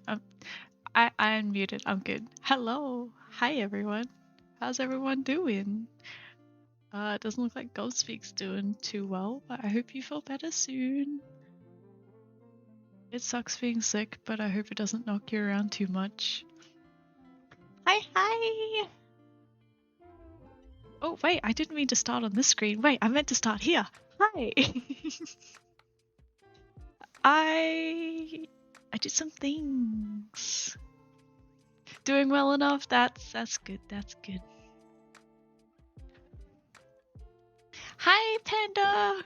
I unmuted. I'm good. Hello. Hi everyone. How's everyone doing? It doesn't look like Goldspeak's doing too well, but I hope you feel better soon. It sucks being sick, but I hope it doesn't knock you around too much. Hi. Oh wait, I didn't mean to start on this screen. Wait, I meant to start here. Hi. I did some things. Doing well enough. That's good. That's good. Hi, Panda.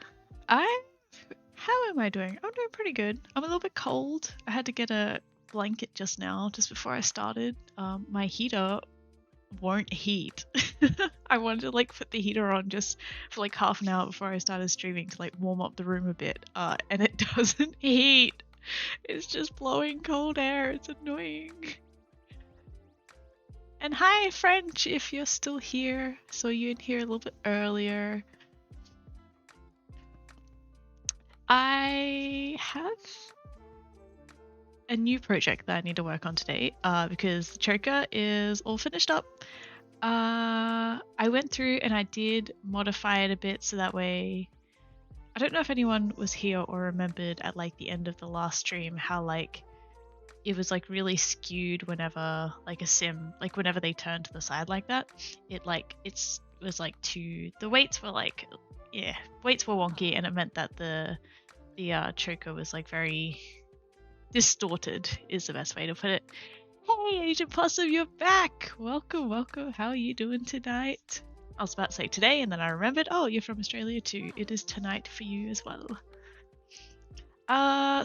How am I doing? I'm doing pretty good. I'm a little bit cold. I had to get a blanket just now, just before I started. My heater won't heat. I wanted to like put the heater on just for like half an hour before I started streaming to like warm up the room a bit. And it doesn't heat. It's just blowing cold air. It's annoying. And hi, French, if you're still here. Saw you in here a little bit earlier. I have a new project that I need to work on today because the choker is all finished up. I went through and I did modify it a bit so that way. I don't know if anyone was here or remembered at like the end of the last stream how like it was like really skewed whenever like a sim, like whenever they turned to the side like that, it like was like the weights were like, yeah, weights were wonky, and it meant that the choker was like very distorted is the best way to put it. Hey, Agent Possum, you're back! Welcome. How are you doing tonight? I was about to say today, and then I remembered, oh, you're from Australia too. It is tonight for you as well.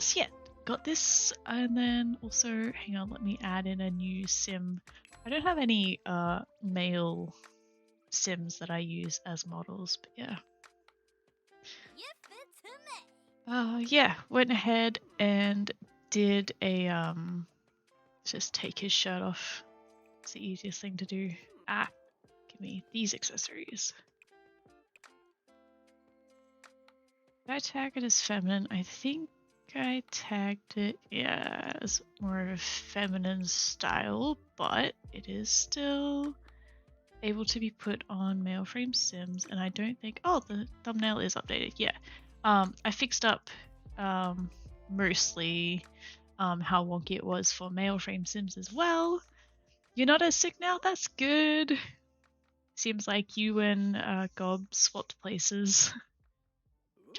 So yeah, got this, and then also, hang on, let me add in a new sim. I don't have any male sims that I use as models, but yeah. Yeah, went ahead and did a just take his shirt off. It's the easiest thing to do. Give me these accessories. Did I tag it as feminine? I think I tagged it, yeah, as more of a feminine style, but it is still able to be put on male frame sims, and I don't think, oh, the thumbnail is updated, yeah. I fixed up mostly how wonky it was for male frame sims as well. You're not as sick now? That's good. Seems like you and Gob swapped places.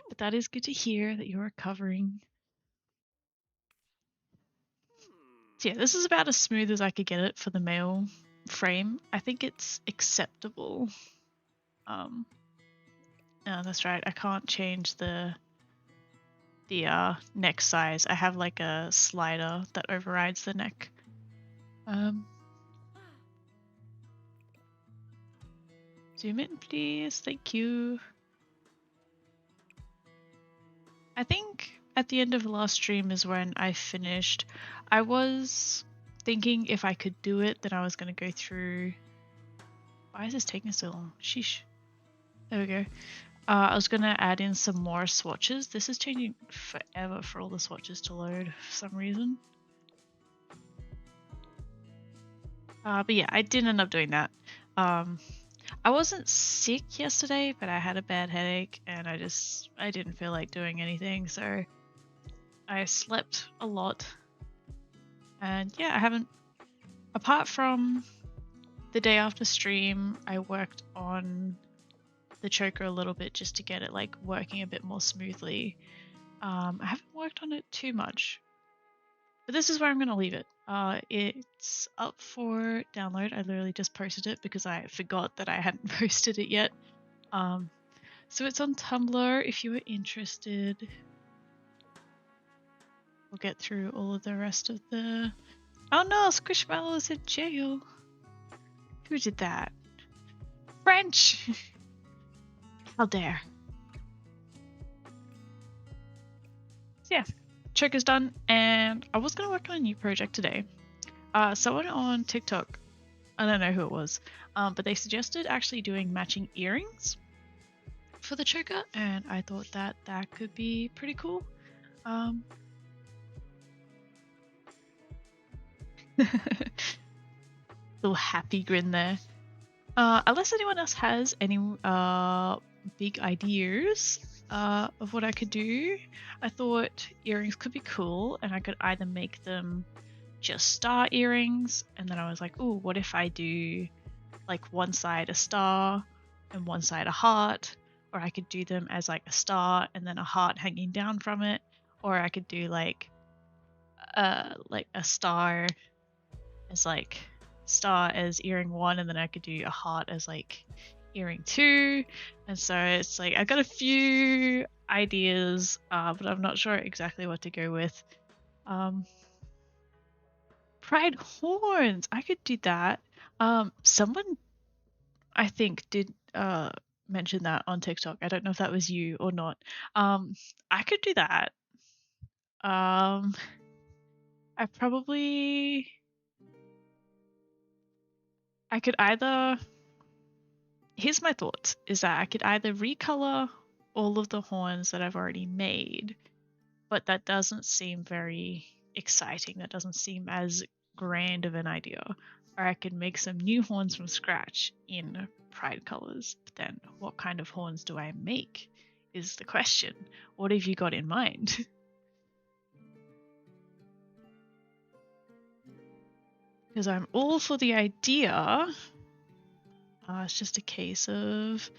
But that is good to hear that you're recovering. So yeah, this is about as smooth as I could get it for the male frame. I think it's acceptable. No, that's right. I can't change the neck size. I have like a slider that overrides the neck. Zoom in, please. Thank you. I think at the end of the last stream is when I finished. I was thinking if I could do it, then I was going to go through... Why is this taking so long? Sheesh. There we go. I was going to add in some more swatches. This is taking forever for all the swatches to load for some reason. But yeah, I did end up doing that. I wasn't sick yesterday, but I had a bad headache and I didn't feel like doing anything, so I slept a lot. And yeah, I haven't, apart from the day after stream, I worked on the choker a little bit just to get it like working a bit more smoothly. I haven't worked on it too much, but this is where I'm going to leave it. It's up for download. I literally just posted it because I forgot that I hadn't posted it yet. So it's on Tumblr if you are interested. We'll get through all of the rest of the... Oh no, Squishmallow's in jail. Who did that? French! How dare. So yeah, choker's done, and I was going to work on a new project today. Someone on TikTok, I don't know who it was, but they suggested actually doing matching earrings for the choker, and I thought that that could be pretty cool. Little happy grin there. Unless anyone else has any big ideas of what I could do, I thought earrings could be cool, and I could either make them just star earrings, and then I was like, oh, what if I do like one side a star and one side a heart, or I could do them as like a star and then a heart hanging down from it, or I could do like a star as like star as earring 1, and then I could do a heart as like earring 2. And so it's like I got a few ideas, but I'm not sure exactly what to go with. Pride horns, I could do that. Someone I think did mention that on TikTok. I don't know if that was you or not. I could do that. I probably I could either, here's my thoughts, is that I could either recolor all of the horns that I've already made, but that doesn't seem very exciting. That doesn't seem as grand of an idea. Or I could make some new horns from scratch in pride colors. But then what kind of horns do I make is the question. What have you got in mind? Because I'm all for the idea. It's just a case of,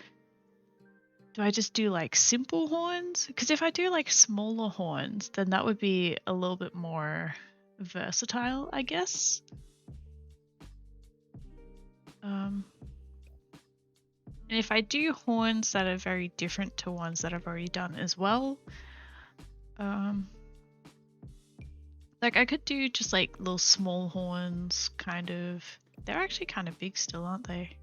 do I just do like simple horns? Because if I do like smaller horns, then that would be a little bit more versatile, I guess. And if I do horns that are very different to ones that I've already done as well, like I could do just like little small horns, kind of. They're actually kind of big still, aren't they?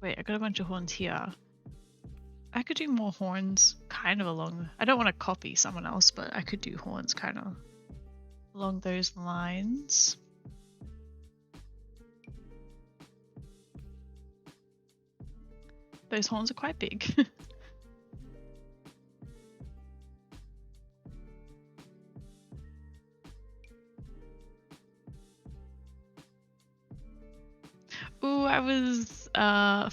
Wait, I got a bunch of horns here. I could do more horns kind of along, I don't want to copy someone else, but I could do horns kind of along those lines. Those horns are quite big. Ooh, I was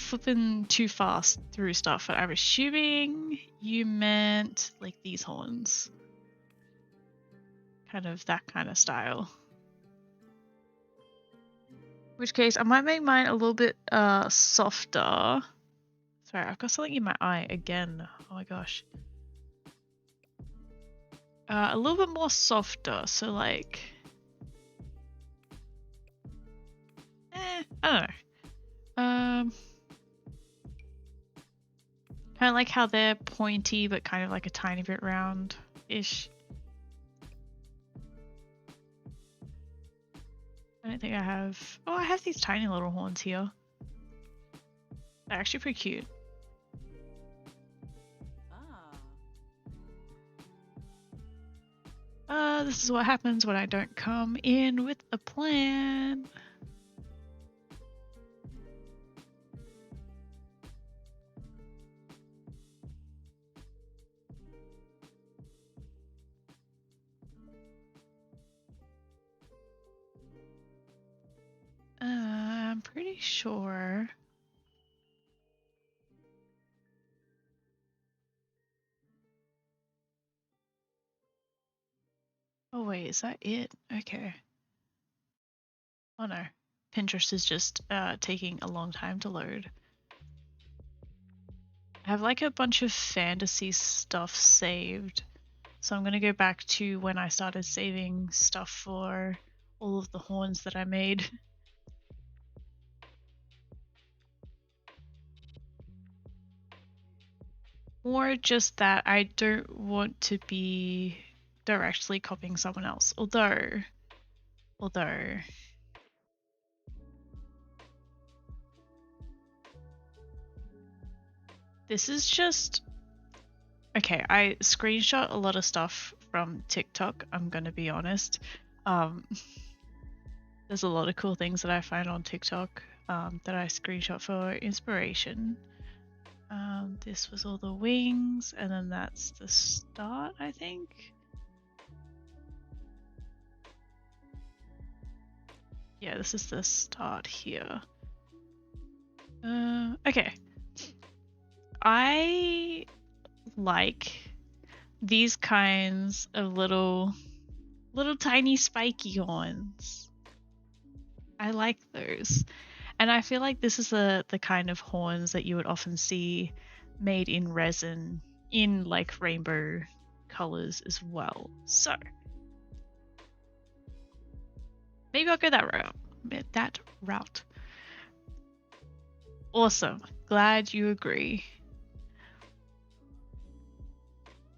flipping too fast through stuff, but I'm assuming you meant like these horns. Kind of that kind of style. In which case, I might make mine a little bit softer. Sorry, I've got something in my eye again. Oh my gosh. A little bit more softer, so like... I don't know. Kind of like how they're pointy, but kind of like a tiny bit round-ish. I don't think I have... Oh, I have these tiny little horns here. They're actually pretty cute. This is what happens when I don't come in with a plan. I'm pretty sure. Oh wait, is that it? Okay. Oh no. Pinterest is just taking a long time to load. I have like a bunch of fantasy stuff saved. So I'm gonna go back to when I started saving stuff for all of the horns that I made. Or just that I don't want to be directly copying someone else. Although this is just okay. I screenshot a lot of stuff from TikTok, I'm gonna be honest. There's a lot of cool things that I find on TikTok that I screenshot for inspiration. this was all the wings, and then that's the start, I think. Yeah, this is the start here. Okay. I like these kinds of little tiny spiky horns. I like those. And I feel like this is the kind of horns that you would often see made in resin in like rainbow colors as well. So maybe I'll go that route. Awesome. Glad you agree.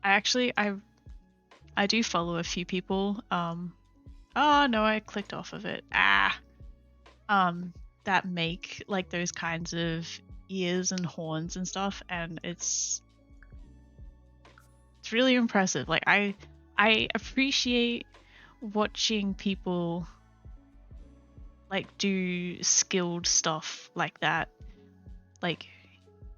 I do follow a few people. Oh no, I clicked off of it. That make like those kinds of ears and horns and stuff, and it's really impressive. Like I appreciate watching people like do skilled stuff like that. Like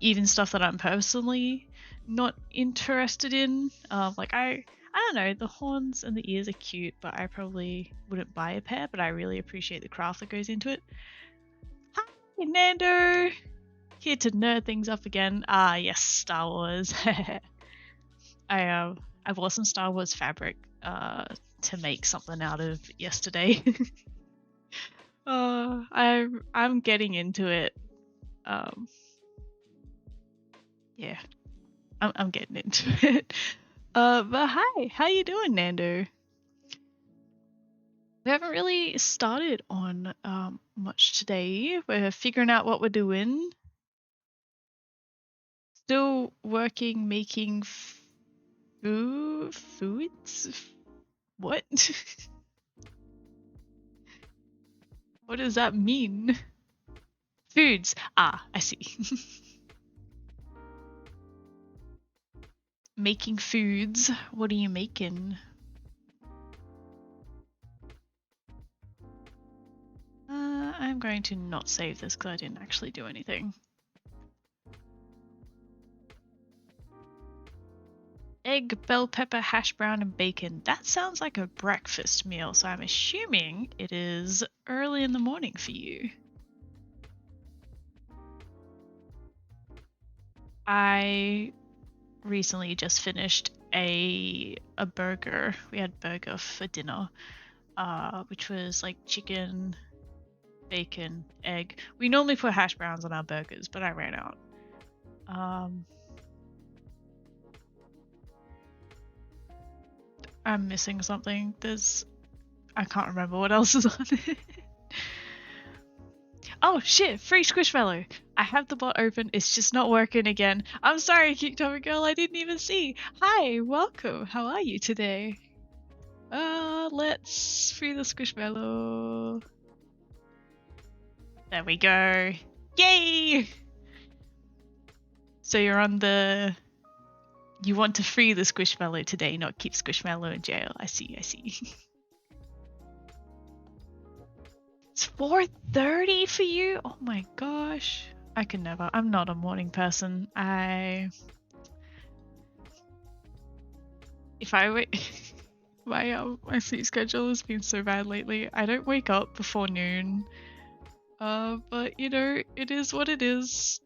even stuff that I'm personally not interested in. Like I don't know, the horns and the ears are cute, but I probably wouldn't buy a pair, but I really appreciate the craft that goes into it. Hi, Nando! Here to nerd things up again. Ah, yes, Star Wars. I bought some Star Wars fabric to make something out of yesterday. I'm getting into it. Yeah, I'm getting into it. But hi, how you doing, Nando? We haven't really started on much today. We're figuring out what we're doing. Still working, making foods? What? What does that mean? Foods. Ah, I see. Making foods. What are you making? I'm going to not save this because I didn't actually do anything. Egg, bell pepper, hash brown, and bacon. That sounds like a breakfast meal, so I'm assuming it is early in the morning for you. I recently just finished a burger. We had burger for dinner, which was like chicken, bacon, egg. We normally put hash browns on our burgers, but I ran out. I'm missing something. I can't remember what else is on it. Oh shit, free Squishmallow. I have the bot open, it's just not working again. I'm sorry, Geektober girl, I didn't even see. Hi, welcome. How are you today? Let's free the Squishmallow. There we go. Yay! So you're on the... You want to free the Squishmallow today, not keep Squishmallow in jail. I see. It's 4:30 for you? Oh my gosh. I can never. I'm not a morning person. If I wait... my sleep schedule has been so bad lately. I don't wake up before noon. But you know, it is what it is.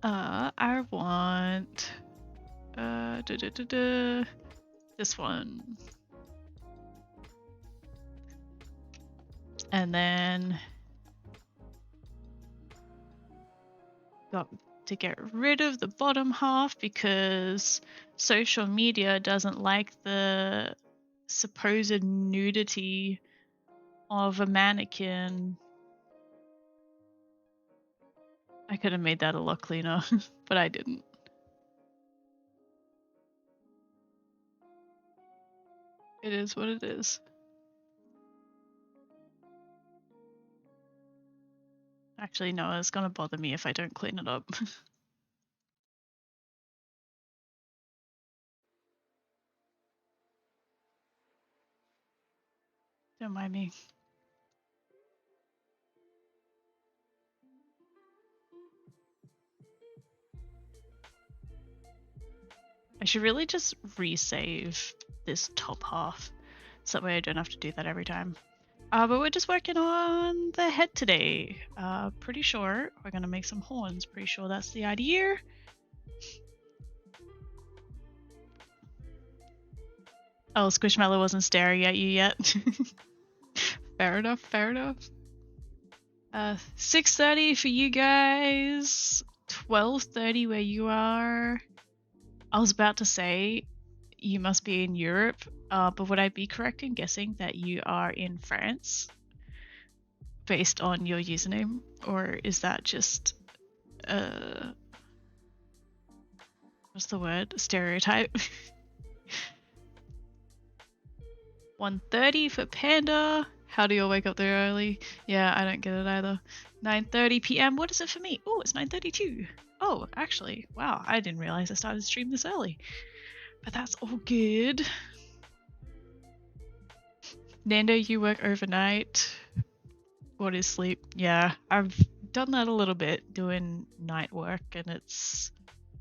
I want this one. And then got to get rid of the bottom half because social media doesn't like the supposed nudity of a mannequin. I could have made that a lot cleaner, but I didn't. It is what it is. Actually, no, it's gonna bother me if I don't clean it up. Don't mind me. I should really just resave this top half, so that way I don't have to do that every time. But we're just working on the head today. Pretty sure we're gonna make some horns. Pretty sure that's the idea. Oh, Squishmallow wasn't staring at you yet. Fair enough, fair enough. 6:30 for you guys. 12:30 where you are. I was about to say you must be in Europe, but would I be correct in guessing that you are in France based on your username, or is that just what's the word? Stereotype? 1:30 for Panda. How do you all wake up there early? Yeah, I don't get it either. 9:30 p.m. What is it for me? Oh, it's 9:32. Oh, actually, wow, I didn't realize I started the stream this early. But that's all good. Nando, you work overnight. What is sleep? Yeah, I've done that a little bit, doing night work, and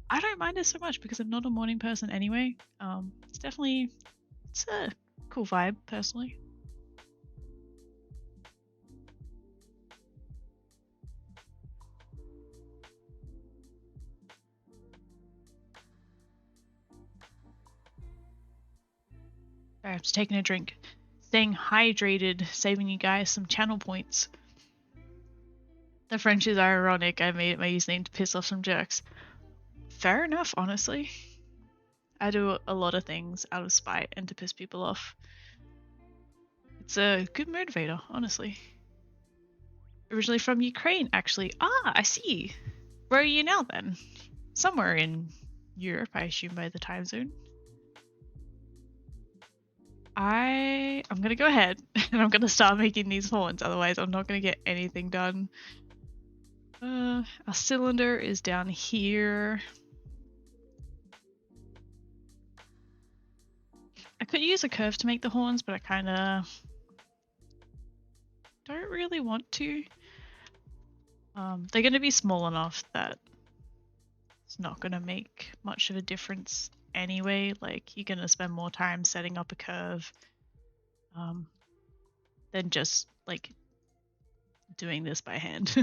I don't mind it so much because I'm not a morning person anyway. It's a cool vibe, personally. Sorry, I'm just taking a drink. Staying hydrated, saving you guys some channel points. The French is ironic. I made it my username to piss off some jerks. Fair enough, honestly. I do a lot of things out of spite and to piss people off. It's a good motivator, honestly. Originally from Ukraine, actually. Ah, I see. Where are you now, then? Somewhere in Europe, I assume, by the time zone. I'm gonna go ahead and I'm gonna start making these horns, otherwise I'm not gonna get anything done. Our cylinder is down here. I could use a curve to make the horns, but I kinda don't really want to. They're gonna be small enough that it's not gonna make much of a difference anyway. Like, you're gonna spend more time setting up a curve than just like doing this by hand.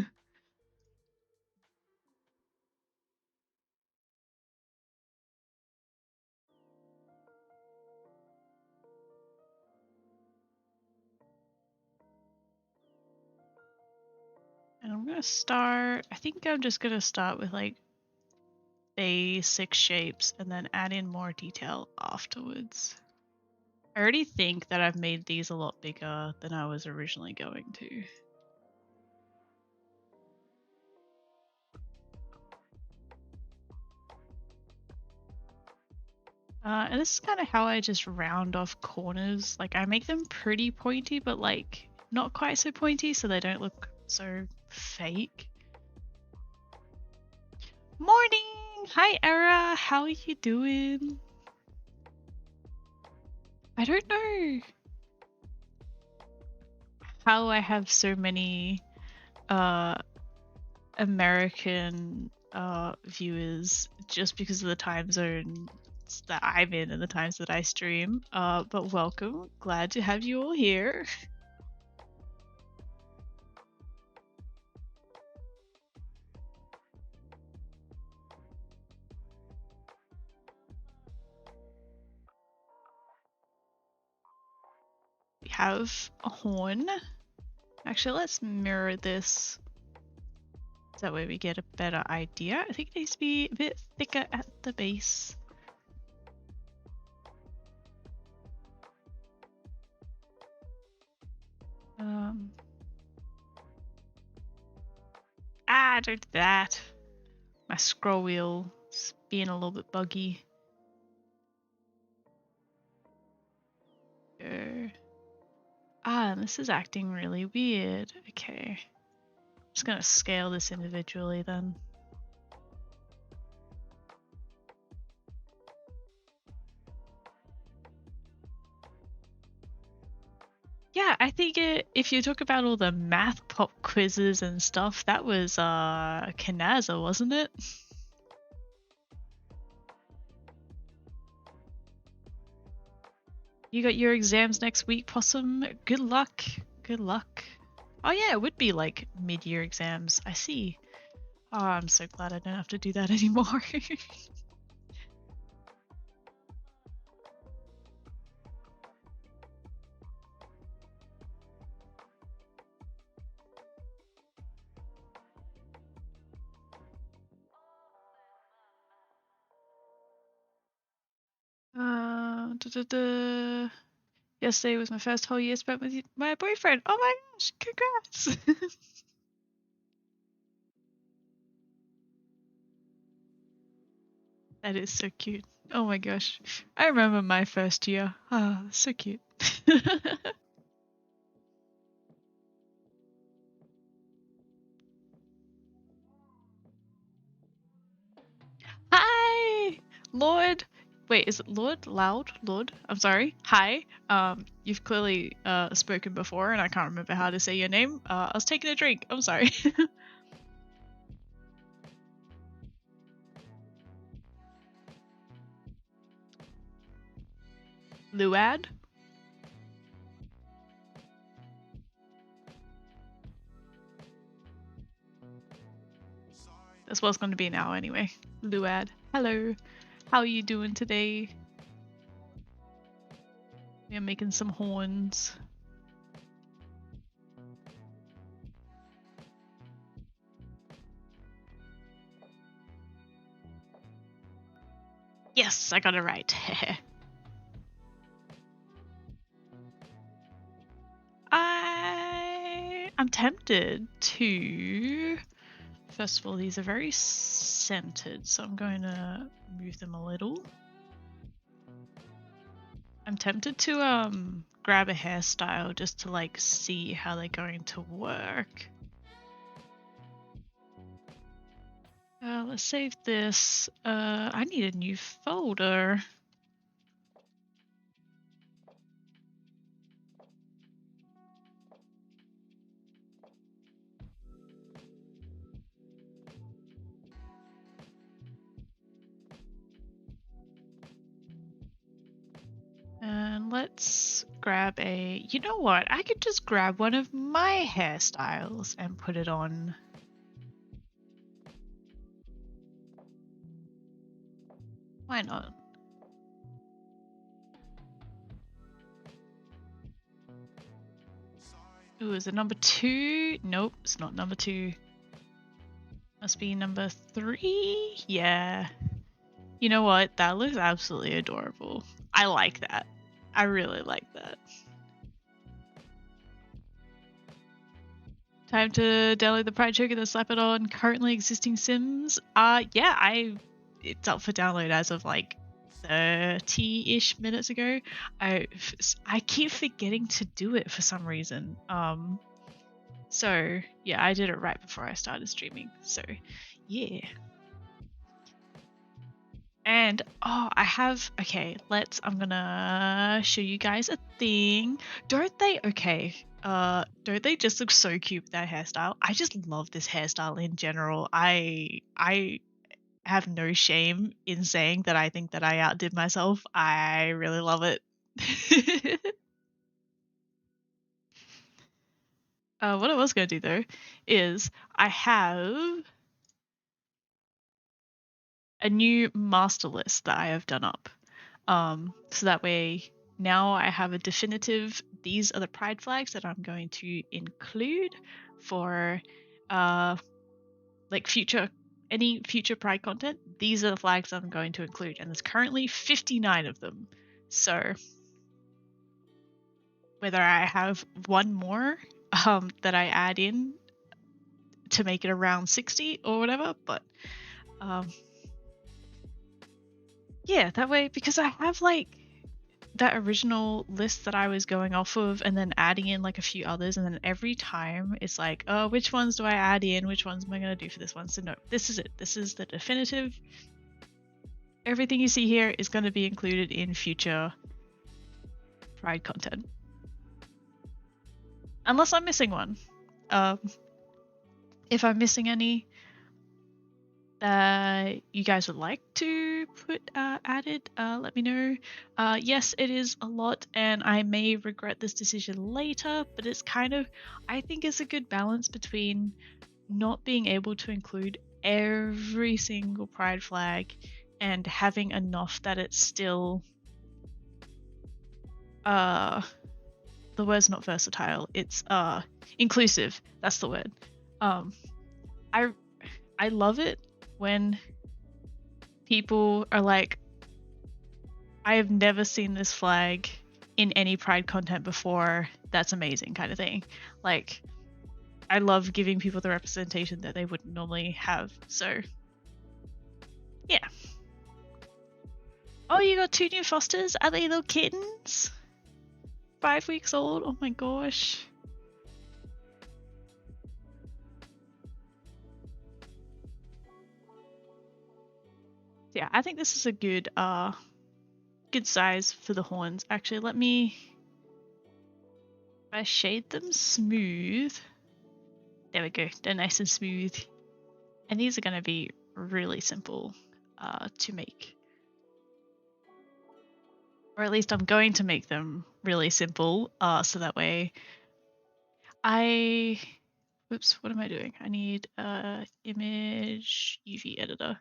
And I'm gonna start, I think I'm just gonna start with like basic shapes and then add in more detail afterwards. I already think that I've made these a lot bigger than I was originally going to. And this is kind of how I just round off corners. Like, I make them pretty pointy, but like not quite so pointy so they don't look so fake. Morning! Hi, Era! How are you doing? I don't know how I have so many American viewers just because of the time zone that I'm in and the times that I stream. But welcome. Glad to have you all here. We have a horn. Actually, let's mirror this. That way we get a better idea. I think it needs to be a bit thicker at the base. Don't do that. My scroll wheel is being a little bit buggy. And this is acting really weird. Okay. I'm just gonna scale this individually then. Yeah, I think if you talk about all the math pop quizzes and stuff, that was Kanaza, wasn't it? You got your exams next week, Possum. Good luck. Good luck. Oh yeah, it would be like mid-year exams. I see. Oh, I'm so glad I don't have to do that anymore. Da, da, da. Yesterday was my first whole year spent with my boyfriend. Oh my gosh, congrats! That is so cute. Oh my gosh. I remember my first year. Ah, oh, so cute. Hi! Lord. Wait, is it Lord? Loud? Lord? I'm sorry. Hi. You've clearly spoken before and I can't remember how to say your name. I was taking a drink. I'm sorry. Luad? That's what it's going to be now anyway. Luad. Hello. How are you doing today? We're making some horns. Yes, I got it right. I'm tempted to... First of all, these are very centered, so I'm going to move them a little. I'm tempted to grab a hairstyle just to like see how they're going to work. Let's save this. I need a new folder. And let's grab a... You know what? I could just grab one of my hairstyles and put it on. Why not? Ooh, is it number 2? Nope, it's not number 2. Must be number 3? Yeah. You know what? That looks absolutely adorable. I like that. I really like that. Time to download the Pride Choker and slap it on currently existing Sims. Yeah, it's up for download as of like 30-ish minutes ago. I keep forgetting to do it for some reason. So yeah, I did it right before I started streaming. So yeah. And I have, okay, I'm gonna show you guys a thing. Don't they just look so cute with that hairstyle? I just love this hairstyle in general. I have no shame in saying that I think that I outdid myself. I really love it. What I was gonna do though is I have a new master list that I have done up. So that way now I have a definitive, these are the pride flags that I'm going to include for like any future pride content. These are the flags I'm going to include, and there's currently 59 of them. So whether I have one more that I add in to make it around 60 or whatever, but yeah, that way, because I have like that original list that I was going off of and then adding in like a few others, and then every time it's like, oh, which ones do I add in, which ones am I going to do for this one? So no, this is it. This is the definitive. Everything you see here is going to be included in future Pride content, unless I'm missing one. If I'm missing any, that you guys would like to put added, let me know. Yes, it is a lot, and I may regret this decision later, but it's kind of, I think it's a good balance between not being able to include every single pride flag and having enough that it's still the word's not versatile, it's inclusive. That's the word. um I I love it when people are like, I have never seen this flag in any Pride content before. That's amazing, kind of thing. Like, I love giving people the representation that they wouldn't normally have. So, yeah. Oh, you got 2 new fosters? Are they little kittens? 5 weeks old? Oh my gosh. Yeah, I think this is a good good size for the horns. Actually, let me, if I shade them smooth. There we go. They're nice and smooth. And these are going to be really simple to make. Or at least I'm going to make them really simple, so that way I... Whoops, what am I doing? I need image UV editor.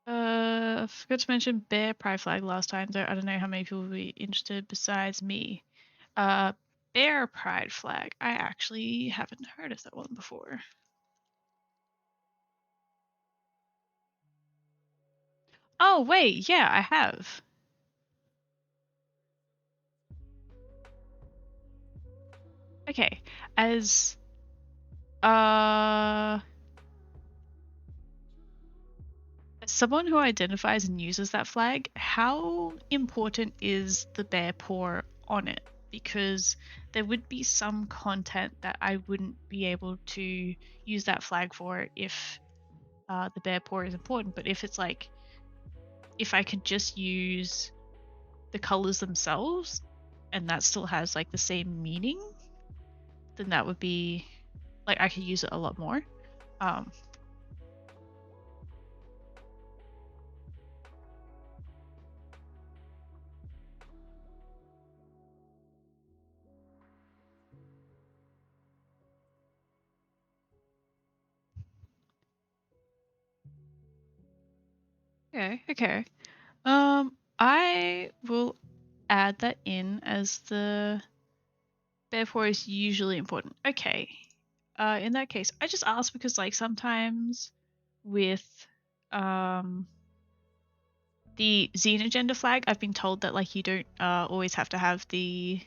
I forgot to mention bear pride flag last time, though I don't know how many people will be interested besides me. Bear pride flag. I actually haven't heard of that one before. Oh, wait, yeah, I have. Okay, as uh as someone who identifies and uses that flag, how important is the bear paw on it? Because there would be some content that I wouldn't be able to use that flag for if the bear paw is important. But if it's like, if I could just use the colors themselves and that still has like the same meaning, then that would be like, I could use it a lot more. Um, okay. I will add that in as the therefore is usually important. Okay. In that case, I just asked because like sometimes with um the Xena gender flag, I've been told that like you don't always have to have the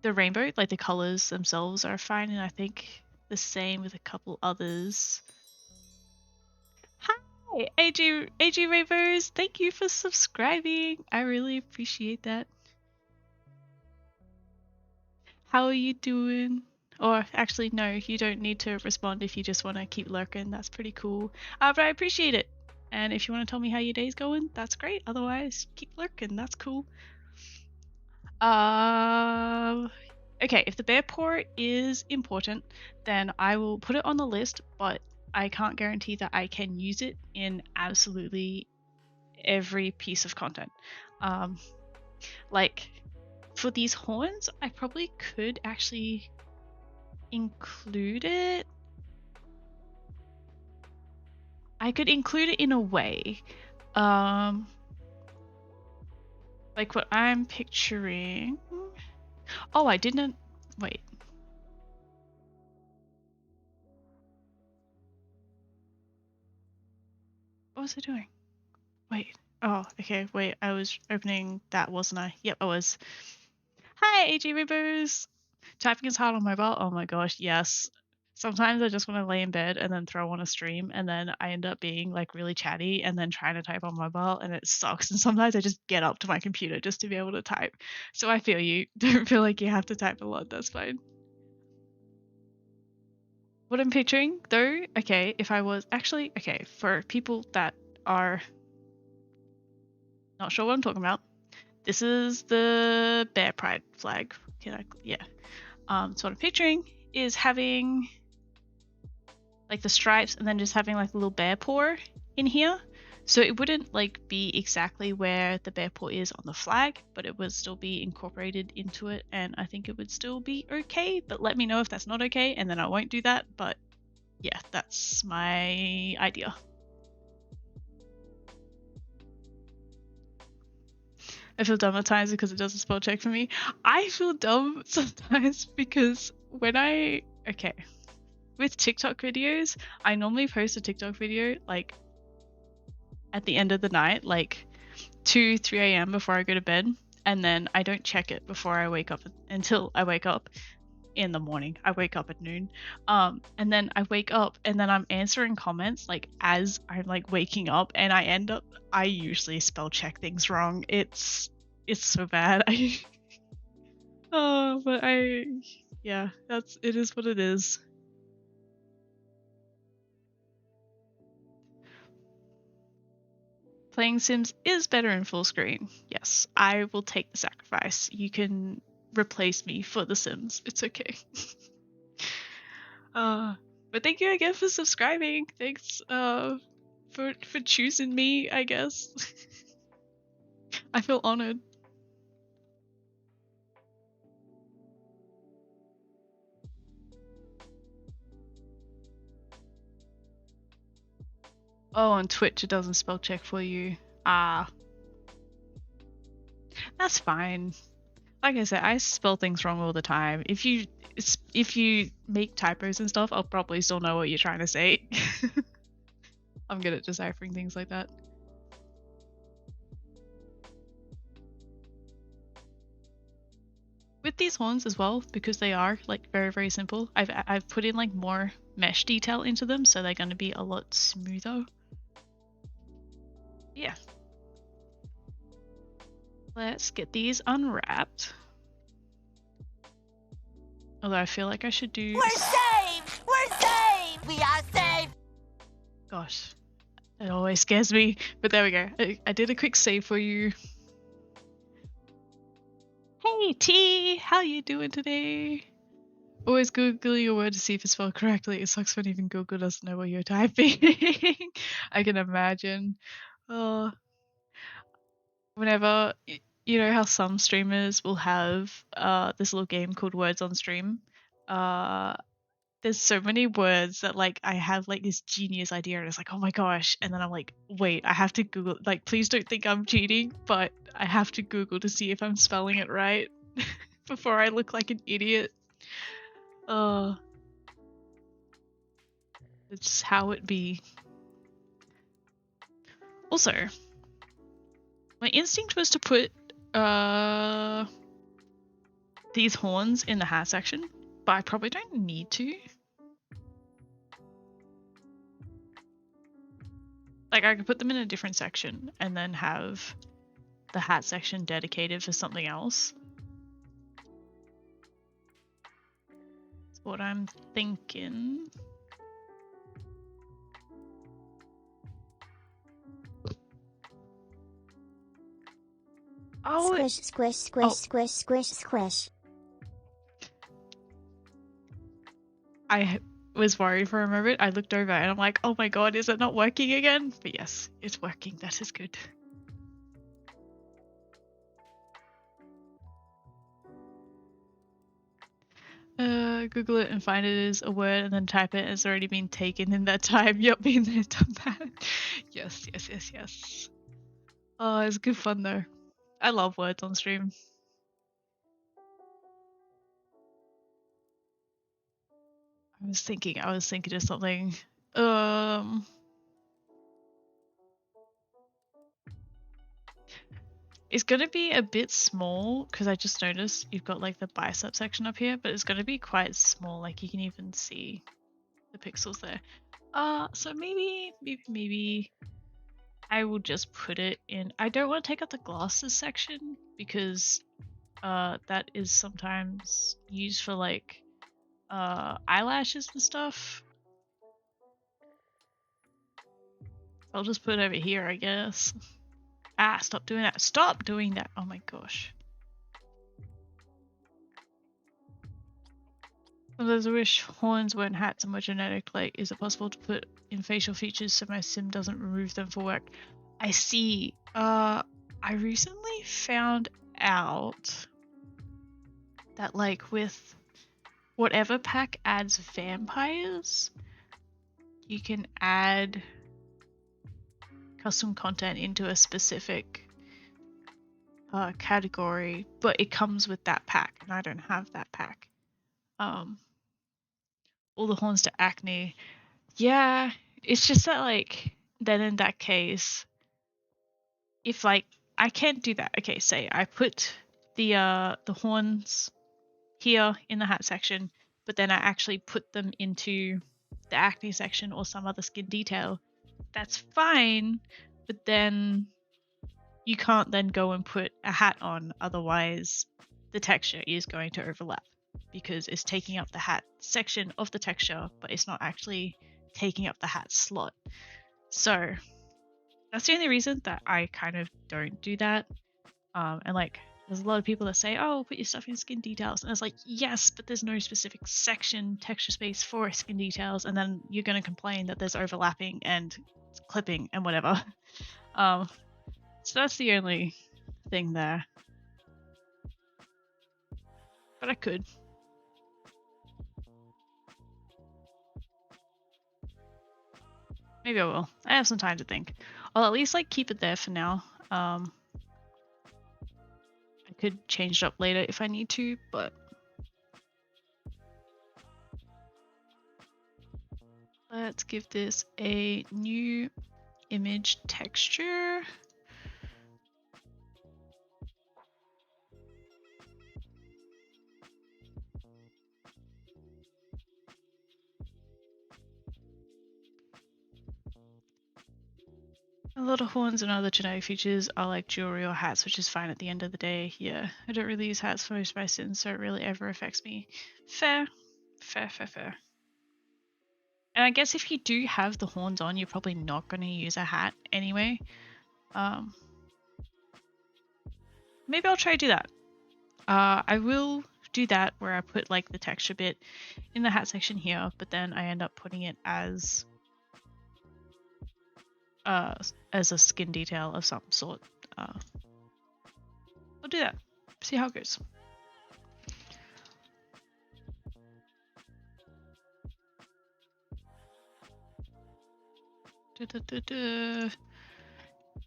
rainbow, like the colors themselves are fine, and I think the same with a couple others. Hi, AG Rainbows. Thank you for subscribing. I really appreciate that. How are you doing? Or actually, no, you don't need to respond if you just want to keep lurking. That's pretty cool. But I appreciate it. And if you want to tell me how your day's going, that's great. Otherwise, keep lurking. That's cool. Okay, if the bear paw is important, then I will put it on the list, but I can't guarantee that I can use it in absolutely every piece of content. Like, for these horns, I probably could actually include it. I could include it in a way. Like what I'm picturing. Oh, I didn't. Wait. What was I doing? Wait. Oh, okay. Wait, I was opening that, wasn't I? Yep, I was. Hi, AG Rebos! Typing is hard on mobile. Oh my gosh, yes. Sometimes I just want to lay in bed and then throw on a stream, and then I end up being like really chatty and then trying to type on mobile, and it sucks. And sometimes I just get up to my computer just to be able to type. So I feel you. Don't feel like you have to type a lot. That's fine. What I'm picturing, though, okay, if I was actually, okay, for people that are not sure what I'm talking about, this is the bear pride flag. Can I, yeah. So what I'm picturing is having like the stripes and then just having like a little bear paw in here. So it wouldn't like be exactly where the bear paw is on the flag, but it would still be incorporated into it, and I think it would still be okay. But let me know if that's not okay, and then I won't do that. But yeah, that's my idea. I feel dumb at times because it doesn't spell check for me. I feel dumb sometimes because okay, with TikTok videos, I normally post a TikTok video like at the end of the night, like 2, 3 a.m. before I go to bed, and then I don't check it before I wake up until I wake up in the morning. I wake up at noon. And then I wake up and then I'm answering comments like as I'm like waking up, and I usually spell check things wrong. It's so bad. Yeah, it is what it is. Playing Sims is better in full screen. Yes, I will take the sacrifice. You can replace me for The Sims. It's okay. But thank you again for subscribing. Thanks for choosing me, I guess. I feel honored. Oh, on Twitch it doesn't spell check for you. That's fine. Like I said, I spell things wrong all the time. If you make typos and stuff, I'll probably still know what you're trying to say. I'm good at deciphering things like that. With these horns as well, because they are like very, very simple, I've put in like more mesh detail into them, so they're going to be a lot smoother. Yeah. Let's get these unwrapped. Although I feel like I should do... We're saved! We're saved! We are saved! Gosh, it always scares me. But there we go. I did a quick save for you. Hey T, how you doing today? Always Google your word to see if it's spelled correctly. It sucks when even Google doesn't know what you're typing. I can imagine. Whenever, you know how some streamers will have this little game called Words on Stream? There's so many words that like I have like this genius idea and it's like, oh my gosh, and then I'm like, wait, I have to Google, like please don't think I'm cheating, but I have to Google to see if I'm spelling it right before I look like an idiot. It's how it be. Also, my instinct was to put these horns in the hat section, but I probably don't need to. Like I could put them in a different section and then have the hat section dedicated for something else. That's what I'm thinking. Oh, squish, squish, squish, squish, squish, squish. I was worried for a moment. I looked over and I'm like, oh my god, is it not working again? But yes, it's working. That is good. Google it and find it as a word and then type it. It's already been taken in that time. Yep, been there, done that. Yes, yes, yes, yes. Oh, it's good fun though. I love words on stream. I was thinking of something. It's gonna be a bit small because I just noticed you've got like the bicep section up here, but it's gonna be quite small. Like you can even see the pixels there. So maybe I will just put it in. I don't want to take out the glasses section because that is sometimes used for like eyelashes and stuff. I'll just put it over here, I guess. Ah, stop doing that. Stop doing that. Oh my gosh. Sometimes I wish horns weren't hats and were genetic. Like, is it possible to put in facial features so my sim doesn't remove them for work? I see. I recently found out that like with whatever pack adds vampires, you can add custom content into a specific category, but it comes with that pack, and I don't have that pack. All the horns to acne. Yeah, it's just that like then in that case, if like I can't do that. Okay, say I put the horns here in the hat section, but then I actually put them into the acne section or some other skin detail. That's fine, but then you can't then go and put a hat on, otherwise the texture is going to overlap because it's taking up the hat section of the texture, but it's not actually taking up the hat slot. So that's the only reason that I kind of don't do that. And like there's a lot of people that say, oh, put your stuff in skin details. And it's like, yes, but there's no specific section texture space for skin details. And then you're going to complain that there's overlapping and clipping and whatever. So that's the only thing there. But I could. Maybe I will. I have some time to think. I'll at least like keep it there for now. I could change it up later if I need to, but let's give this a new image texture. A lot of horns and other genetic features are like jewelry or hats, which is fine at the end of the day. Yeah, I don't really use hats for most of my sins, so it really ever affects me. Fair. Fair, fair, fair. And I guess if you do have the horns on, you're probably not going to use a hat anyway. Maybe I'll try to do that. I will do that where I put like the texture bit in the hat section here, but then I end up putting it as a skin detail of some sort. I'll do that. See how it goes.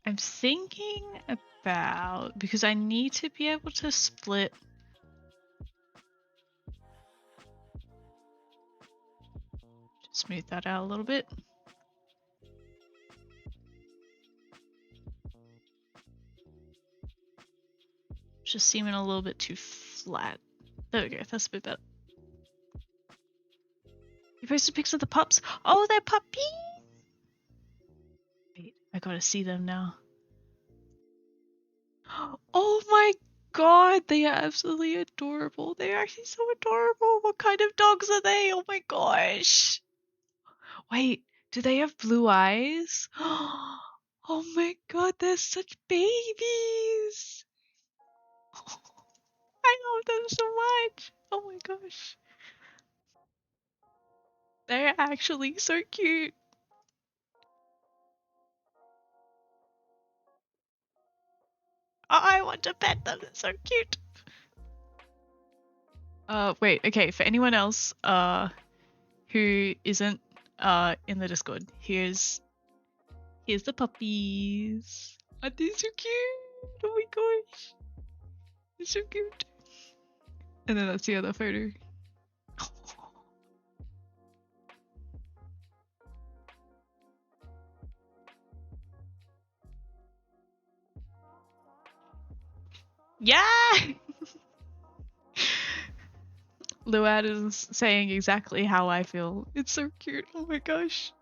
I'm thinking about, because I need to be able to split smooth that out a little bit. Just seeming a little bit too flat. There we go, that's a bit better. You posted pics of the pups? Oh, they're puppies! Wait, I gotta see them now. Oh my god, they are absolutely adorable. They're actually so adorable. What kind of dogs are they? Oh my gosh. Wait, do they have blue eyes? Oh my god, they're such babies. I love them so much. Oh my gosh. They're actually so cute. I want to pet them. They're so cute. Wait, okay, for anyone else who isn't in the Discord, here's the puppies. Aren't they so cute? Oh my gosh. They're so cute. And then that's the other photo. Yeah! Luad is saying exactly how I feel. It's so cute. Oh my gosh.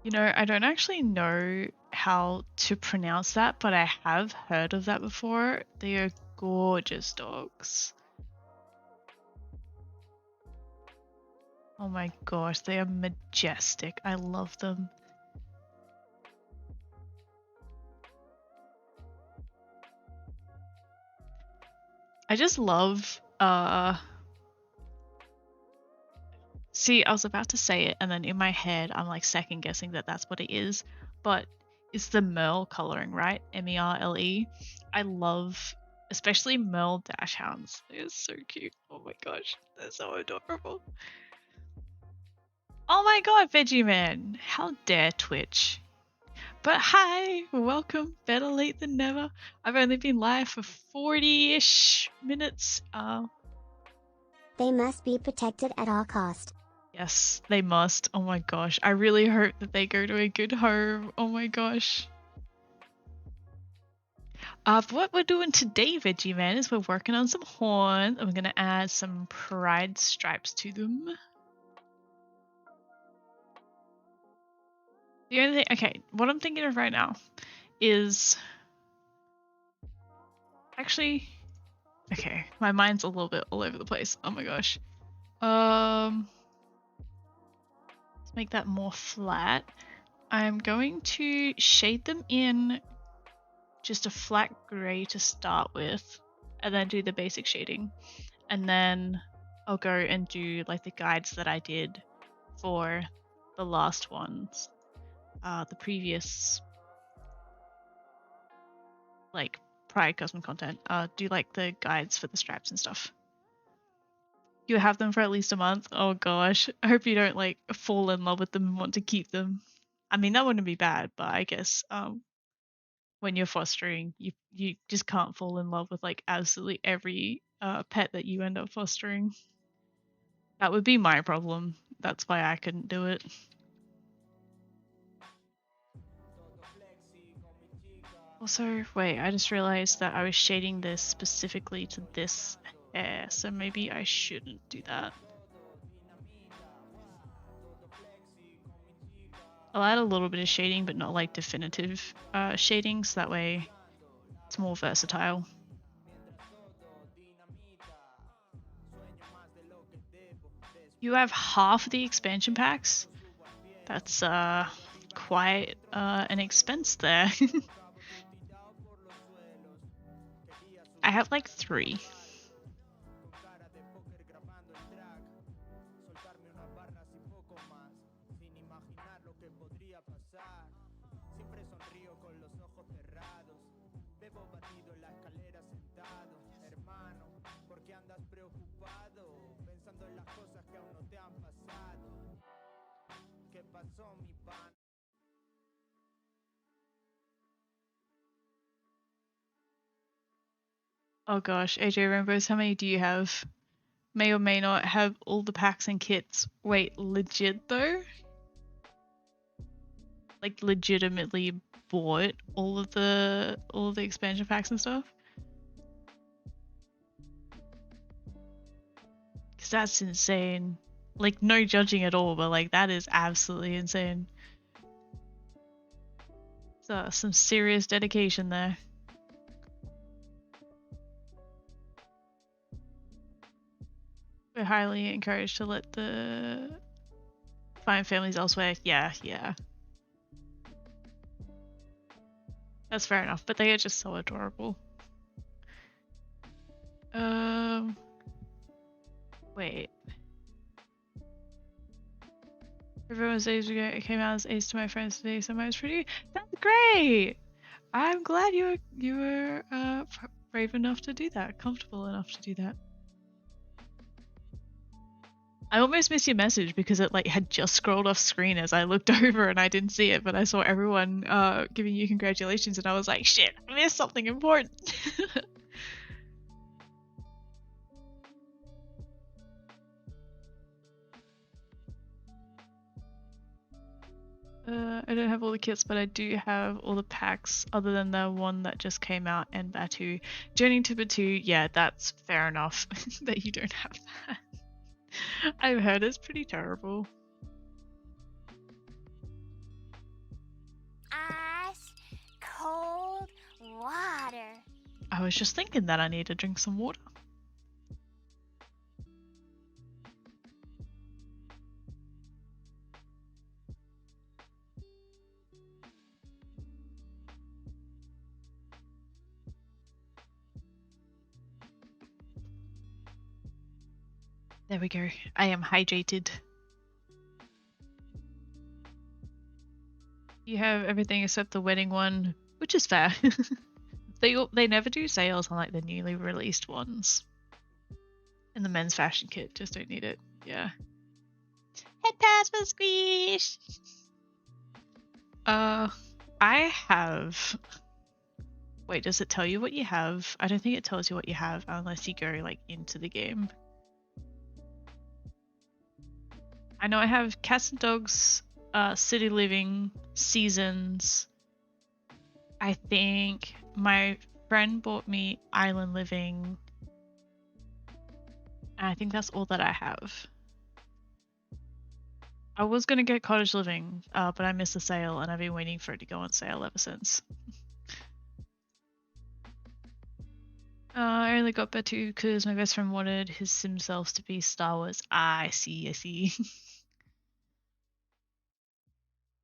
You know, I don't actually know how to pronounce that, but I have heard of that before. They are gorgeous dogs. Oh my gosh, they are majestic. I love them. I just love see, I was about to say it and then in my head I'm like second guessing that that's what it is, but it's the Merle coloring, right? Merle. I love especially Merle dash hounds. They're so cute. Oh my gosh, they're so adorable. Oh my god, Veggie Man! How dare Twitch? But hi, welcome. Better late than never. I've only been live for 40-ish minutes. They must be protected at all cost. Yes, they must. Oh my gosh. I really hope that they go to a good home. Oh my gosh. What we're doing today, Veggie Man, is we're working on some horns and we're gonna add some pride stripes to them. The only thing, okay, what I'm thinking of right now is actually, okay, my mind's a little bit all over the place. Oh my gosh. Let's make that more flat. I'm going to shade them in just a flat gray to start with, and then do the basic shading. And then I'll go and do like the guides that I did for the last ones, the previous like prior custom content. Do like the guides for the stripes and stuff. You have them for at least a month. Oh gosh, I hope you don't like fall in love with them and want to keep them. I mean, that wouldn't be bad, but I guess when you're fostering, you just can't fall in love with like absolutely every pet that you end up fostering. That would be my problem. That's why I couldn't do it. Also, wait, I just realized that I was shading this specifically to this hair, so maybe I shouldn't do that. I'll add a little bit of shading, but not like definitive shading, so that way it's more versatile. You have half the expansion packs? That's quite an expense there. I have like 3. Oh gosh, AJ Rainbows, how many do you have? May or may not have all the packs and kits. Wait, legit though? Like legitimately bought all of the expansion packs and stuff? Cause that's insane. Like no judging at all, but like that is absolutely insane. So some serious dedication there. We're highly encouraged to let the find families elsewhere. Yeah. That's fair enough, but they are just so adorable. Wait. Everyone's days ago, it came out as ace to my friends today, so mine's pretty. That's great! I'm glad you were brave enough to do that, comfortable enough to do that. I almost missed your message because it like had just scrolled off screen as I looked over and I didn't see it, but I saw everyone giving you congratulations and I was like, shit, I missed something important. I don't have all the kits, but I do have all the packs other than the one that just came out and Batu. Journey to Batu, yeah, that's fair enough that you don't have that. I've heard it's pretty terrible. Ice cold water. I was just thinking that I need to drink some water. There we go. I am hydrated. You have everything except the wedding one, which is fair. They never do sales on like the newly released ones. And the men's fashion kit, just don't need it. Yeah. Head pass for squish. I have. Wait, does it tell you what you have? I don't think it tells you what you have unless you go like into the game. I know I have cats and dogs, city living, seasons. I think my friend bought me island living. And I think that's all that I have. I was gonna get cottage living, but I missed the sale and I've been waiting for it to go on sale ever since. I only got Batu because my best friend wanted his sim selves to be Star Wars. I see, I see.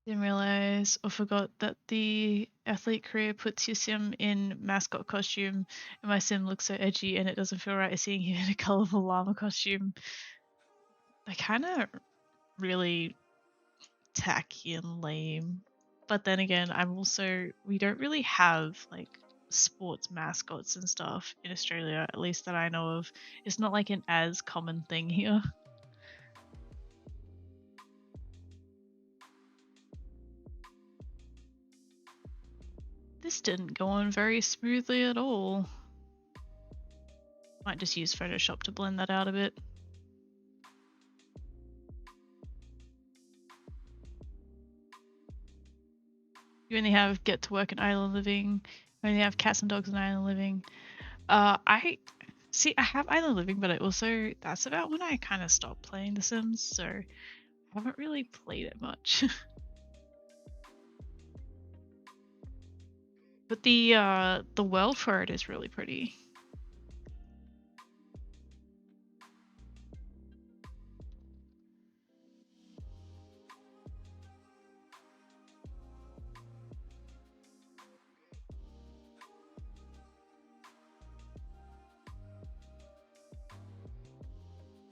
Didn't realize or forgot that the athlete career puts your sim in mascot costume, and my sim looks so edgy and it doesn't feel right seeing him in a colorful llama costume. They kind of really tacky and lame. But then again, we don't really have like sports mascots and stuff in Australia, at least that I know of. It's not like an as common thing here. This didn't go on very smoothly at all. Might just use Photoshop to blend that out a bit. You only have get to work and island living. You only have cats and dogs and island living. I have island living, but that's about when I kind of stopped playing The Sims, so I haven't really played it much. But the world for it is really pretty.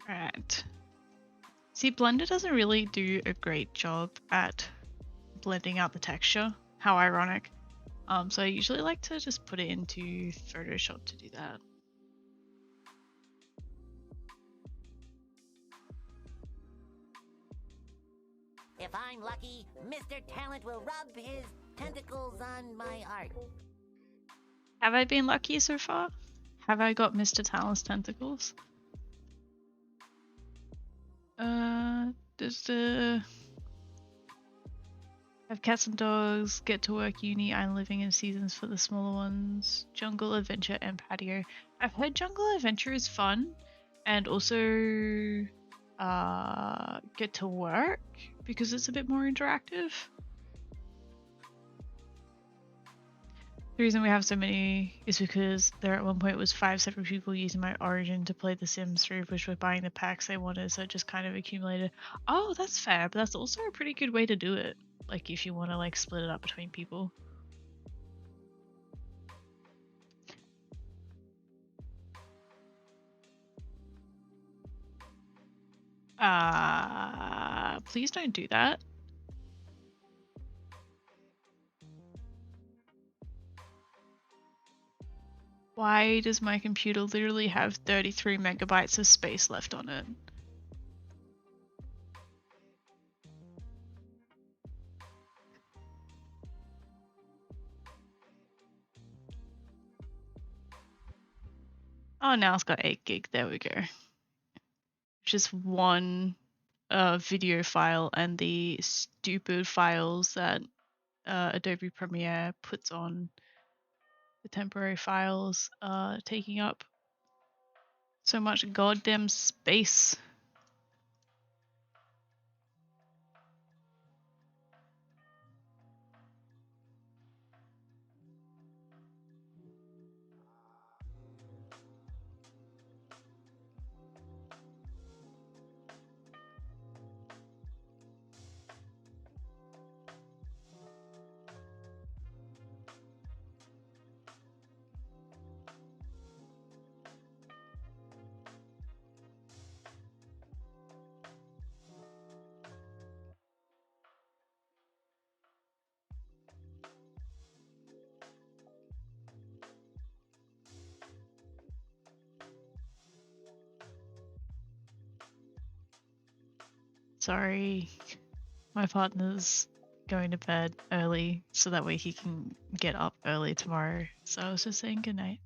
Right. See, Blender doesn't really do a great job at blending out the texture. How ironic. So I usually like to just put it into Photoshop to do that. If I'm lucky, Mr. Talent will rub his tentacles on my art. Have I been lucky so far? Have I got Mr. Talent's tentacles? Does the have cats and dogs, get to work, uni, island living, and seasons for the smaller ones, jungle adventure, and patio. I've heard jungle adventure is fun, and also get to work because it's a bit more interactive. The reason we have so many is because there at one point was 5 separate people using my Origin to play The Sims 3, which were buying the packs they wanted, so it just kind of accumulated. Oh, that's fair, but that's also a pretty good way to do it. Like if you want to like split it up between people. Please don't do that. Why does my computer literally have 33 megabytes of space left on it? Oh, now it's got 8 gig. There we go. Just one video file and the stupid files that Adobe Premiere puts on the temporary files taking up so much goddamn space. Sorry, my partner's going to bed early so that way he can get up early tomorrow. So I was just saying goodnight.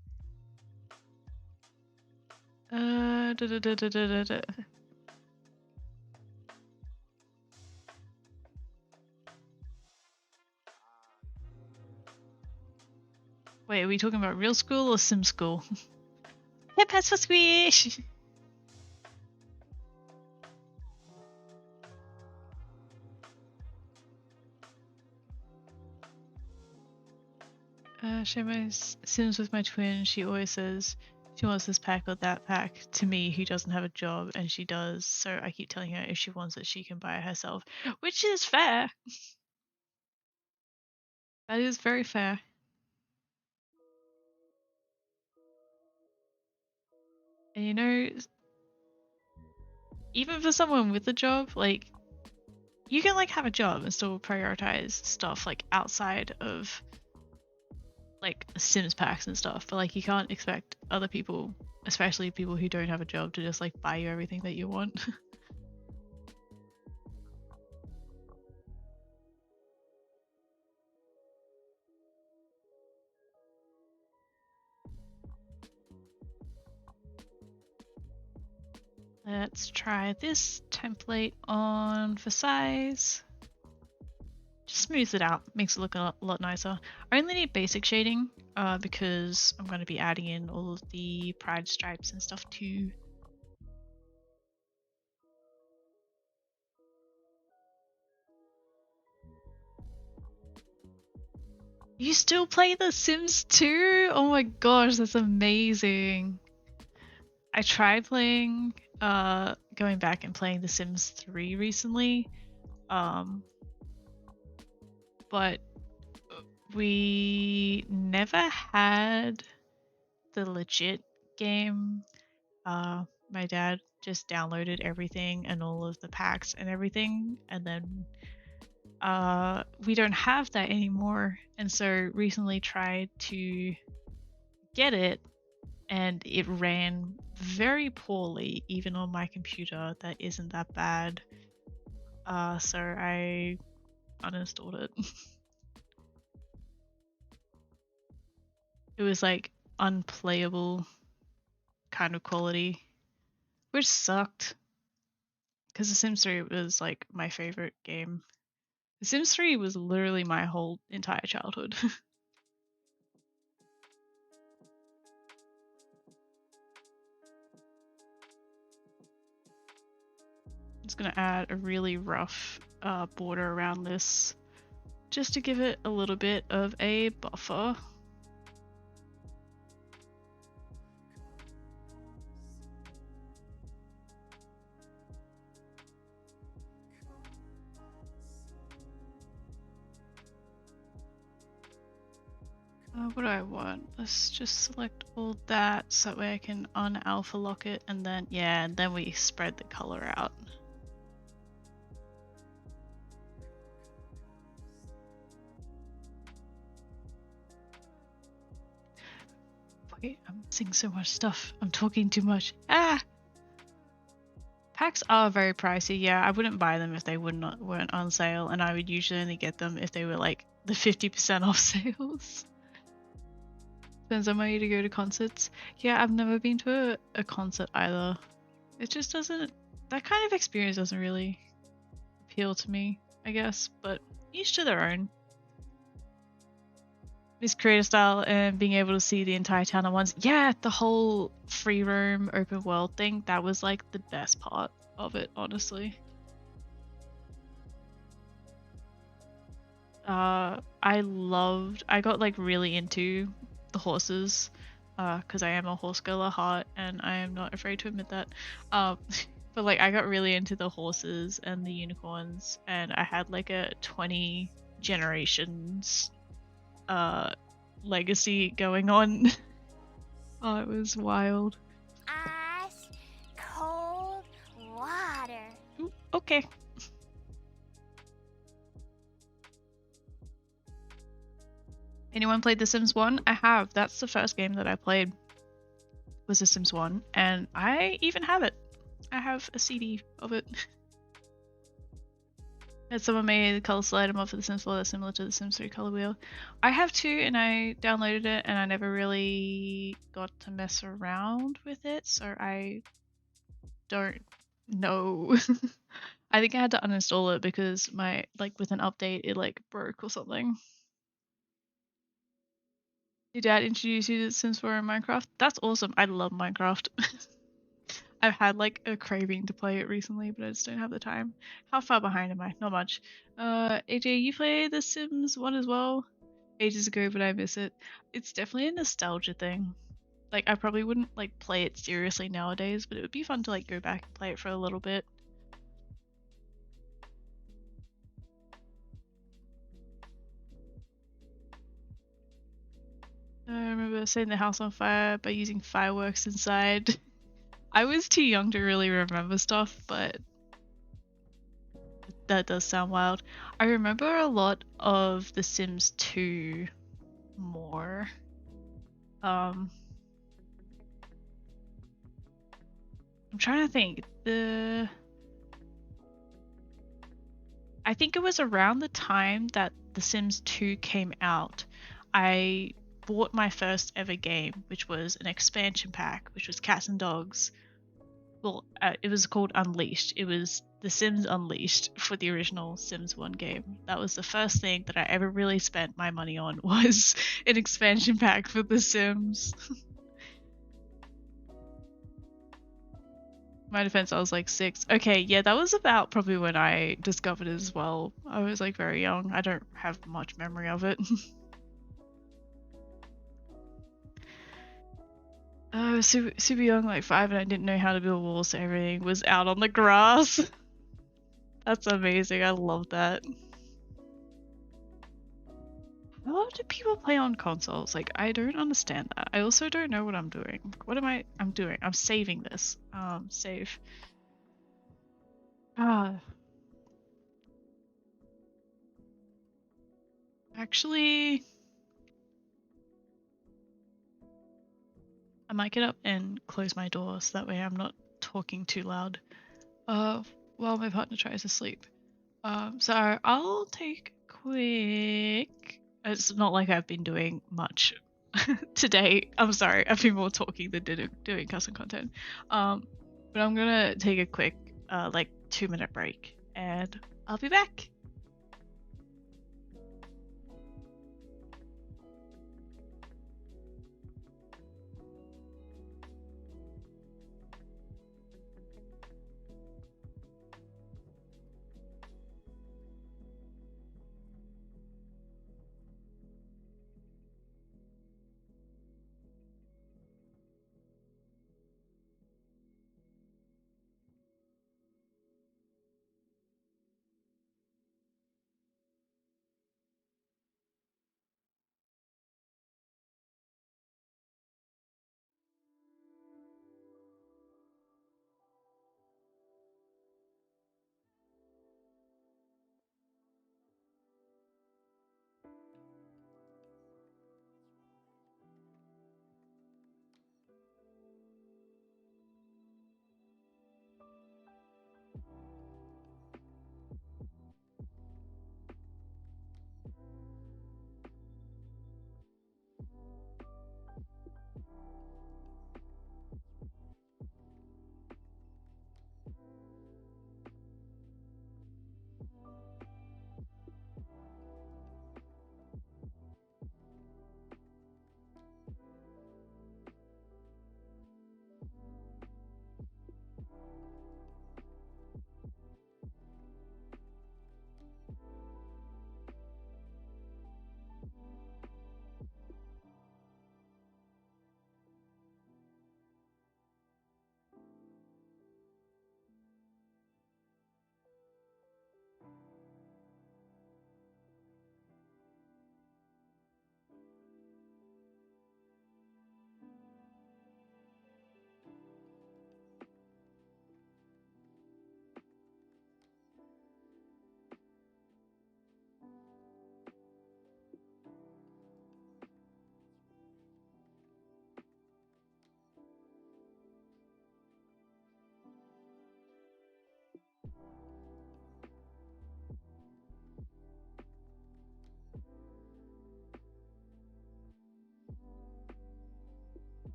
Da, da, da, da, da, da, da. Wait, are we talking about real school or sim school? Hey, pets for squish! Share my sims with my twin. She always says she wants this pack or that pack to me who doesn't have a job, and she does. So I keep telling her if she wants it, she can buy it herself, which is fair. That is very fair. And you know, even for someone with a job, like, you can like have a job and still prioritize stuff like outside of like Sims packs and stuff, but like you can't expect other people, especially people who don't have a job, to just like buy you everything that you want. Let's try this template on for size. Just smooths it out, makes it look a lot nicer. I only need basic shading because I'm going to be adding in all of the pride stripes and stuff too. You still play The Sims 2? Oh my gosh, that's amazing. I tried playing, going back and playing The Sims 3 recently, but we never had the legit game. My dad just downloaded everything and all of the packs and everything, and then we don't have that anymore. And so recently tried to get it, and it ran very poorly, even on my computer that isn't that bad. So I uninstalled it. It was like unplayable kind of quality, which sucked because The Sims 3 was like my favorite game. The Sims 3 was literally my whole entire childhood. Just gonna add a really rough border around this just to give it a little bit of a buffer. What do I want? Let's just select all that so that way I can un-alpha lock it, and then yeah, and then we spread the color out. Wait, I'm missing so much stuff. I'm talking too much. Ah! Packs are very pricey. Yeah, I wouldn't buy them if they weren't on sale, and I would usually only get them if they were like the 50% off sales. Depends on where you go to concerts. Yeah, I've never been to a concert either. It just doesn't, that kind of experience doesn't really appeal to me, I guess, but each to their own. This creator style and being able to see the entire town at once. Yeah, the whole free roam open world thing, that was like the best part of it, honestly. I got like really into the horses because I am a horse girl at heart and I am not afraid to admit that. But like I got really into the horses and the unicorns, and I had like a 20 generations legacy going on. Oh, it was wild. Ice cold water. Ooh, okay. Anyone played The Sims 1? I have. That's the first game that I played, was The Sims 1, and I even have it. I have a CD of it. Had someone made a color slide mod for The Sims 4 that's similar to the Sims 3 color wheel. I have too, and I downloaded it, and I never really got to mess around with it, so I don't know. I think I had to uninstall it because my with an update it broke or something. Your dad introduced you to Sims 4 and Minecraft? That's awesome. I love Minecraft. I've had a craving to play it recently, but I just don't have the time. How far behind am I? Not much. AJ, you play The Sims 1 as well? Ages ago, but I miss it. It's definitely a nostalgia thing. I probably wouldn't play it seriously nowadays, but it would be fun to go back and play it for a little bit. I remember setting the house on fire by using fireworks inside. I was too young to really remember stuff, but that does sound wild. I remember a lot of The Sims 2 more. I'm trying to think. I think it was around the time that The Sims 2 came out. I bought my first ever game, which was an expansion pack, which was Cats and Dogs. Well, it was called Unleashed. It was The Sims Unleashed for the original Sims 1 game. That was the first thing that I ever really spent my money on, was an expansion pack for The Sims. My defense, I was 6. Okay, yeah, that was about probably when I discovered it as well. I was very young. I don't have much memory of it. I was super young, 5, and I didn't know how to build walls, so everything was out on the grass. That's amazing. I love that. How do people play on consoles? I don't understand that. I also don't know what I'm doing. What am I'm doing? I'm saving this. Save. Ah. Actually, I might get up and close my door so that way I'm not talking too loud. While my partner tries to sleep. So I'll take a quick. It's not like I've been doing much today. I'm sorry, I've been more talking than doing custom content. But I'm gonna take a quick 2-minute break, and I'll be back.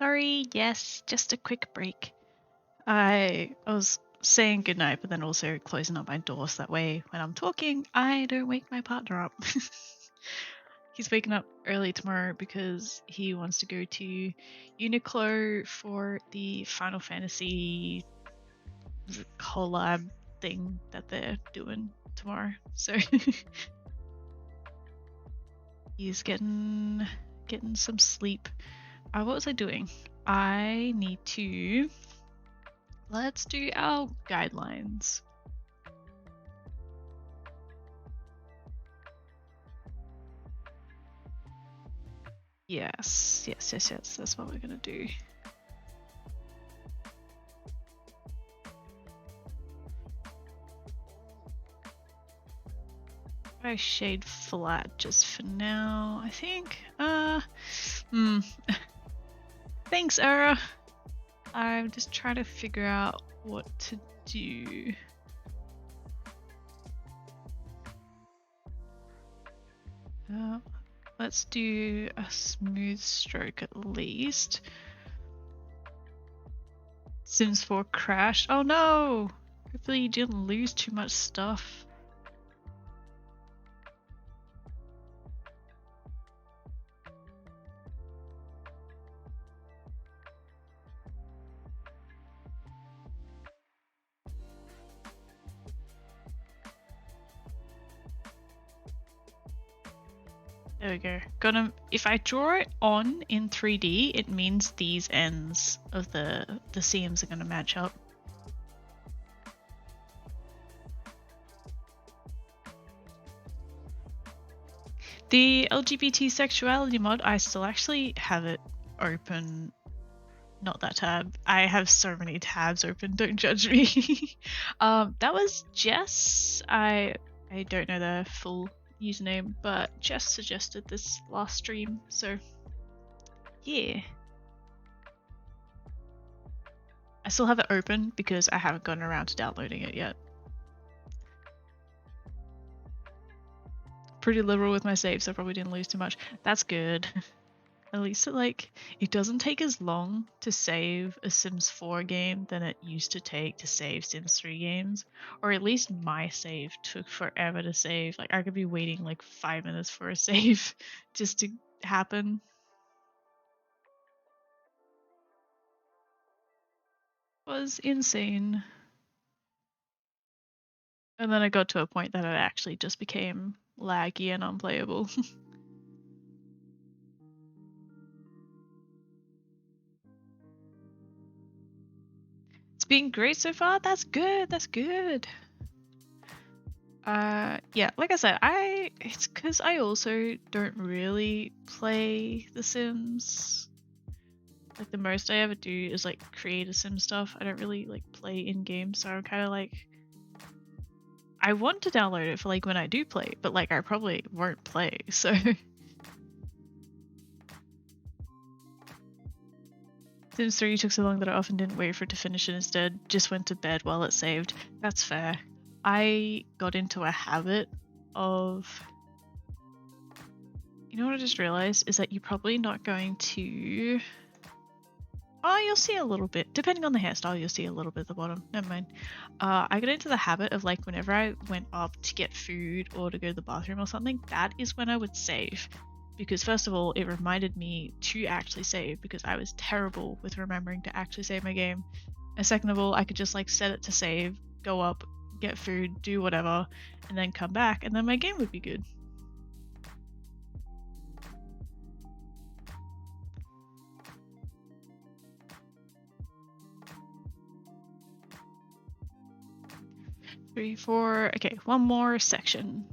Sorry, yes, just a quick break. I was saying goodnight, but then also closing up my door so that way when I'm talking, I don't wake my partner up. He's waking up early tomorrow because he wants to go to Uniqlo for the Final Fantasy collab thing that they're doing tomorrow. So he's getting some sleep. What was I doing? I need to... Let's do our guidelines. Yes. That's what we're gonna do. I shade flat just for now, I think. Thanks, Era. I'm just trying to figure out what to do. Let's do a smooth stroke at least. Sims 4 crashed. Oh no! Hopefully you didn't lose too much stuff. There we go. If I draw it on in 3D, it means these ends of the seams are gonna match up. The LGBT sexuality mod, I still actually have it open. Not that tab. I have so many tabs open, don't judge me. That was Jess. I don't know the full username, but Jess suggested this last stream, so yeah. I still have it open because I haven't gotten around to downloading it yet. Pretty liberal with my saves, so I probably didn't lose too much. That's good. At least it doesn't take as long to save a Sims 4 game than it used to take to save Sims 3 games. Or at least my save took forever to save. Like I could be waiting like 5 minutes for a save just to happen. It was insane. And then I got to a point that it actually just became laggy and unplayable. It's been great so far. That's good. That's good. Yeah, like I said, it's because I also don't really play The Sims. Like the most I ever do is like create a Sim stuff. I don't really like play in game, so I'm kind of like, I want to download it for like when I do play, but like I probably won't play. So Sims 3 took so long that I often didn't wait for it to finish and instead just went to bed while it saved. That's fair. I got into a habit of... You know what I just realized is that you're probably not going to... Oh, you'll see a little bit. Depending on the hairstyle, you'll see a little bit at the bottom. Never mind. I got into the habit of like whenever I went up to get food or to go to the bathroom or something, that is when I would save. Because first of all, it reminded me to actually save because I was terrible with remembering to actually save my game. And second of all, I could just like set it to save, go up, get food, do whatever, and then come back, and then my game would be good. Three, four, okay, one more section.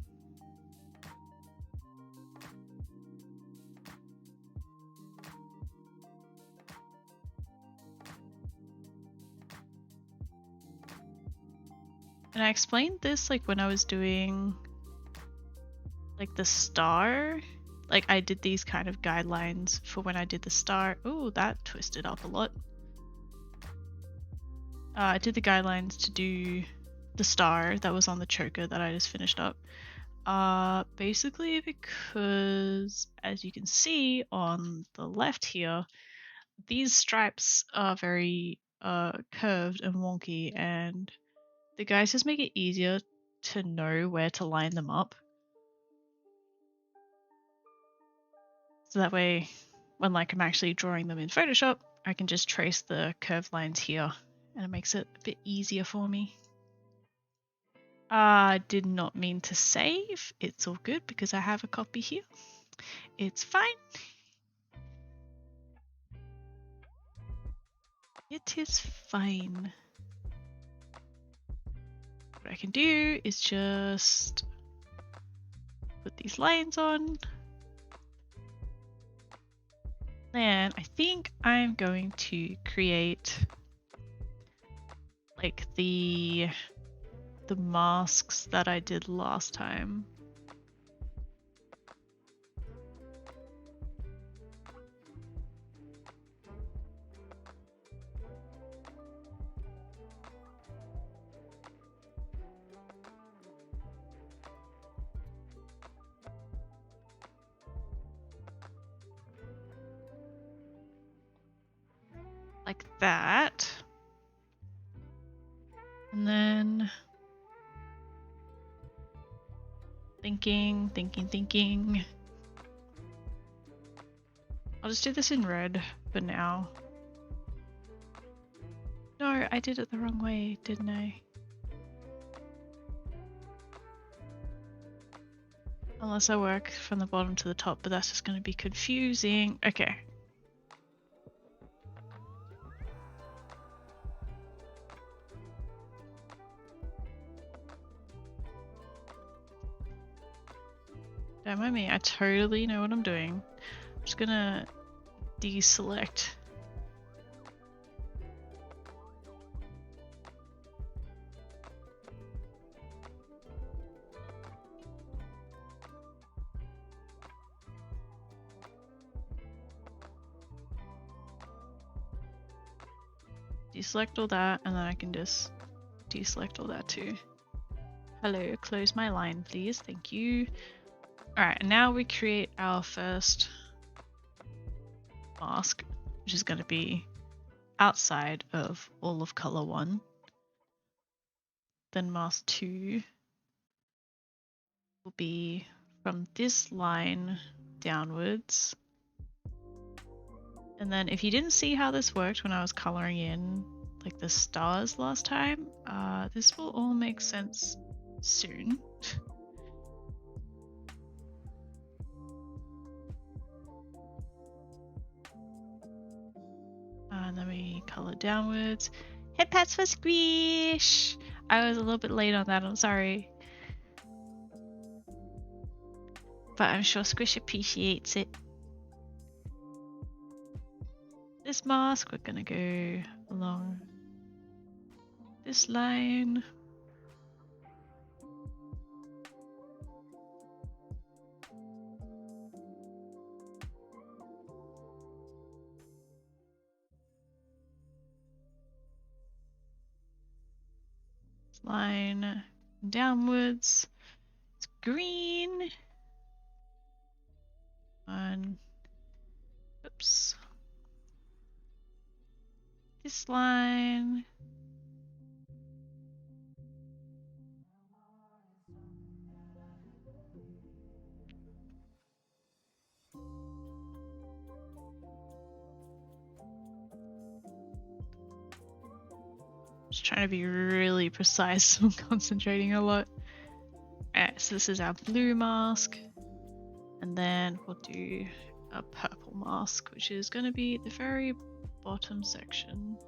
And I explained this like when I was doing like the star. Like I did these kind of guidelines for when I did the star. Oh, that twisted up a lot. I did the guidelines to do the star that was on the choker that I just finished up. Basically because as you can see on the left here, these stripes are very curved and wonky, and the guys just make it easier to know where to line them up. So that way, when like I'm actually drawing them in Photoshop, I can just trace the curved lines here, and it makes it a bit easier for me. I did not mean to save. It's all good because I have a copy here. It's fine. It is fine. What I can do is just put these lines on. Then I think I'm going to create like the masks that I did last time. Like that. And then thinking. I'll just do this in red for now. No, I did it the wrong way, didn't I? Unless I work from the bottom to the top, but that's just going to be confusing. Okay. Don't mind me, I totally know what I'm doing. I'm just gonna deselect. Deselect all that, and then I can just deselect all that too. Hello, close my line please, thank you. Alright, and now we create our first mask, which is going to be outside of all of color 1. Then mask 2 will be from this line downwards. And then if you didn't see how this worked when I was coloring in like the stars last time, this will all make sense soon. And then we color downwards. Head pats for Squish! I was a little bit late on that, I'm sorry. But I'm sure Squish appreciates it. This mask, we're gonna go along this line. Line downwards. It's green. And oops. This line. Just trying to be really precise. I'm concentrating a lot. Alright, so this is our blue mask. And then we'll do a purple mask, which is going to be the very bottom section.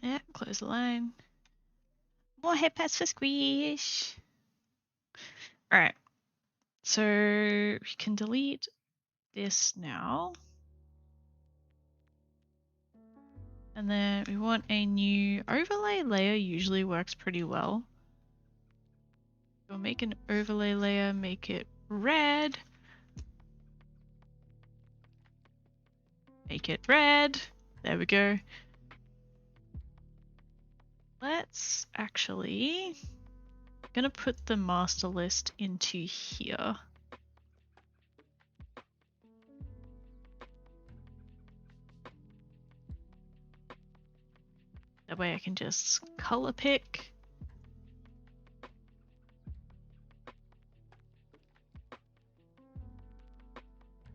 Yeah, close the line. More head pats for Squish. Alright, so we can delete this now. And then we want a new overlay layer, usually works pretty well. We'll make an overlay layer, make it red. Make it red. There we go. Let's actually, I'm gonna put the master list into here. That way I can just color pick.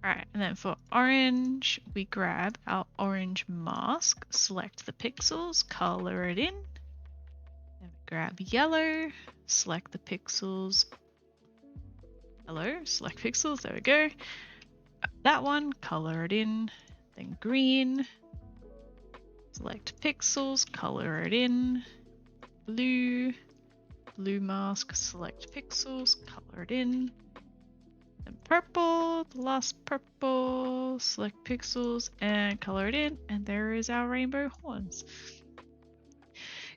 Alright, and then for orange, we grab our orange mask, select the pixels, color it in. Then we grab yellow, select the pixels. Yellow, select pixels, there we go. That one, color it in. Then green, select pixels, color it in. Blue, blue mask, select pixels, color it in. Then purple, the last purple, select pixels and color it in, and there is our rainbow horns.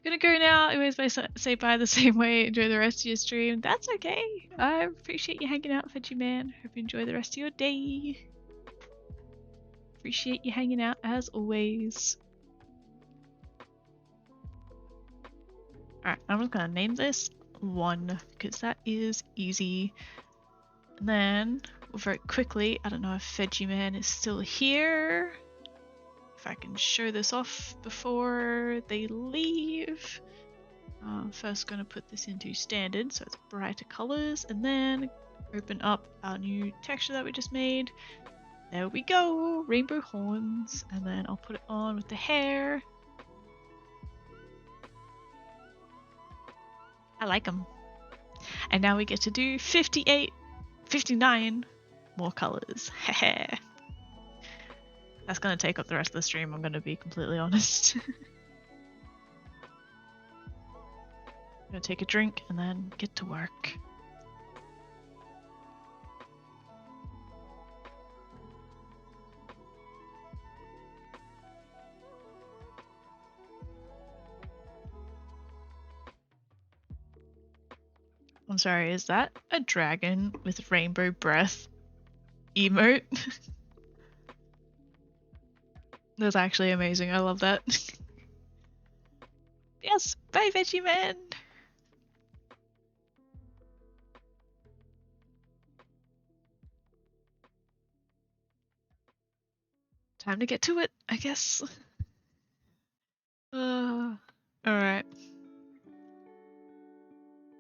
Gonna go now. I always say bye the same way. Enjoy the rest of your stream. That's okay. I appreciate you hanging out, Veggie Man. Hope you enjoy the rest of your day. Appreciate you hanging out as always. Alright, I'm just gonna name this 1 because that is easy. And then, very quickly, I don't know if Veggie Man is still here. If I can show this off before they leave. First gonna put this into standard so it's brighter colors, and then open up our new texture that we just made. There we go, rainbow horns, and then I'll put it on with the hair. I like them. And now we get to do 59 more colors. Heh. That's gonna take up the rest of the stream, I'm gonna be completely honest. I'm gonna take a drink and then get to work. I'm sorry, is that a dragon with rainbow breath emote? That's actually amazing, I love that. Yes, bye Veggie Man! Time to get to it, I guess. Alright.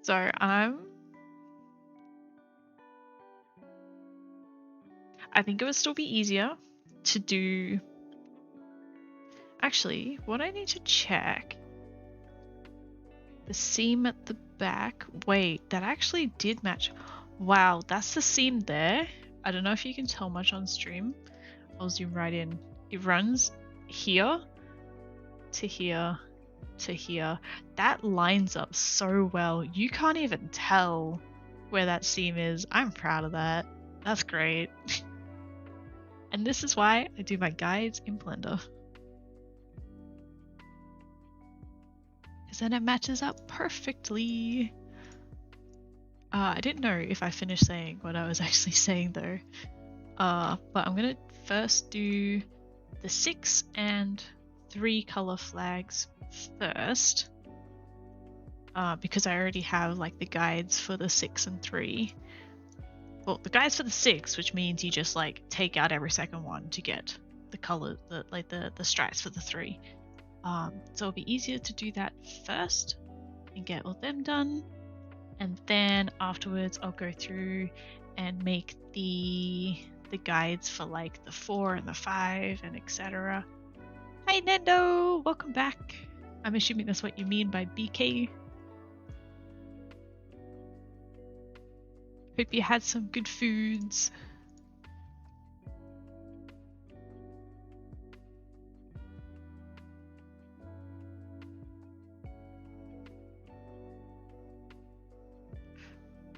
So I think it would still be easier to do. Actually, what I need to check, the seam at the back. Wait, that actually did match. Wow, that's the seam there. I don't know if you can tell much on stream. I'll zoom right in. It runs here to here to here. That lines up so well. You can't even tell where that seam is. I'm proud of that. That's great. And this is why I do my guides in Blender. Because then it matches up perfectly. I didn't know if I finished saying what I was actually saying though. But I'm gonna first do the 6 and 3 color flags first. Because I already have like the guides for the 6 and 3. Well, the guides for the 6, which means you just like take out every second one to get the color, the stripes for the 3. So it'll be easier to do that first and get all them done, and then afterwards I'll go through and make the guides for like the 4 and the 5 and etc. Hi Nendo, welcome back. I'm assuming that's what you mean by BK. Hope you had some good foods.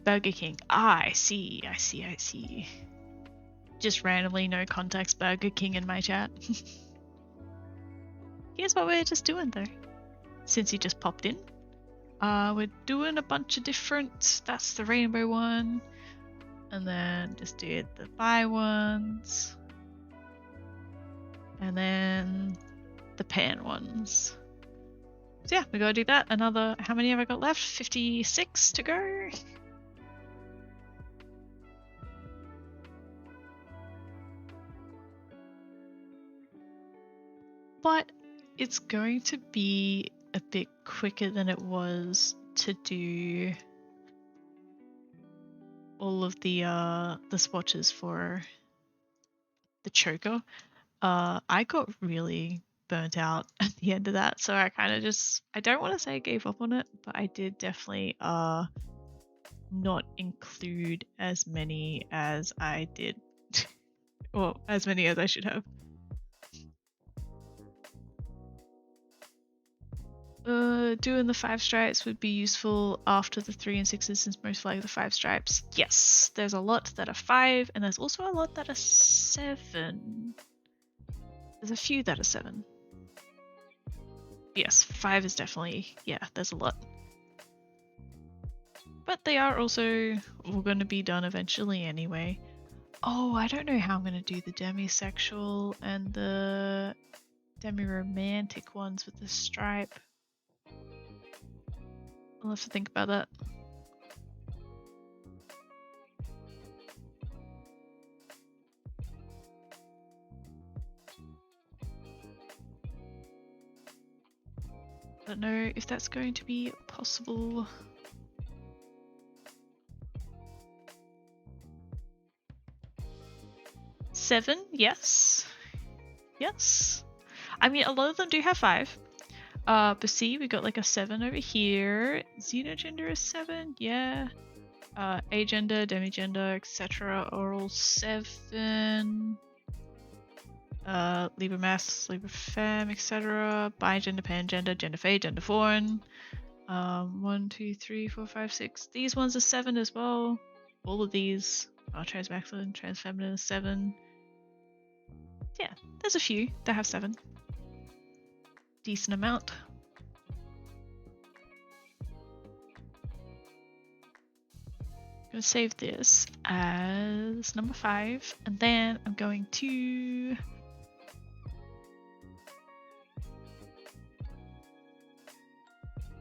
Burger King. Ah, I see. Just randomly no context Burger King in my chat. here's what we're just doing though. Since you just popped in, we're doing a bunch of different. That's the rainbow one, and then just did the bi ones, and then the pan ones. So yeah, we gotta do that. Another. How many have I got left? 56 to go. But it's going to be a bit quicker than it was to do all of the swatches for the choker. I got really burnt out at the end of that, so I kind of just, I don't want to say I gave up on it, but I did definitely not include as many as I did, or as many as I should have. Doing the 5 stripes would be useful after the 3 and 6s, since most flag the 5 stripes. Yes, there's a lot that are 5, and there's also a lot that are 7. There's a few that are 7. Yes, 5 is definitely, yeah, there's a lot. But they are also all going to be done eventually anyway. Oh, I don't know how I'm going to do the demisexual and the demi-romantic ones with the stripe. I'll have to think about that. I don't know if that's going to be possible. Seven, yes. Yes. I mean, a lot of them do have 5. But see, we got like a 7 over here. Xenogender is 7, yeah. Agender, demigender, etc. are all 7. Libra Mass, Libra Femme, etc. Bigender, Pangender, Gender Fade, Gender Foreign. 1, 2, 3, 4, 5, 6. These ones are 7 as well. All of these are transmasculine, transfeminine is 7. Yeah, there's a few that have 7. Decent amount. I'm going to save this as number 5, and then I'm going to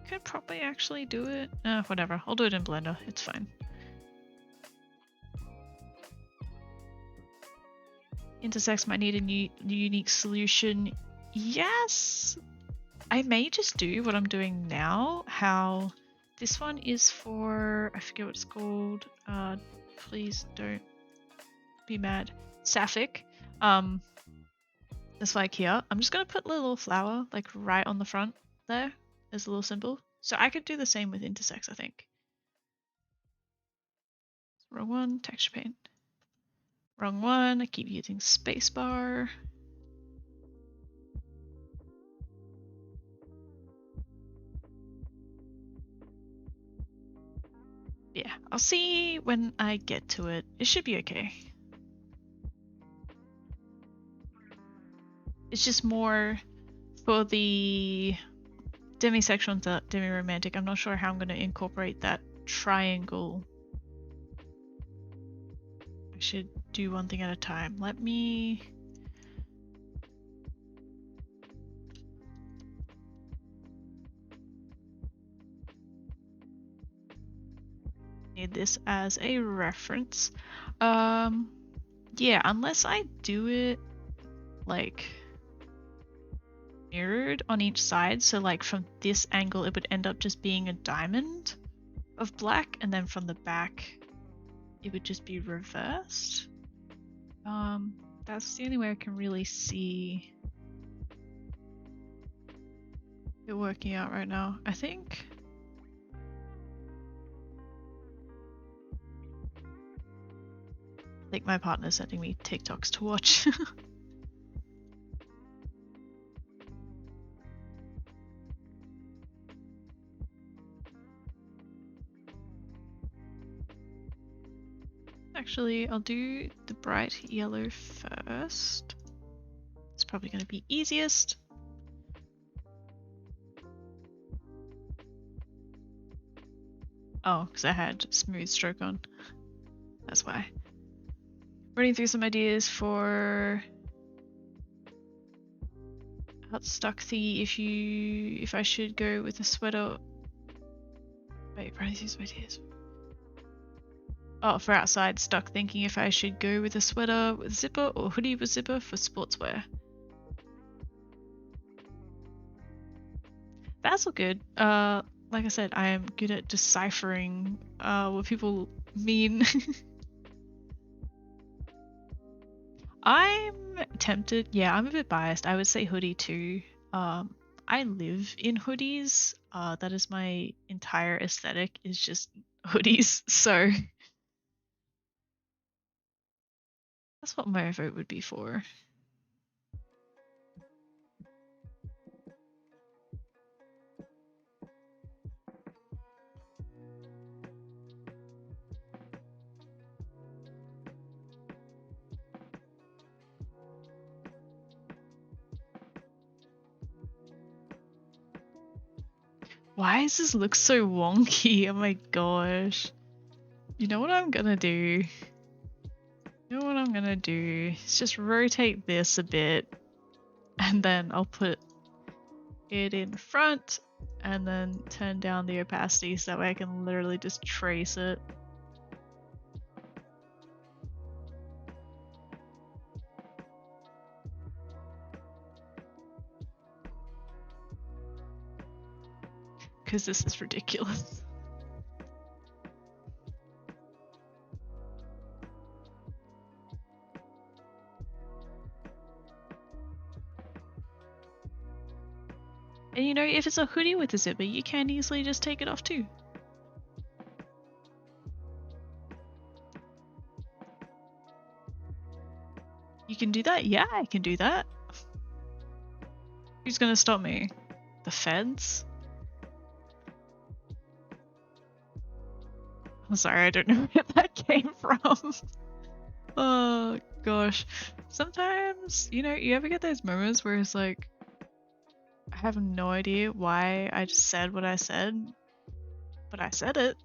could probably actually do it. Whatever, I'll do it in Blender, it's fine. Intersex might need a new unique solution. Yes! I may just do what I'm doing now, how this one is for, I forget what it's called, please don't be mad, Sapphic. This like here, I'm just gonna put a little flower like right on the front there as a little symbol. So I could do the same with intersex, I think. Wrong one, texture paint. Wrong one, I keep using spacebar. Yeah, I'll see when I get to it. It should be okay. It's just more for the demisexual and demi-romantic. I'm not sure how I'm going to incorporate that triangle. I should do one thing at a time. Let me... need this as a reference. Yeah, unless I do it like mirrored on each side, so like from this angle it would end up just being a diamond of black, and then from the back it would just be reversed. That's the only way I can really see it working out right now, I think. I think my partner's sending me TikToks to watch. Actually, I'll do the bright yellow first. It's probably going to be easiest. Oh, because I had smooth stroke on. That's why. Running through some ideas for outstuck thingy if I should go with a sweater. Wait, running through some ideas. Oh, for outside, stuck thinking if I should go with a sweater with zipper or hoodie with zipper for sportswear. That's all good. Like I said, I am good at deciphering what people mean. I'm tempted. Yeah, I'm a bit biased. I would say hoodie too. I live in hoodies. That is my entire aesthetic is just hoodies. So that's what my vote would be for. Why does this look so wonky? Oh my gosh. You know what I'm gonna do? You know what I'm gonna do? Is just rotate this a bit and then I'll put it in front and then turn down the opacity so that way I can literally just trace it. Because this is ridiculous. And you know, if it's a hoodie with a zipper, you can easily just take it off too. You can do that? Yeah, I can do that. Who's gonna stop me? The feds? I'm sorry, I don't know where that came from. Oh gosh. Sometimes, you know, you ever get those moments where it's like, I have no idea why I just said what I said, but I said it.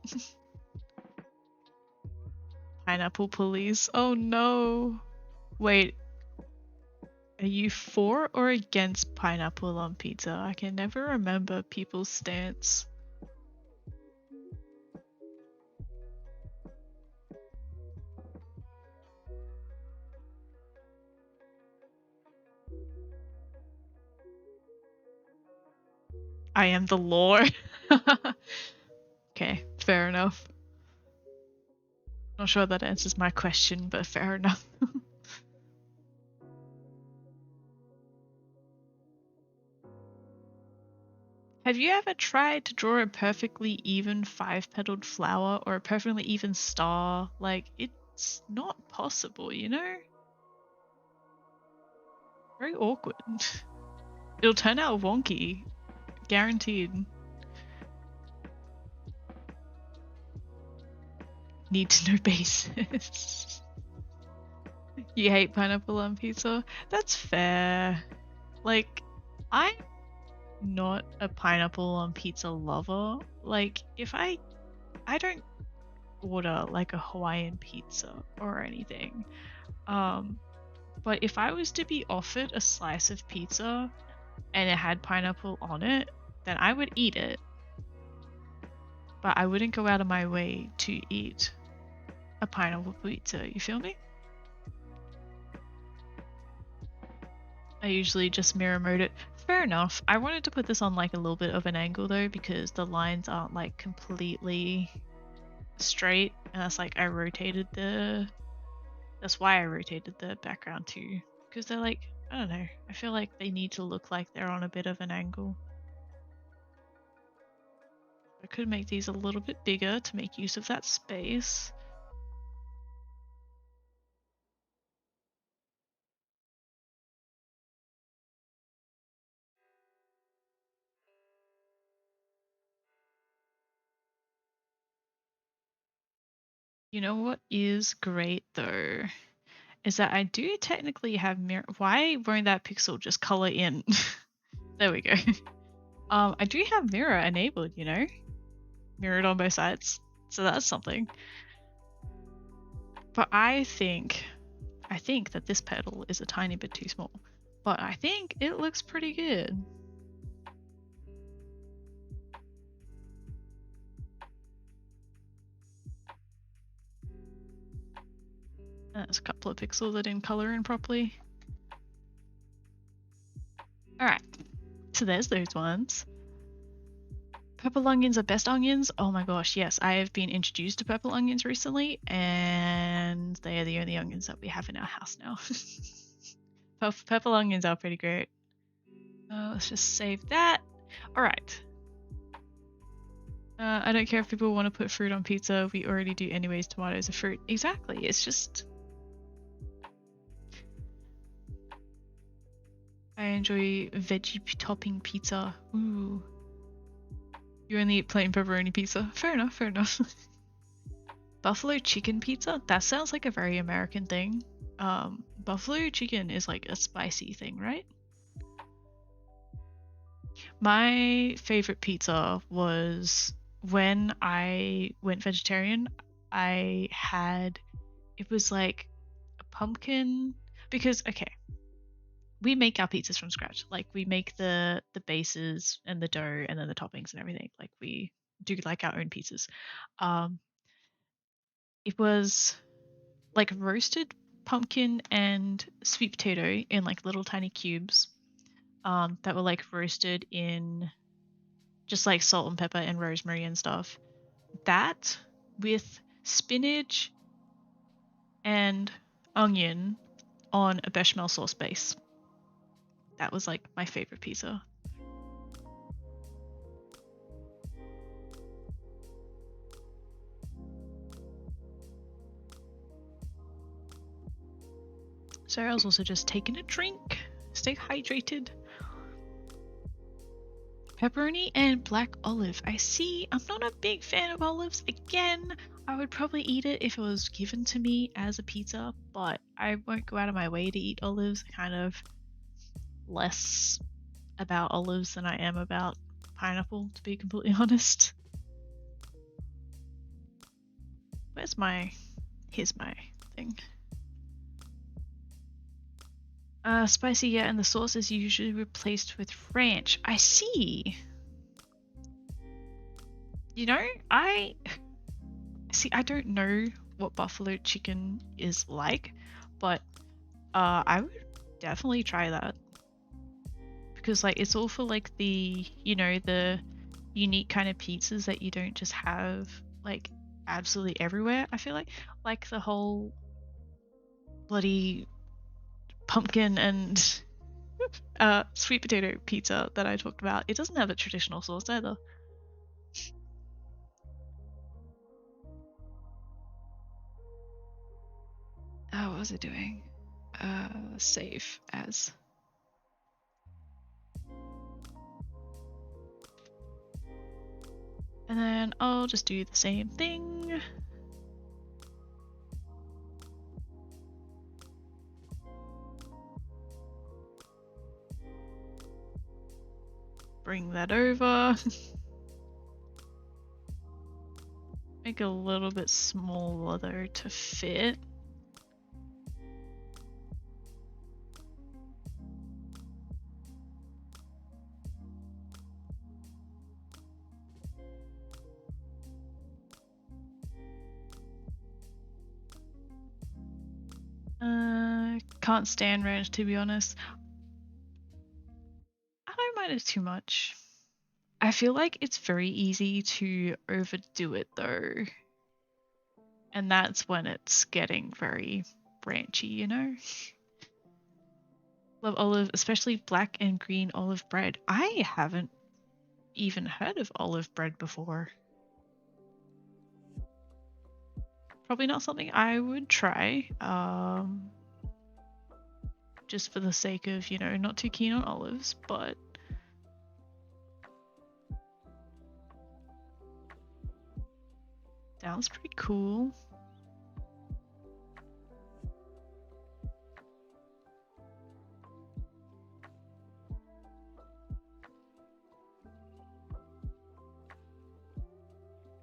Pineapple police. Oh no. Wait. Are you for or against pineapple on pizza? I can never remember people's stance. I am the law. Okay, fair enough. Not sure that answers my question, but fair enough. Have you ever tried to draw a perfectly even 5-petaled flower or a perfectly even star? Like, it's not possible, you know? Very awkward. It'll turn out wonky. Guaranteed. Need to know basis. You hate pineapple on pizza? That's fair. Like, I'm not a pineapple on pizza lover. Like, if I don't order like a Hawaiian pizza or anything. But if I was to be offered a slice of pizza and it had pineapple on it, then I would eat it. But I wouldn't go out of my way to eat a pineapple pizza, you feel me? I usually just mirror mode it. Fair enough. I wanted to put this on like a little bit of an angle though because the lines aren't like completely straight, and that's like that's why I rotated the background too, because they're like, I don't know, I feel like they need to look like they're on a bit of an angle. I could make these a little bit bigger to make use of that space. You know what is great though? Is that I do technically have mirror. Why won't that pixel just color in? There we go. I do have mirror enabled, you know? Mirrored on both sides. So that's something. But I think that this petal is a tiny bit too small. But I think it looks pretty good. There's a couple of pixels that didn't color in properly. Alright, so there's those ones. Purple onions are best onions. Oh my gosh, yes. I have been introduced to purple onions recently, and they are the only onions that we have in our house now. Purple onions are pretty great. Let's just save that. Alright. I don't care if people want to put fruit on pizza. We already do anyways. Tomatoes are fruit. Exactly. It's just... I enjoy veggie topping pizza. Ooh. You only eat plain pepperoni pizza. Fair enough, fair enough. Buffalo chicken pizza? That sounds like a very American thing. Buffalo chicken is like a spicy thing, right? My favorite pizza was when I went vegetarian. It was like a pumpkin, because okay, we make our pizzas from scratch. Like we make the bases and the dough and then the toppings and everything. Like we do like our own pizzas. Um, it was like roasted pumpkin and sweet potato in like little tiny cubes. That were like roasted in just like salt and pepper and rosemary and stuff. That with spinach and onion on a bechamel sauce base. That was like my favorite pizza. So I was also just taking a drink. Stay hydrated. Pepperoni and black olive. I see. I'm not a big fan of olives. Again, I would probably eat it if it was given to me as a pizza, but I won't go out of my way to eat olives. Kind of less about olives than I am about pineapple, to be completely honest. Here's my thing. Spicy, yeah, and the sauce is usually replaced with ranch. I see. You know, I don't know what buffalo chicken is like, but I would definitely try that. Because like it's all for like the, you know, the unique kind of pizzas that you don't just have like absolutely everywhere, I feel like the whole bloody pumpkin and sweet potato pizza that I talked about. It doesn't have a traditional sauce either. Oh, what was it doing? Save as. And then I'll just do the same thing. Bring that over. Make it a little bit smaller though to fit. Can't stand ranch, to be honest. I don't mind it too much. I feel like it's very easy to overdo it though. And that's when it's getting very branchy, you know? Love olive, especially black and green olive bread. I haven't even heard of olive bread before. Probably not something I would try. Just for the sake of, you know, not too keen on olives, but sounds pretty cool.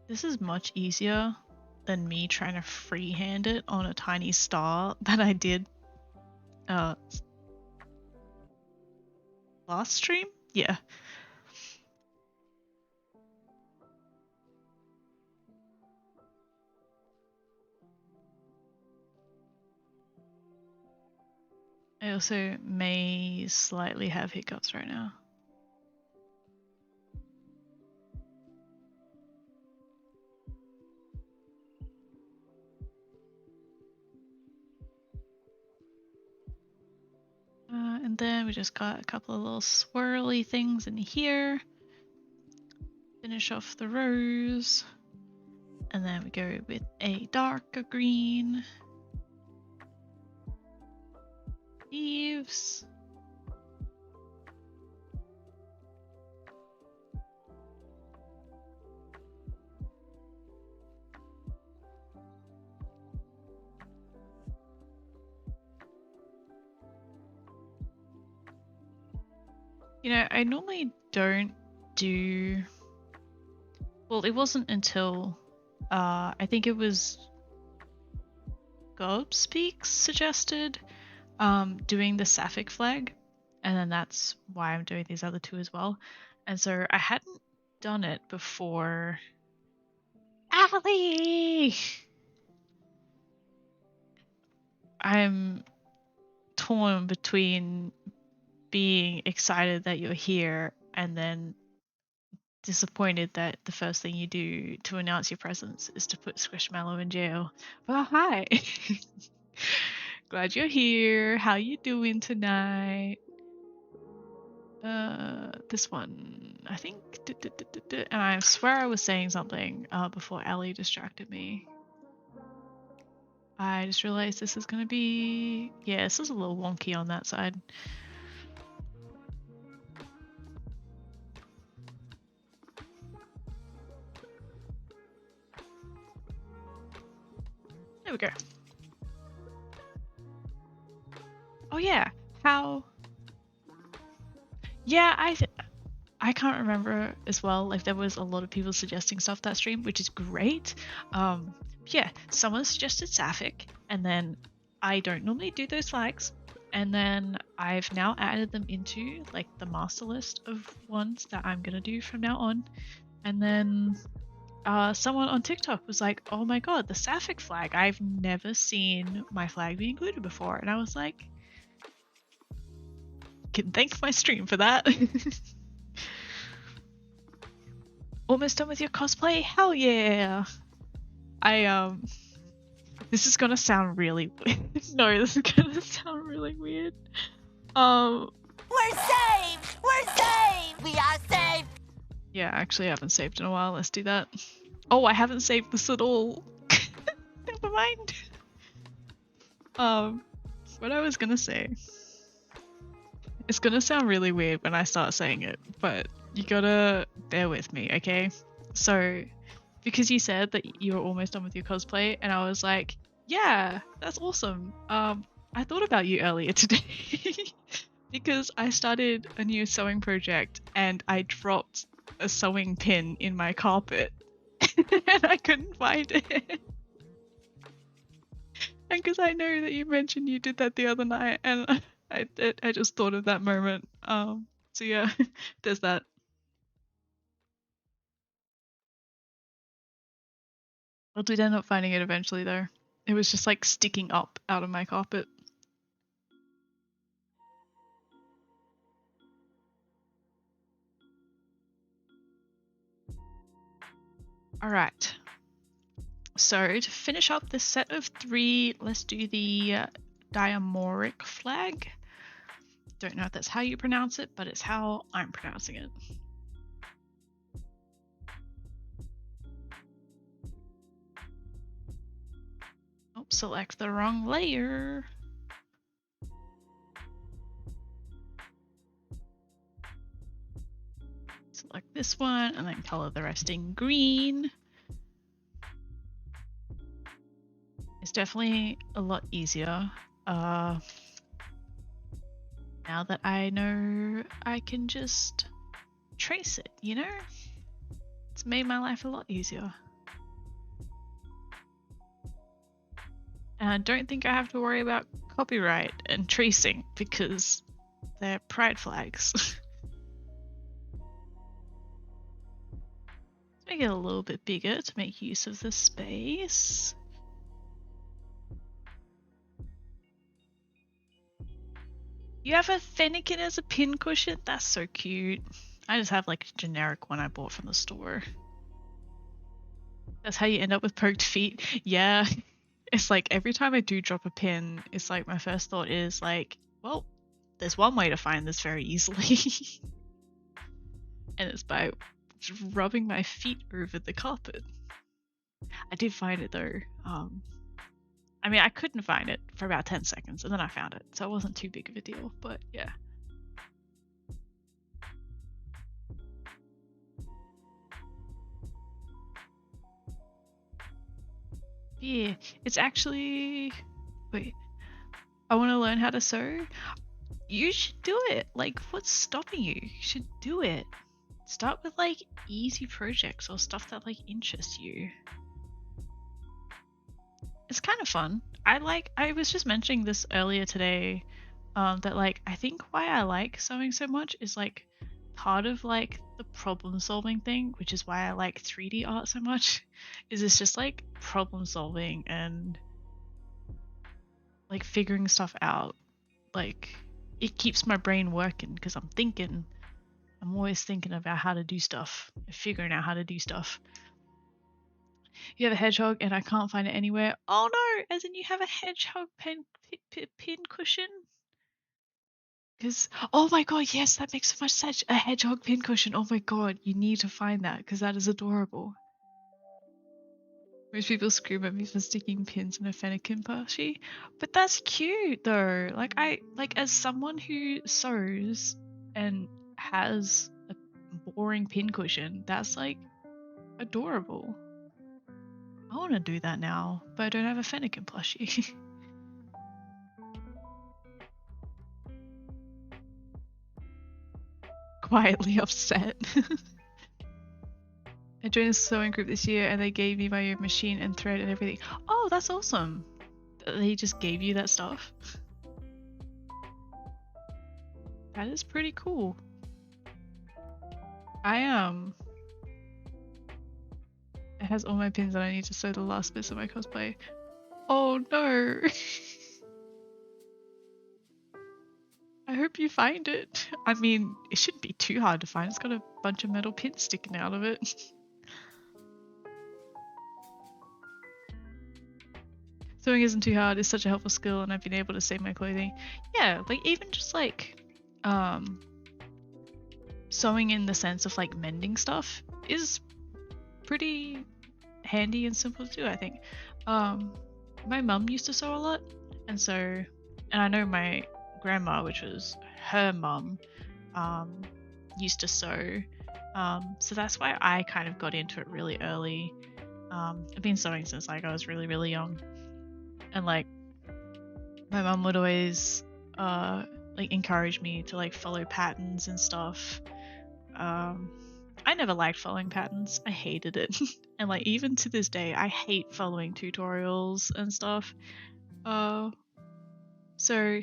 This This is much easier than me trying to freehand it on a tiny star that I did last stream. Yeah. I also may slightly have hiccups right now. And then we just got a couple of little swirly things in here. Finish off the rows. And then we go with a darker green. Leaves. You know, I normally don't do... Well, it wasn't until... I think it was... Gobspeaks suggested doing the sapphic flag. And then that's why I'm doing these other two as well. And so I hadn't done it before... Ali! I'm torn between being excited that you're here and then disappointed that the first thing you do to announce your presence is to put Squishmallow in jail. Well, hi. Glad you're here. How you doing tonight? This one, I think. And I swear I was saying something before Ellie distracted me. I just realized this is gonna be... Yeah, this is a little wonky on that side. There we go. Oh yeah, how... Yeah, I can't remember as well. Like, there was a lot of people suggesting stuff that stream, which is great. Yeah, someone suggested Sapphic, and then I don't normally do those flags, and then I've now added them into like the master list of ones that I'm gonna do from now on. And then someone on TikTok was like, "Oh my god, the Sapphic flag! I've never seen my flag be included before," and I was like, "Can thank my stream for that." Almost done with your cosplay? Hell yeah! This is gonna sound really weird. No, this is gonna sound really weird. We're saved! We're saved! We are saved! Yeah, actually I haven't saved in a while. Let's do that. Oh, I haven't saved this at all. Never mind. What I was gonna say. It's gonna sound really weird when I start saying it, but you gotta bear with me, okay? So, because you said that you were almost done with your cosplay, and I was like, yeah, that's awesome. I thought about you earlier today because I started a new sewing project and I dropped a sewing pin in my carpet and I couldn't find it. And because I know that you mentioned you did that the other night, and I just thought of that moment. So yeah, there's that. I did end up finding it eventually though. It was just like sticking up out of my carpet. Alright. So to finish up this set of 3, let's do the diamoric flag. Don't know if that's how you pronounce it, but it's how I'm pronouncing it. Oh, select the wrong layer. Select this one and then color the rest in green. It's definitely a lot easier now that I know I can just trace it, you know? It's made my life a lot easier. And I don't think I have to worry about copyright and tracing because they're pride flags. Let's make it a little bit bigger to make use of the space. You have a Fennekin as a pincushion? That's so cute. I just have like a generic one I bought from the store. That's how you end up with poked feet. Yeah. It's like every time I do drop a pin, it's like my first thought is like, well, there's one way to find this very easily. And it's by just rubbing my feet over the carpet. I did find it though. I mean, I couldn't find it for about 10 seconds and then I found it. So it wasn't too big of a deal, but yeah. Yeah, it's actually... Wait. I want to learn how to sew. You should do it. Like, what's stopping you? You should do it. Start with like easy projects or stuff that like interests you. It's kind of fun. I was just mentioning this earlier today, that like I think why I like sewing so much is like part of like the problem solving thing, which is why I like 3D art so much, is it's just like problem solving and like figuring stuff out. Like it keeps my brain working because I'm thinking. I'm always thinking about how to do stuff, figuring out how to do stuff. You have a hedgehog and I can't find it anywhere. Oh no, as in you have a hedgehog pin cushion? Because, oh my god, yes, that makes so much sense. A hedgehog pin cushion. Oh my god, you need to find that because that is adorable. Most people scream at me for sticking pins in a Fennekin plushie, but that's cute though. Like as someone who sews and has a boring pin cushion, that's like adorable. I want to do that now, but I don't have a Fennekin plushie. Quietly upset. I joined a sewing group this year and they gave me my own machine and thread and everything. Oh, that's awesome. They just gave you that stuff. That is pretty cool. It has all my pins and I need to sew the last bits of my cosplay. Oh no. I hope you find it. I mean, it shouldn't be too hard to find. It's got a bunch of metal pins sticking out of it. Sewing isn't too hard. It's such a helpful skill and I've been able to save my clothing. Yeah, like even just like sewing in the sense of like mending stuff is pretty handy and simple to do, I think. My mum used to sew a lot, and I know my grandma, which was her mum, used to sew. So that's why I kind of got into it really early. I've been sewing since like I was really, really young. And like my mum would always like encourage me to like follow patterns and stuff. I never liked following patterns. I hated it. And like even to this day, I hate following tutorials and stuff. So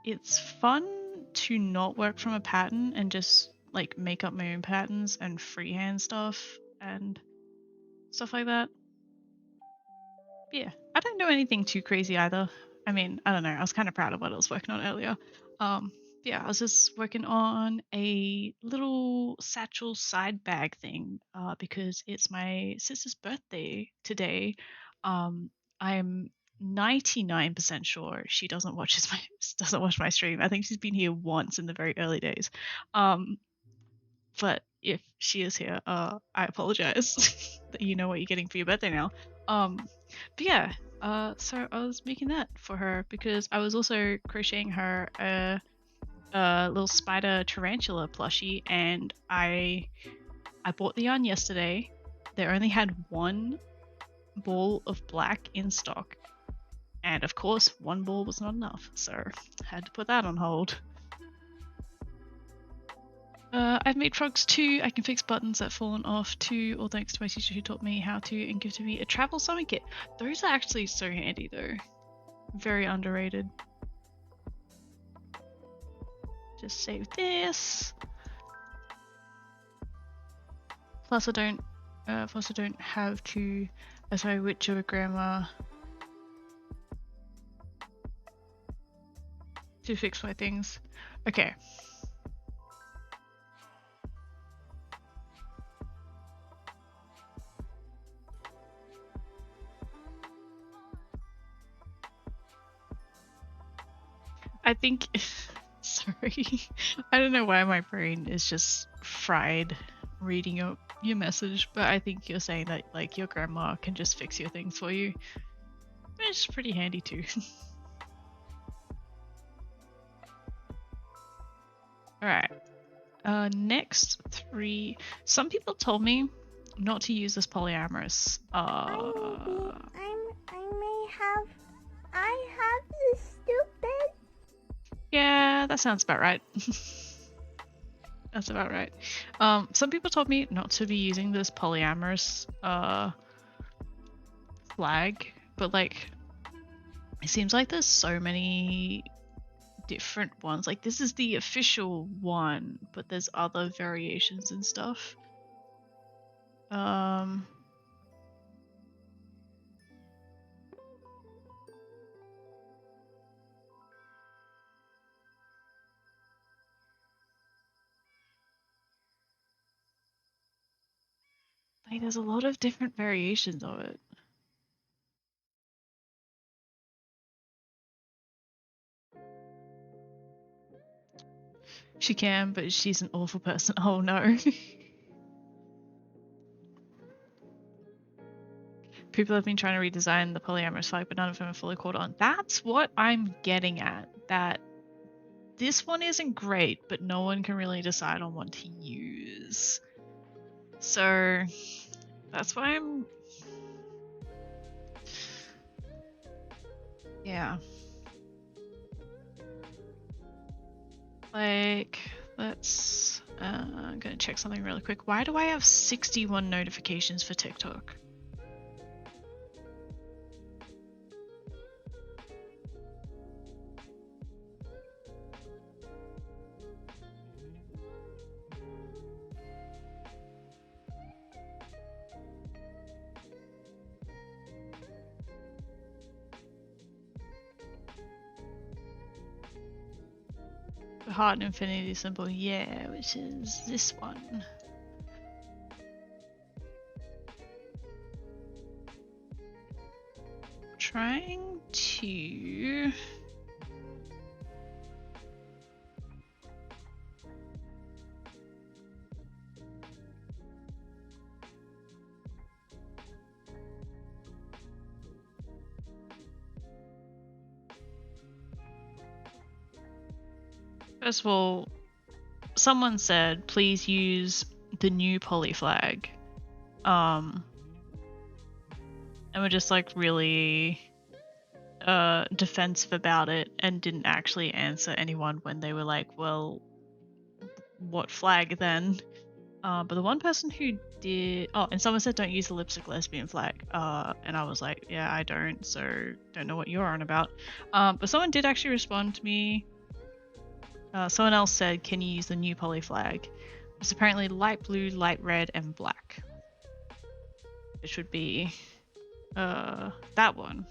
it's fun to not work from a pattern and just like make up my own patterns and freehand stuff and stuff like that. Yeah, I don't do anything too crazy either. I mean, I don't know. I was kind of proud of what I was working on earlier. Yeah, I was just working on a little satchel side bag thing because it's my sister's birthday today. I'm 99% sure she doesn't watch my stream. I think she's been here once in the very early days. But if she is here, I apologize that you know what you're getting for your birthday now. But yeah, so I was making that for her because I was also crocheting her a little spider tarantula plushie, and I bought the yarn yesterday. They only had one ball of black in stock, and of course one ball was not enough, so I had to put that on hold. I've made frogs too. I can fix buttons that fallen off too, all thanks to my teacher who taught me how to and gifted me a travel sewing kit. Those are actually so handy though. Very underrated. Just save this. Plus I don't have to, sorry, which your grandma to fix my things. Okay. I think, sorry, I don't know why my brain is just fried reading your message, but I think you're saying that like your grandma can just fix your things for you. It's pretty handy too. Alright. Next 3. Some people told me not to use this polyamorous. I have this stupid. Yeah, that sounds about right. That's about right. Some people told me not to be using this polyamorous flag, but like it seems like there's so many different ones. Like this is the official one, but there's other variations and stuff. Like there's a lot of different variations of it. She can, but she's an awful person. Oh no. People have been trying to redesign the polyamorous flag, but none of them have fully caught on. That's what I'm getting at. That this one isn't great, but no one can really decide on what to use. So that's why I'm... Yeah. Like, let's... I'm gonna check something really quick. Why do I have 61 notifications for TikTok? The heart and infinity symbol, yeah, which is this one. Trying to... First of all, someone said please use the new poly flag. And we're just like really defensive about it and didn't actually answer anyone when they were like, well, what flag then? But the one person who did... Oh, and someone said don't use the lipstick lesbian flag. And I was like, yeah, I don't, so don't know what you're on about. But someone did actually respond to me. Someone else said, can you use the new poly flag? It's apparently light blue, light red, and black. It should be that one.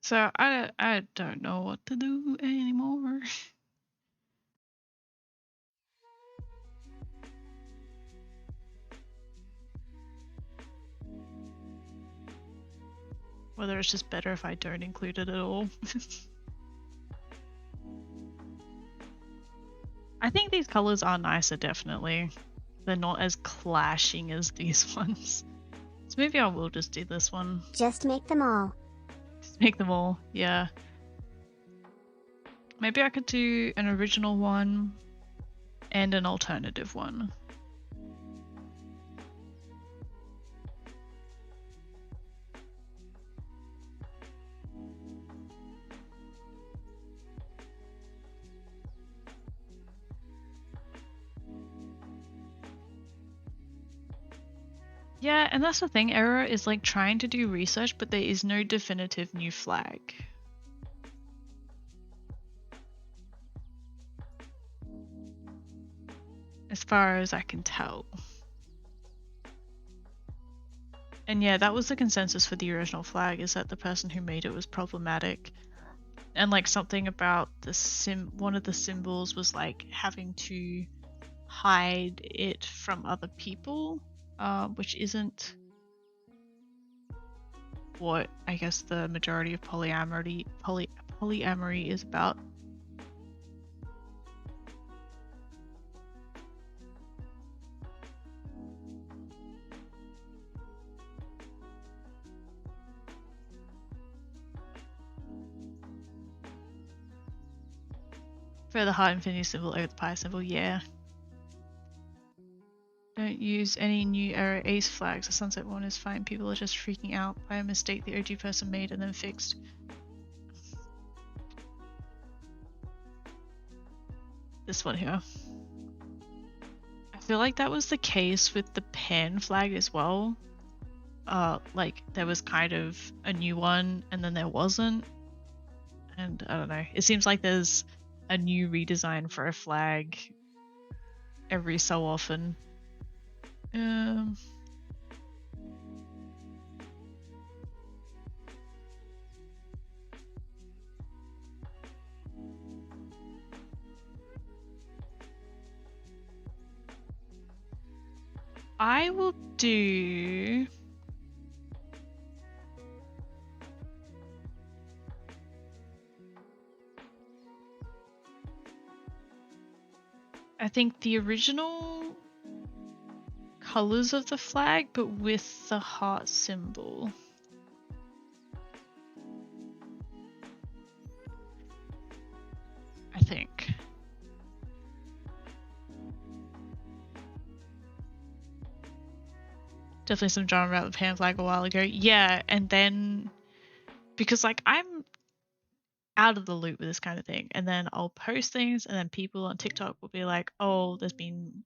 So I don't know what to do anymore. Whether it's just better if I don't include it at all. I think these colors are nicer, definitely. They're not as clashing as these ones. So maybe I will just do this one. Just make them all. Just make them all, yeah. Maybe I could do an original one. and an alternative one. Yeah, and that's the thing, Error is like trying to do research, but there is no definitive new flag. As far as I can tell. And yeah, that was the consensus for the original flag, is that the person who made it was problematic. And like something about the one of the symbols was like having to hide it from other people, which isn't what I guess the majority of polyamory is about. For the heart infinity symbol over the pi symbol, yeah. Don't use any new error ace flags. The sunset one is fine. People are just freaking out by a mistake the OG person made and then fixed. This one here. I feel like that was the case with the pan flag as well. Like there was kind of a new one and then there wasn't. And I don't know. It seems like there's a new redesign for a flag every so often. I will do... I think the original colors of the flag, but with the heart symbol. I think. Definitely some drama about the pan flag a while ago. Yeah, and then because like I'm out of the loop with this kind of thing, and then I'll post things and then people on TikTok will be like, oh, there's been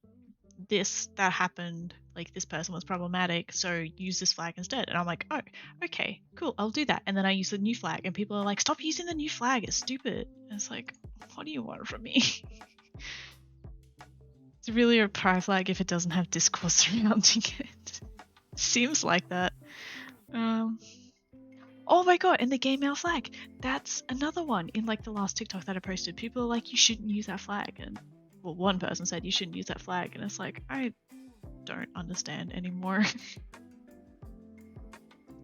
this that happened, like this person was problematic, so use this flag instead. And I'm like, oh, okay, cool, I'll do that. And then I use the new flag and people are like, stop using the new flag, it's stupid. And it's like, what do you want from me? It's really a pride flag if it doesn't have discourse surrounding it. Seems like that. Oh my god, and the gay male flag. That's another one in like the last TikTok that I posted. People are like, you shouldn't use that flag. And well, one person said you shouldn't use that flag. And it's like, I don't understand anymore.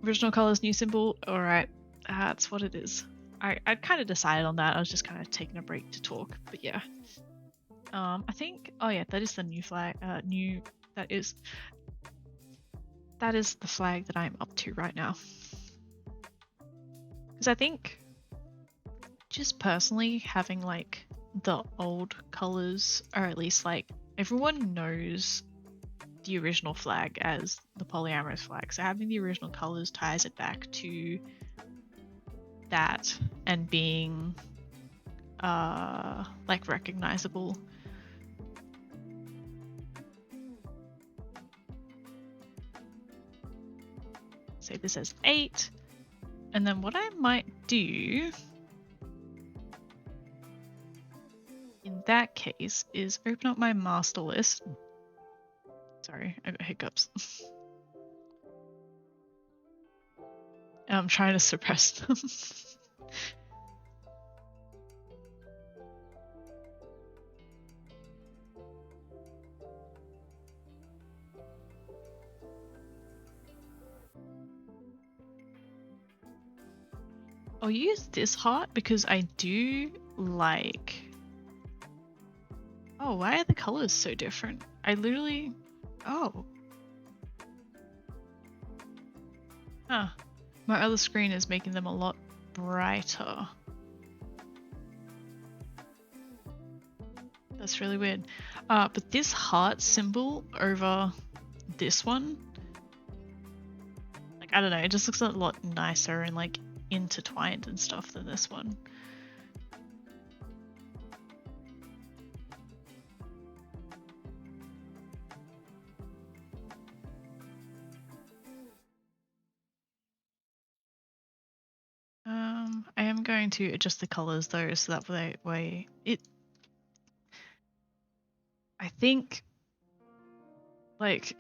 Original colors, new symbol. Alright, that's what it is. I'd kind of decided on that. I was just kind of taking a break to talk. But yeah. I think, oh yeah, that is the new flag. That is the flag that I'm up to right now. Because I think just personally having like the old colors, or at least like everyone knows the original flag as the polyamorous flag, so having the original colors ties it back to that and being like recognizable. Say this as 8. And then what I might do in that case is open up my master list. Sorry, I got hiccups. I'm trying to suppress them. I'll use this heart because I do like... Oh, why are the colors so different? I literally... Oh. Huh. My other screen is making them a lot brighter. That's really weird. But this heart symbol over this one, like, I don't know, it just looks a lot nicer and like intertwined and stuff than this one. I am going to adjust the colors though, so that way it, I think, like,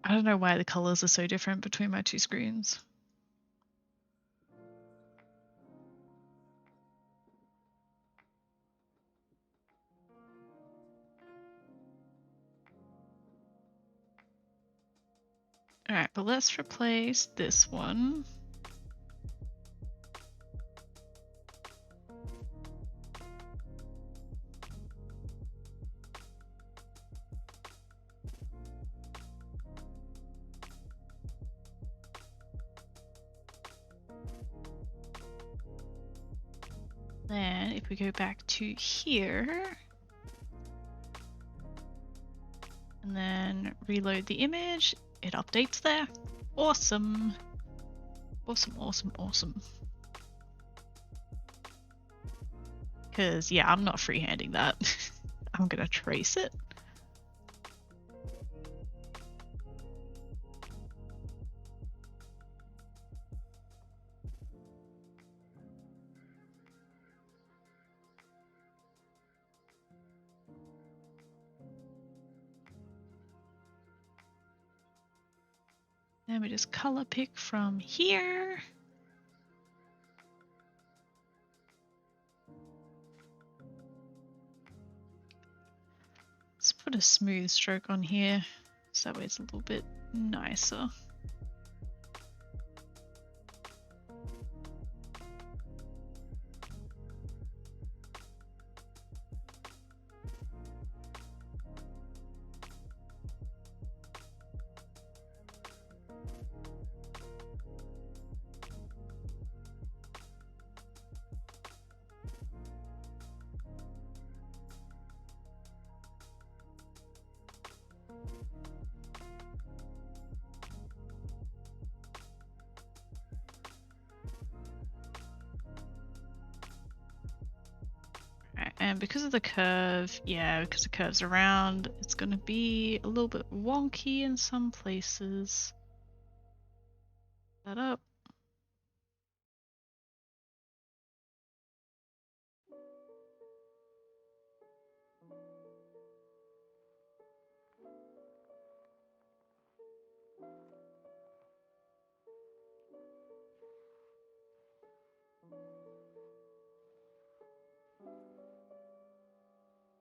I don't know why the colors are so different between my two screens. Alright, but let's replace this one. Then if we go back to here and then reload the image, it updates there. Awesome. Awesome, awesome, awesome. Because, yeah, I'm not freehanding that. I'm going to trace it. Then we just color pick from here. Let's put a smooth stroke on here, so that way it's a little bit nicer. And because of the curve, yeah, because the curve's around, it's going to be a little bit wonky in some places. That up.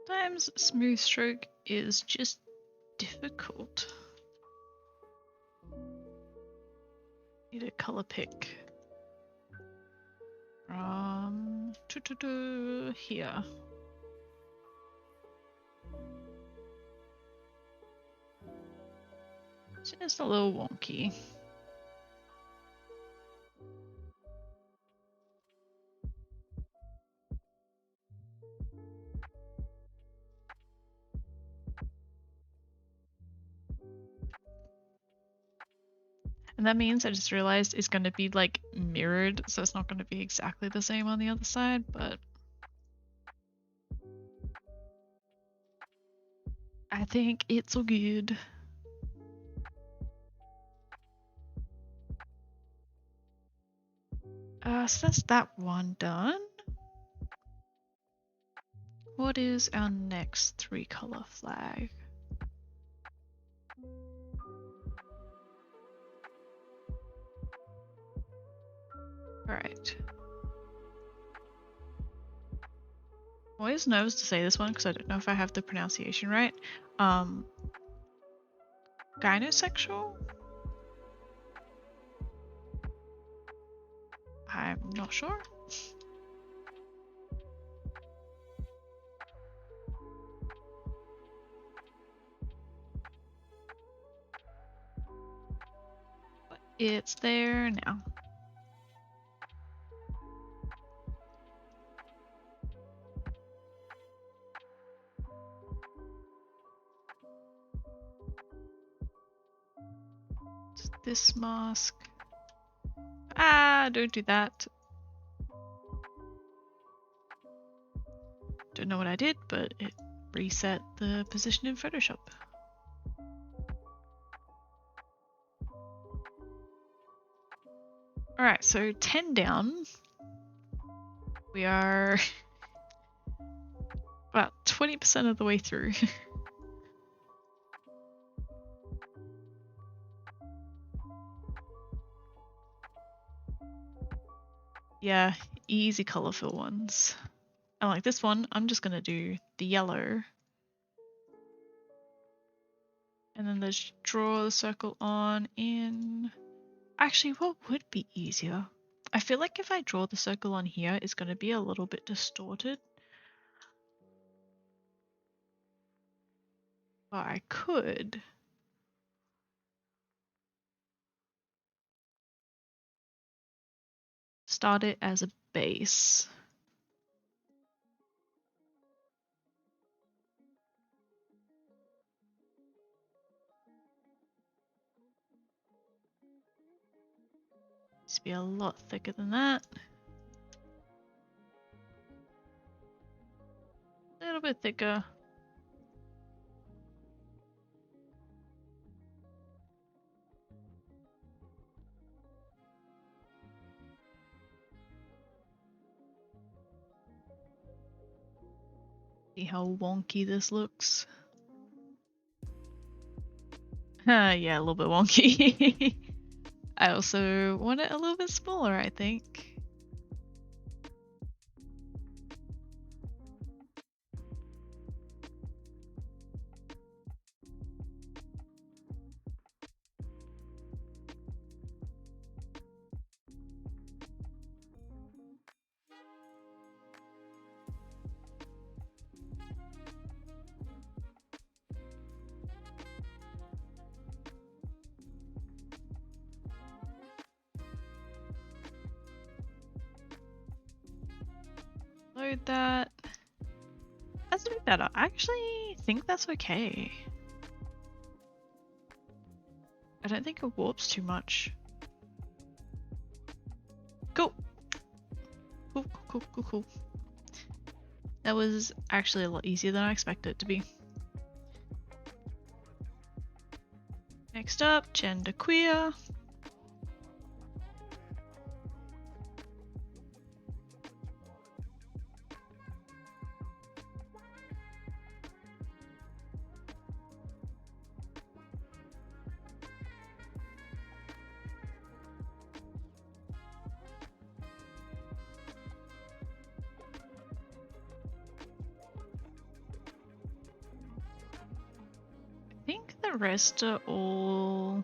Sometimes smooth stroke is just difficult. Need a color pick from here. It's just a little wonky. And that means I just realized it's going to be like mirrored, so it's not going to be exactly the same on the other side, but I think it's all good. So that's that one done. What is our next 3-color flag? Alright. I'm always nervous to say this one because I don't know if I have the pronunciation right. Gynosexual? I'm not sure. But it's there now. this mask. Ah, don't do that. Don't know what I did, but it reset the position in Photoshop. Alright, so 10 down. We are about 20% of the way through. Yeah, easy color fill ones. And like this one, I'm just gonna do the yellow. And then let's draw the circle on in... Actually, what would be easier? I feel like if I draw the circle on here, it's gonna be a little bit distorted. But I could... start it as a base. Needs to be a lot thicker than that. A little bit thicker. See how wonky this looks. Yeah, a little bit wonky. I also want it a little bit smaller, I think. Load that. That's a bit better. I actually think that's okay. I don't think it warps too much. Cool. Cool, cool, cool, cool. That was actually a lot easier than I expected it to be. Next up, genderqueer. I think the rest are all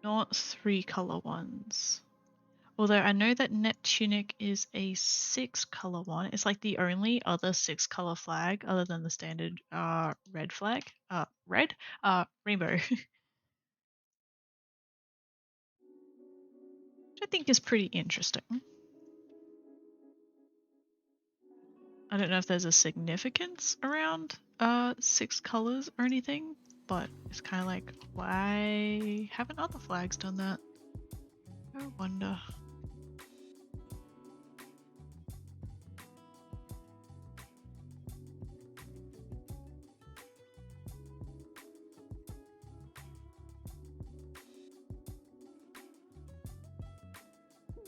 not 3-color ones. Although I know that Net Tunic is a 6-color one. It's like the only other 6-color flag other than the standard red flag. Rainbow. Which I think is pretty interesting. I don't know if there's a significance around 6 colors or anything, but it's kind of like, why haven't other flags done that? I wonder.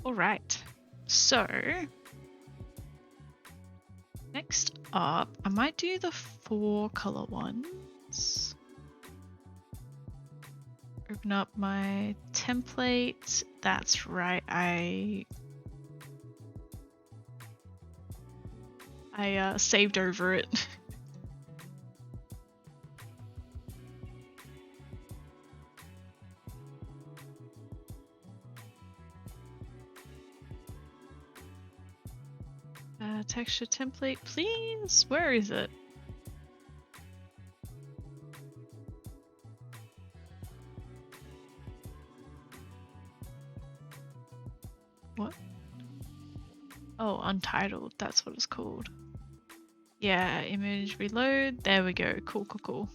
Alright, so next up, I might do the 4-color ones. Open up my template. That's right, I saved over it. Texture template, please. Where is it? What? Oh, untitled. That's what it's called. Yeah, image reload. There we go. Cool, cool, cool.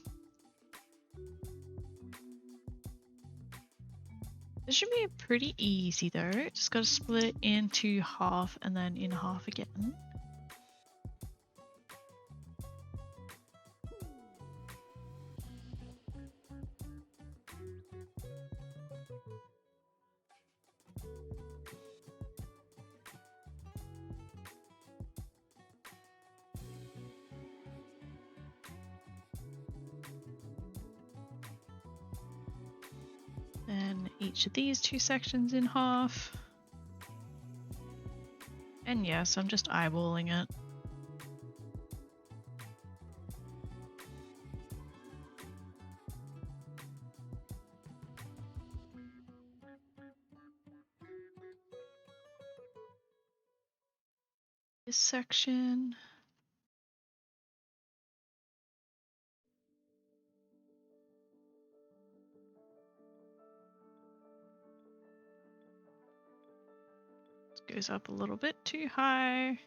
This should be pretty easy though. Just gotta split it into half and then in half again. Then each of these two sections in half. And yes, I'm just eyeballing it. This section. This goes up a little bit too high.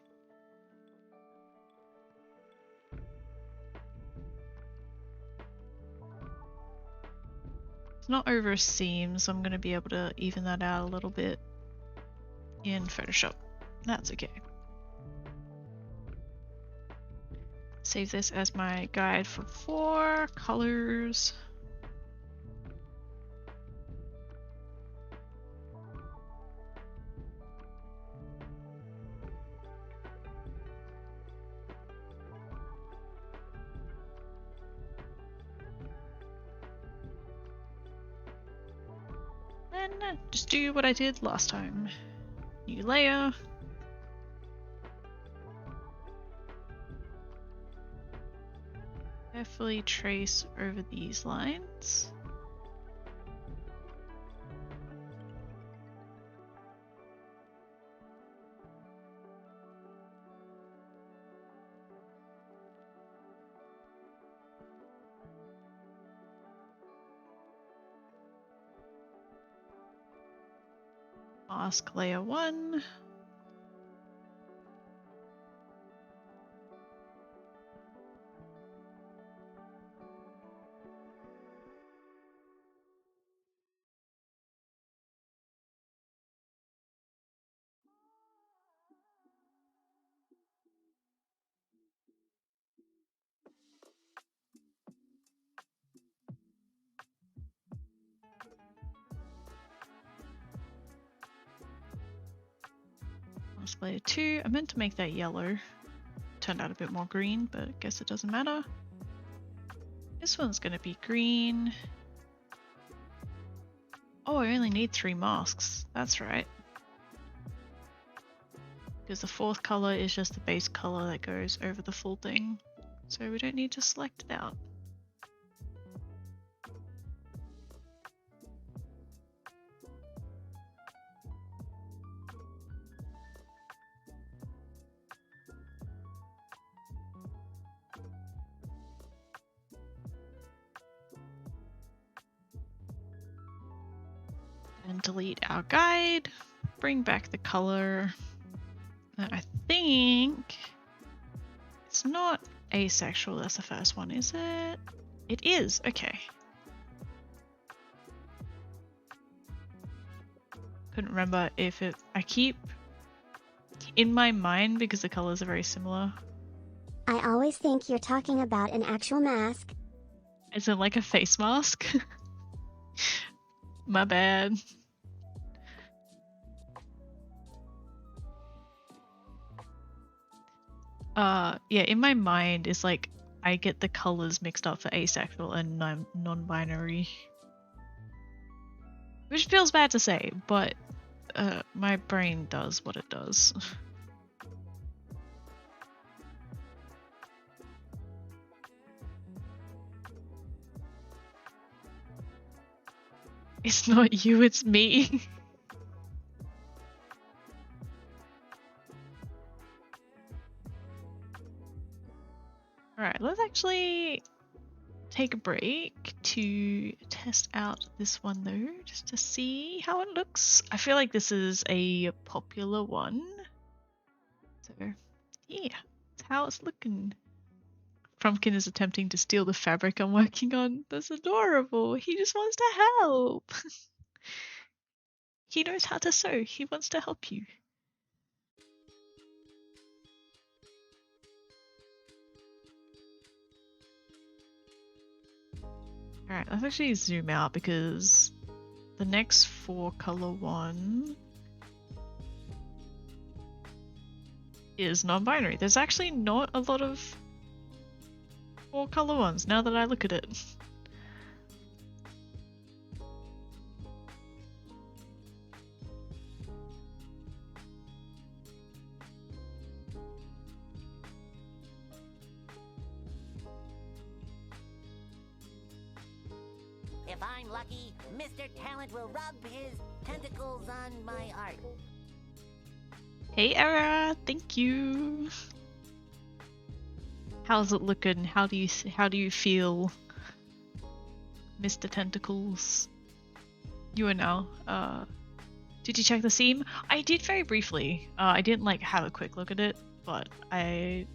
It's not over a seam, so I'm going to be able to even that out a little bit in Photoshop. That's okay. Save this as my guide for 4 colors. And just do what I did last time. New layer. Carefully trace over these lines. Mask layer 1. Mask layer 2. I meant to make that yellow. Turned out a bit more green, but I guess it doesn't matter. This one's going to be green. Oh, I only need 3 masks. That's right. Because the 4th color is just the base color that goes over the full thing. So we don't need to select it out. And delete our guide. Bring back the color. And I think it's not asexual, that's the first one, is it? It is, okay. Couldn't remember if it, I keep in my mind because the colors are very similar. I always think you're talking about an actual mask. Is it like a face mask? My bad. Yeah, in my mind it's like I get the colors mixed up for asexual and non-binary. Which feels bad to say, but my brain does what it does. It's not you, it's me. Alright, let's actually take a break to test out this one though, just to see how it looks. I feel like this is a popular one. So yeah, that's how it's looking. Frumpkin is attempting to steal the fabric I'm working on. That's adorable. He just wants to help. He knows how to sew. He wants to help you. Alright, let's actually zoom out because the next 4-color one is non-binary. There's actually not a lot of 4-color ones now that I look at it. If I'm lucky, Mr. Talent will rub his tentacles on my art. Hey Era, thank you. How's it looking? How do you feel, Mr. Tentacles? You are now. Did you check the seam? I did very briefly. I didn't like have a quick look at it, but I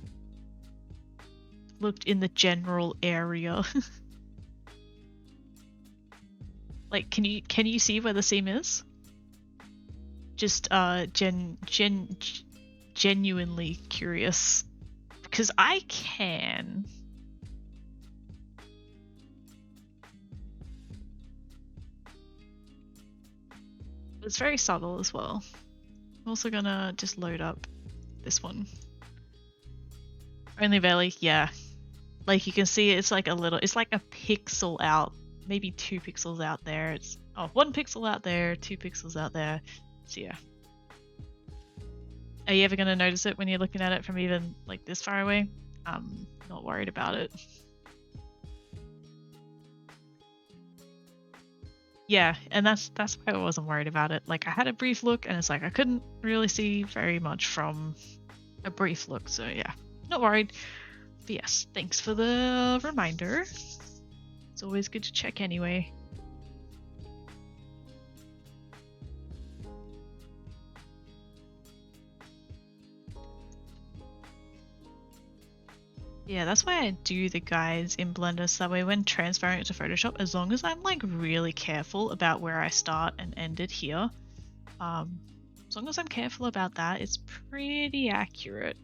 looked in the general area. Like, can you see where the seam is? Just genuinely curious because I can. It's very subtle as well. I'm also gonna just load up this one. Only barely, yeah. Like you can see it's like a pixel out, maybe 2 pixels out there. It's 1 pixel out there, 2 pixels out there. So yeah. Are you ever gonna notice it when you're looking at it from even like this far away? I'm not worried about it. Yeah, and that's why I wasn't worried about it. Like I had a brief look and it's like I couldn't really see very much from a brief look, so yeah, not worried. But yes, thanks for the reminder. It's always good to check anyway. Yeah, that's why I do the guides in Blender, so that way when transferring it to Photoshop, as long as I'm like really careful about where I start and end it here, as long as I'm careful about that, it's pretty accurate.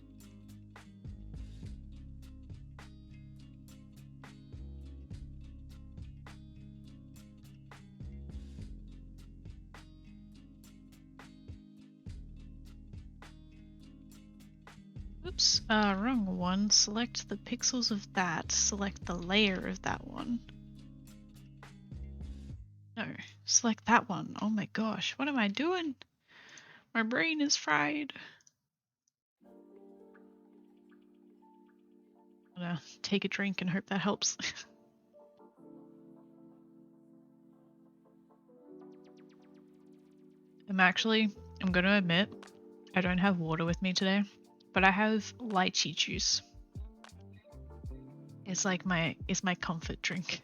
Oops, wrong one. Select the pixels of that. Select the layer of that one. No, select that one. Oh my gosh, what am I doing? My brain is fried. I'm gonna take a drink and hope that helps. I'm gonna admit, I don't have water with me today, but I have lychee juice. It's like my comfort drink.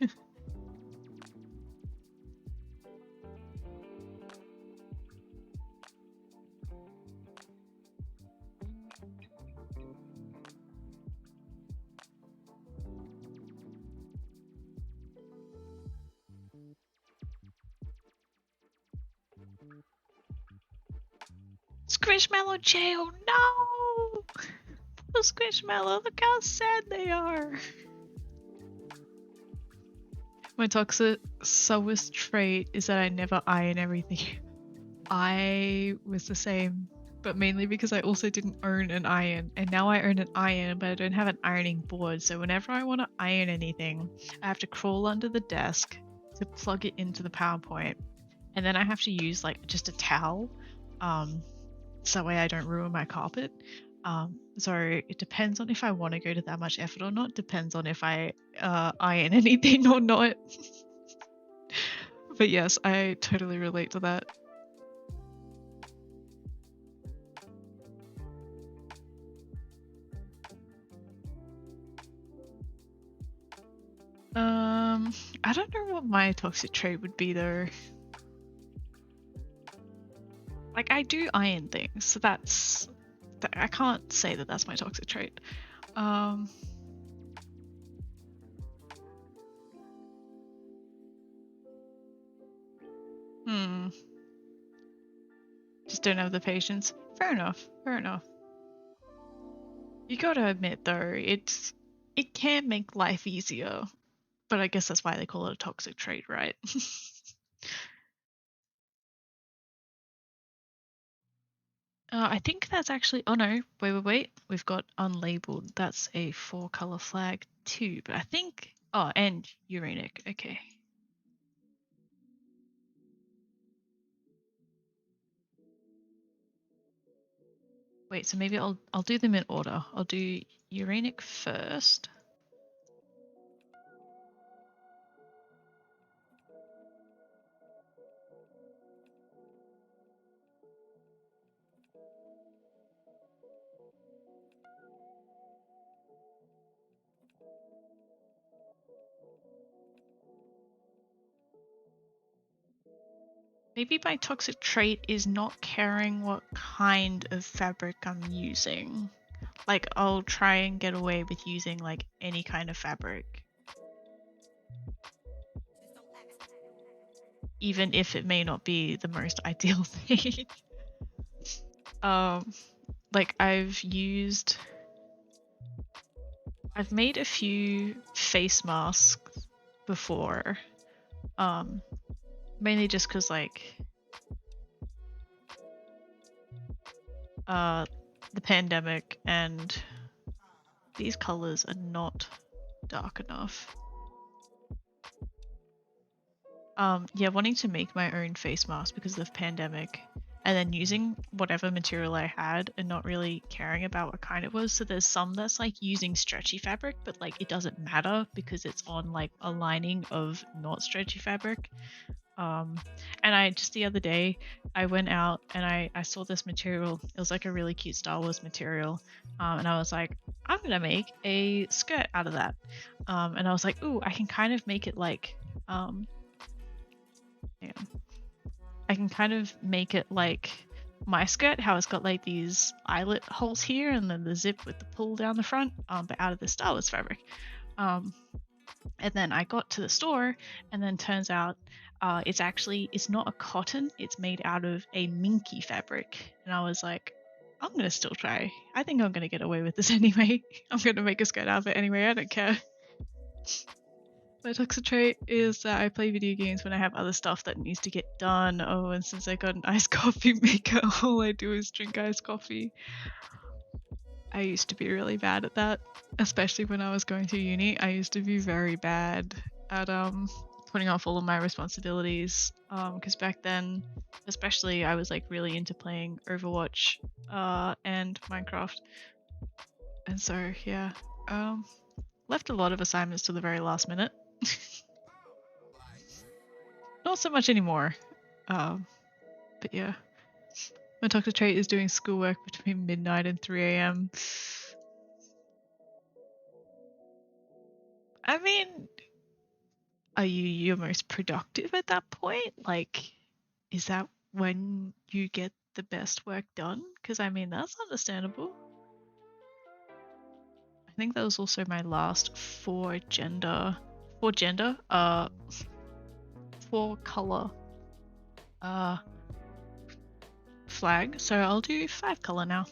Squishmallow jail, no! Poor Squishmallow, look how sad they are. My toxicist trait is that I never iron everything. I was the same, but mainly because I also didn't own an iron, and now I own an iron, but I don't have an ironing board, so whenever I want to iron anything, I have to crawl under the desk to plug it into the PowerPoint, and then I have to use like just a towel, so that way I don't ruin my carpet. So it depends on if I want to go to that much effort or not, depends on if I iron anything or not. But yes, I totally relate to that. I don't know what my toxic trait would be though. Like I do iron things, so I can't say that that's my toxic trait. just don't have the patience. Fair enough. Fair enough. You gotta admit though, it can make life easier, but I guess that's why they call it a toxic trait, right? I think that's actually. Oh no, wait. We've got unlabeled. That's a 4-color flag too. But I think. Oh, and uranic. Okay. Wait, so maybe I'll do them in order. I'll do uranic first. Maybe my toxic trait is not caring what kind of fabric I'm using. Like, I'll try and get away with using like any kind of fabric, even if it may not be the most ideal thing. Like I've made a few face masks before, mainly just because like the pandemic and these colors are not dark enough. Yeah, wanting to make my own face mask because of the pandemic, and then using whatever material I had and not really caring about what kind it was. So there's some that's like using stretchy fabric, but like it doesn't matter because it's on like a lining of not stretchy fabric. And I just the other day I went out and I saw this material. It was like a really cute Star Wars material, and I was like, I'm gonna make a skirt out of that. And I was like, ooh, I can kind of make it like yeah. I can kind of make it like my skirt, how it's got like these eyelet holes here and then the zip with the pull down the front, but out of the Star Wars fabric. And then I got to the store and then turns out it's not a cotton, it's made out of a minky fabric. And I was like, I'm gonna still try. I think I'm gonna get away with this anyway. I'm gonna make a skirt out of it anyway, I don't care. My toxic trait is that I play video games when I have other stuff that needs to get done. Oh, and since I got an iced coffee maker, all I do is drink iced coffee. I used to be really bad at that, especially when I was going to uni. I used to be very bad at putting off all of my responsibilities. Because back then, especially, I was like really into playing Overwatch, and Minecraft, and so yeah, left a lot of assignments to the very last minute. Not so much anymore. But yeah. My toxic trait is doing schoolwork between midnight and 3 a.m. I mean, are you your most productive at that point? Like, is that when you get the best work done? Because I mean, that's understandable. I think that was also my last for color flag. So I'll do 5 color now.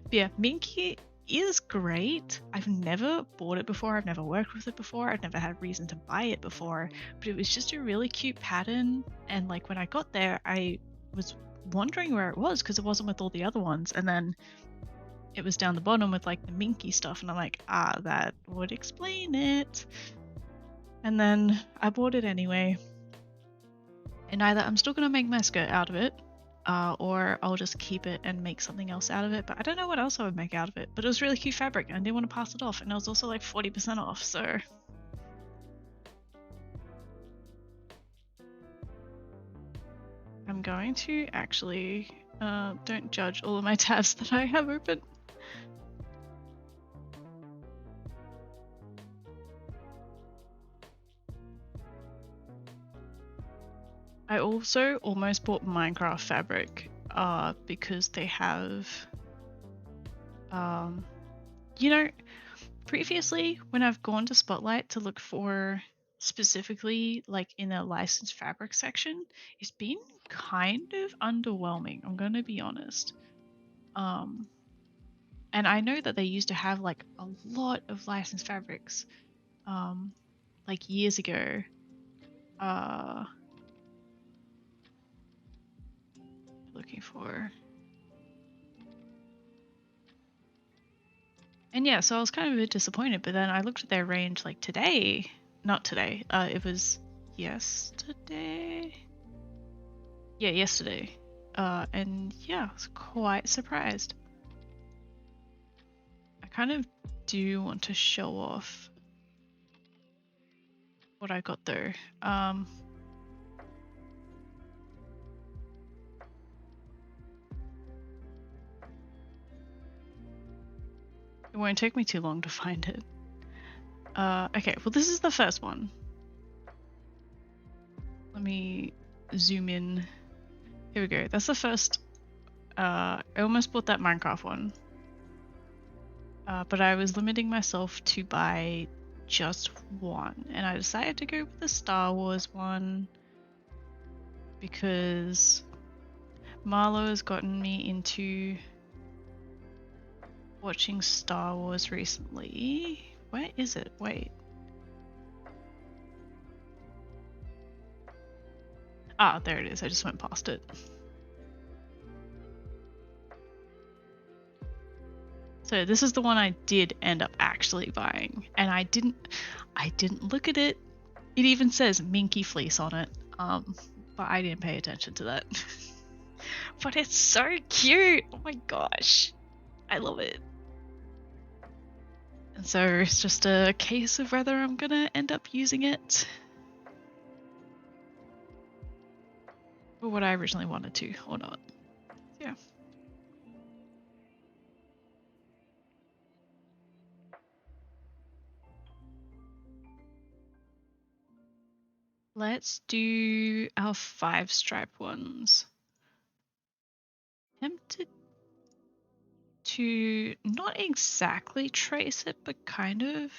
But yeah, Minky is great. I've never bought it before. I've never worked with it before. I've never had reason to buy it before. But it was just a really cute pattern. And like when I got there, I was wondering where it was because it wasn't with all the other ones. And then it was down the bottom with like the Minky stuff. And I'm like, that would explain it. And then I bought it anyway. And either I'm still going to make my skirt out of it, or I'll just keep it and make something else out of it. But I don't know what else I would make out of it. But it was really cute fabric and I didn't want to pass it off. And it was also like 40% off, so... I'm going to actually... don't judge all of my tabs that I have open. I also almost bought Minecraft fabric, because they have, previously when I've gone to Spotlight to look for specifically like in the licensed fabric section, it's been kind of underwhelming. I'm gonna be honest. And I know that they used to have like a lot of licensed fabrics, like years ago. Looking for. And yeah, so I was kind of a bit disappointed, but then I looked at their range like today. Not today. It was yesterday. Yeah, yesterday. And yeah, I was quite surprised. I kind of do want to show off what I got though. It won't take me too long to find it. Okay, well this is the first one. Let me zoom in. Here we go. That's the first. I almost bought that Minecraft one. But I was limiting myself to buy just one. And I decided to go with the Star Wars one because Marlo has gotten me into watching Star Wars recently. Where is it? Wait. Ah, there it is. I just went past it. So this is the one I did end up actually buying, and I didn't look at it. It even says Minky Fleece on it, but I didn't pay attention to that. But it's so cute. Oh my gosh, I love it. And so it's just a case of whether I'm gonna end up using it for what I originally wanted to or not. Yeah. Let's do our 5-stripe ones. Tempted to not exactly trace it, but kind of.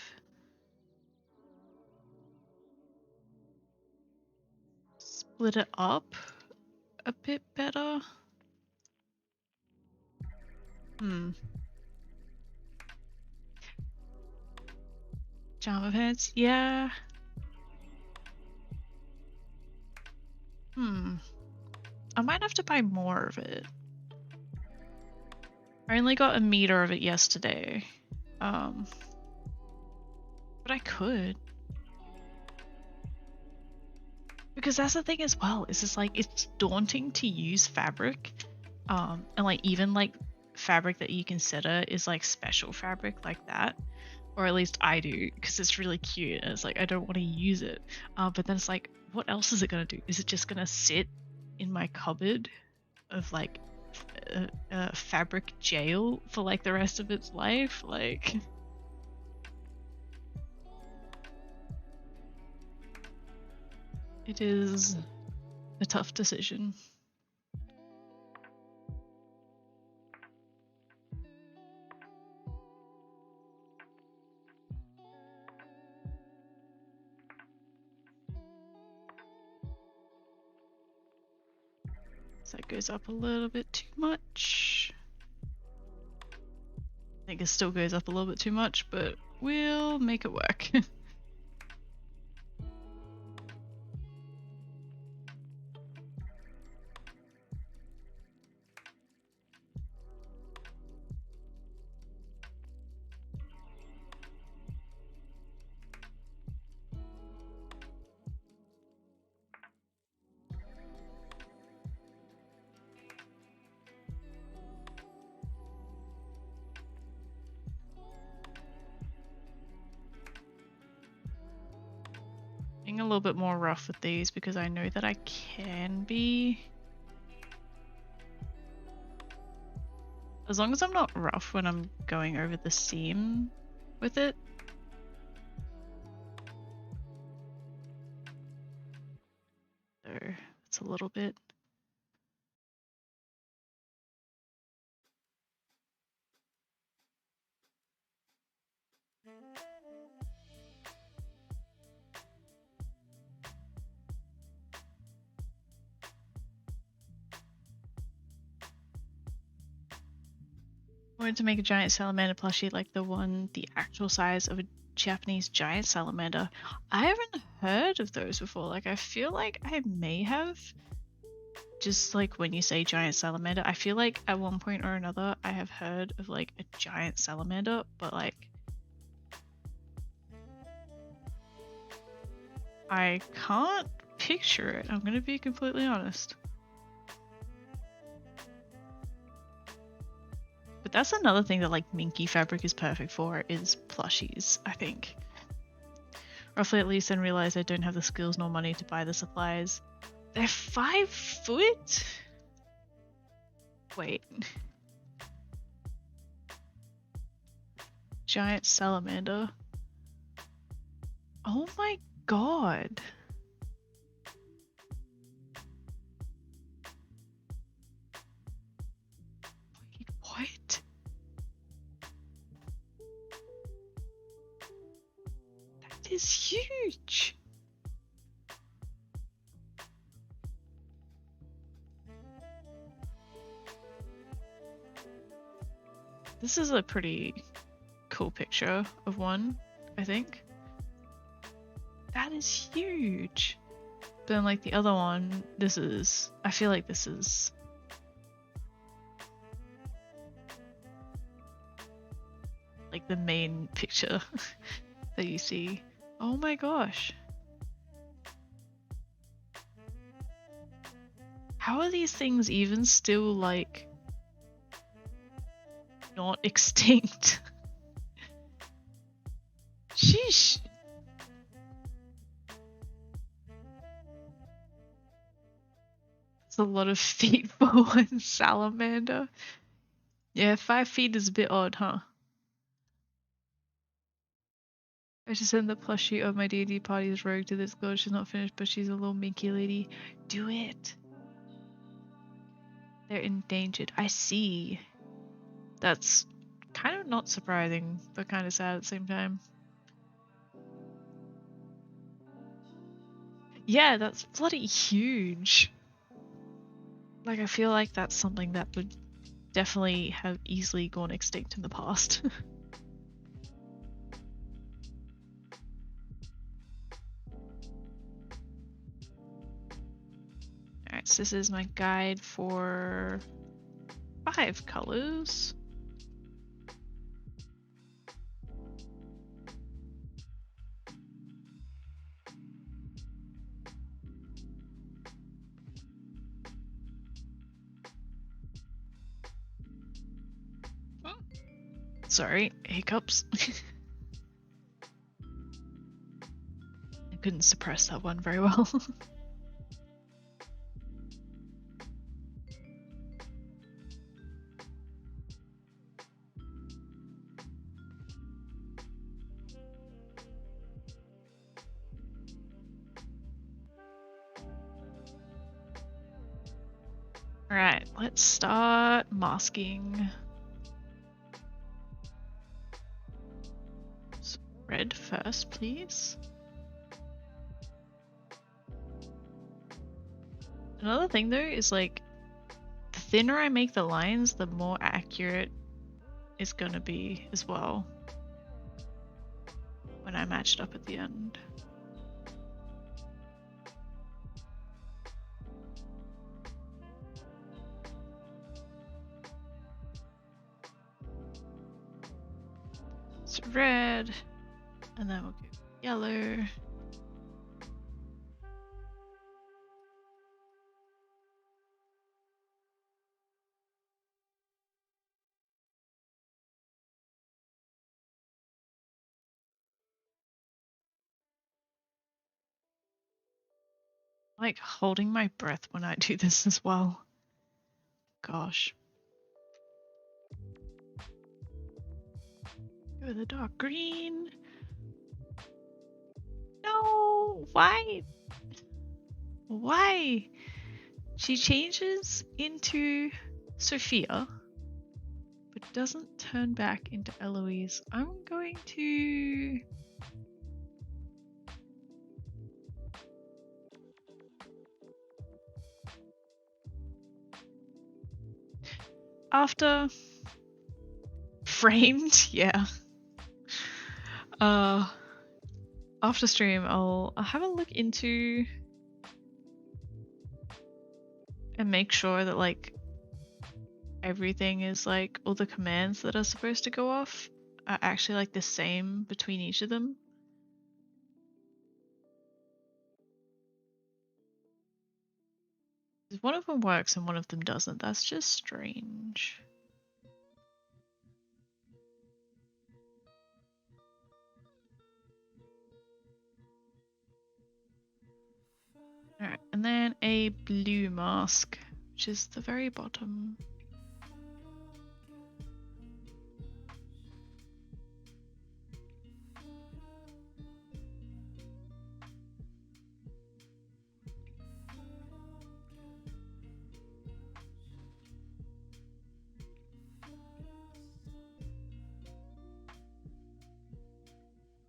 Split it up a bit better. Java pants, yeah. I might have to buy more of it. I only got a meter of it yesterday. But I could. Because that's the thing as well, is it's like it's daunting to use fabric. And like even like fabric that you consider is like special fabric like that. Or at least I do, because it's really cute and it's like I don't want to use it. But then it's like, what else is it gonna do? Is it just gonna sit in my cupboard of like a fabric jail for like the rest of its life? Like, it is a tough decision. So that goes up a little bit too much. I think it still goes up a little bit too much, but we'll make it work. Being a little bit more rough with these because I know that I can be. As long as I'm not rough when I'm going over the seam with it. So it's a little bit. I wanted to make a giant salamander plushie like the actual size of a Japanese giant salamander. I haven't heard of those before. Like, I feel like I may have. Just like when you say giant salamander, I feel like at one point or another I have heard of like a giant salamander, but like I can't picture it. I'm gonna be completely honest. But that's another thing that like Minky fabric is perfect for, is plushies, I think. Roughly at least, and realize I don't have the skills nor money to buy the supplies. They're 5 foot? Wait. Giant salamander. Oh my god. Wait, what? That is huge. This is a pretty cool picture of one, I think. That is huge. But then like the other one, I feel like this is like the main picture that you see. Oh my gosh. How are these things even still like not extinct? Sheesh. It's a lot of feet for one salamander. Yeah, 5 feet is a bit odd, huh? I should send the plushie of my D&D party's rogue to this girl. She's not finished, but she's a little minky lady. Do it. They're endangered. I see. That's kind of not surprising, but kind of sad at the same time. Yeah, that's bloody huge. Like, I feel like that's something that would definitely have easily gone extinct in the past. Alright, so this is my guide for 5 colors. Sorry, hiccups. I couldn't suppress that one very well. Alright, let's start masking. So red first, please. Another thing though is like, the thinner I make the lines, the more accurate it's gonna be as well when I match it up at the end. So red, and then we'll go yellow. Like holding my breath when I do this as well. Gosh. Go with the dark green. No, why? Why? She changes into Sophia, but doesn't turn back into Eloise. I'm going to... After framed, yeah. After stream, I'll have a look into and make sure that like everything is like all the commands that are supposed to go off are actually like the same between each of them. One of them works and one of them doesn't. That's just strange. Alright, and then a blue mask, which is the very bottom.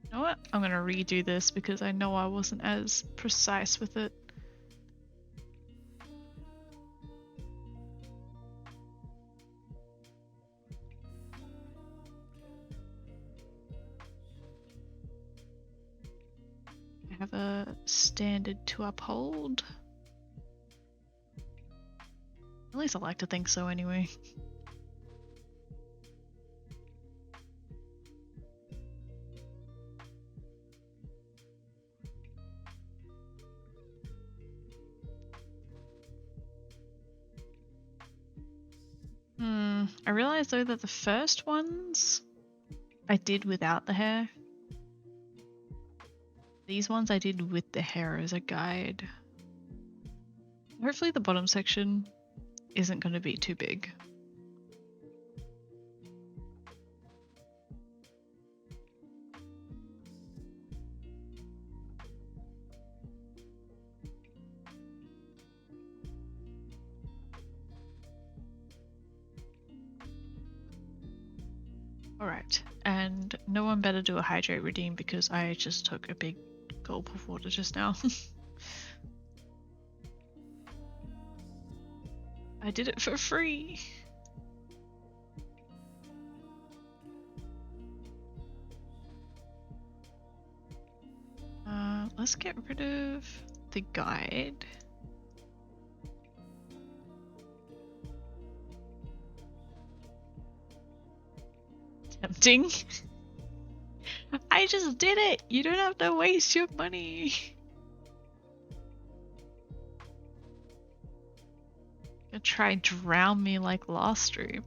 You know what? I'm gonna redo this because I know I wasn't as precise with it. I have a standard to uphold. At least I like to think so anyway. I realized though that the first ones I did without the hair. These ones I did with the hair as a guide. Hopefully the bottom section isn't going to be too big. Alright, and no one better do a hydrate redeem because I just took a big gulp of water just now. I did it for free. Let's get rid of the guide. Tempting. I just did it. You don't have to waste your money. Gonna try and drown me like last stream.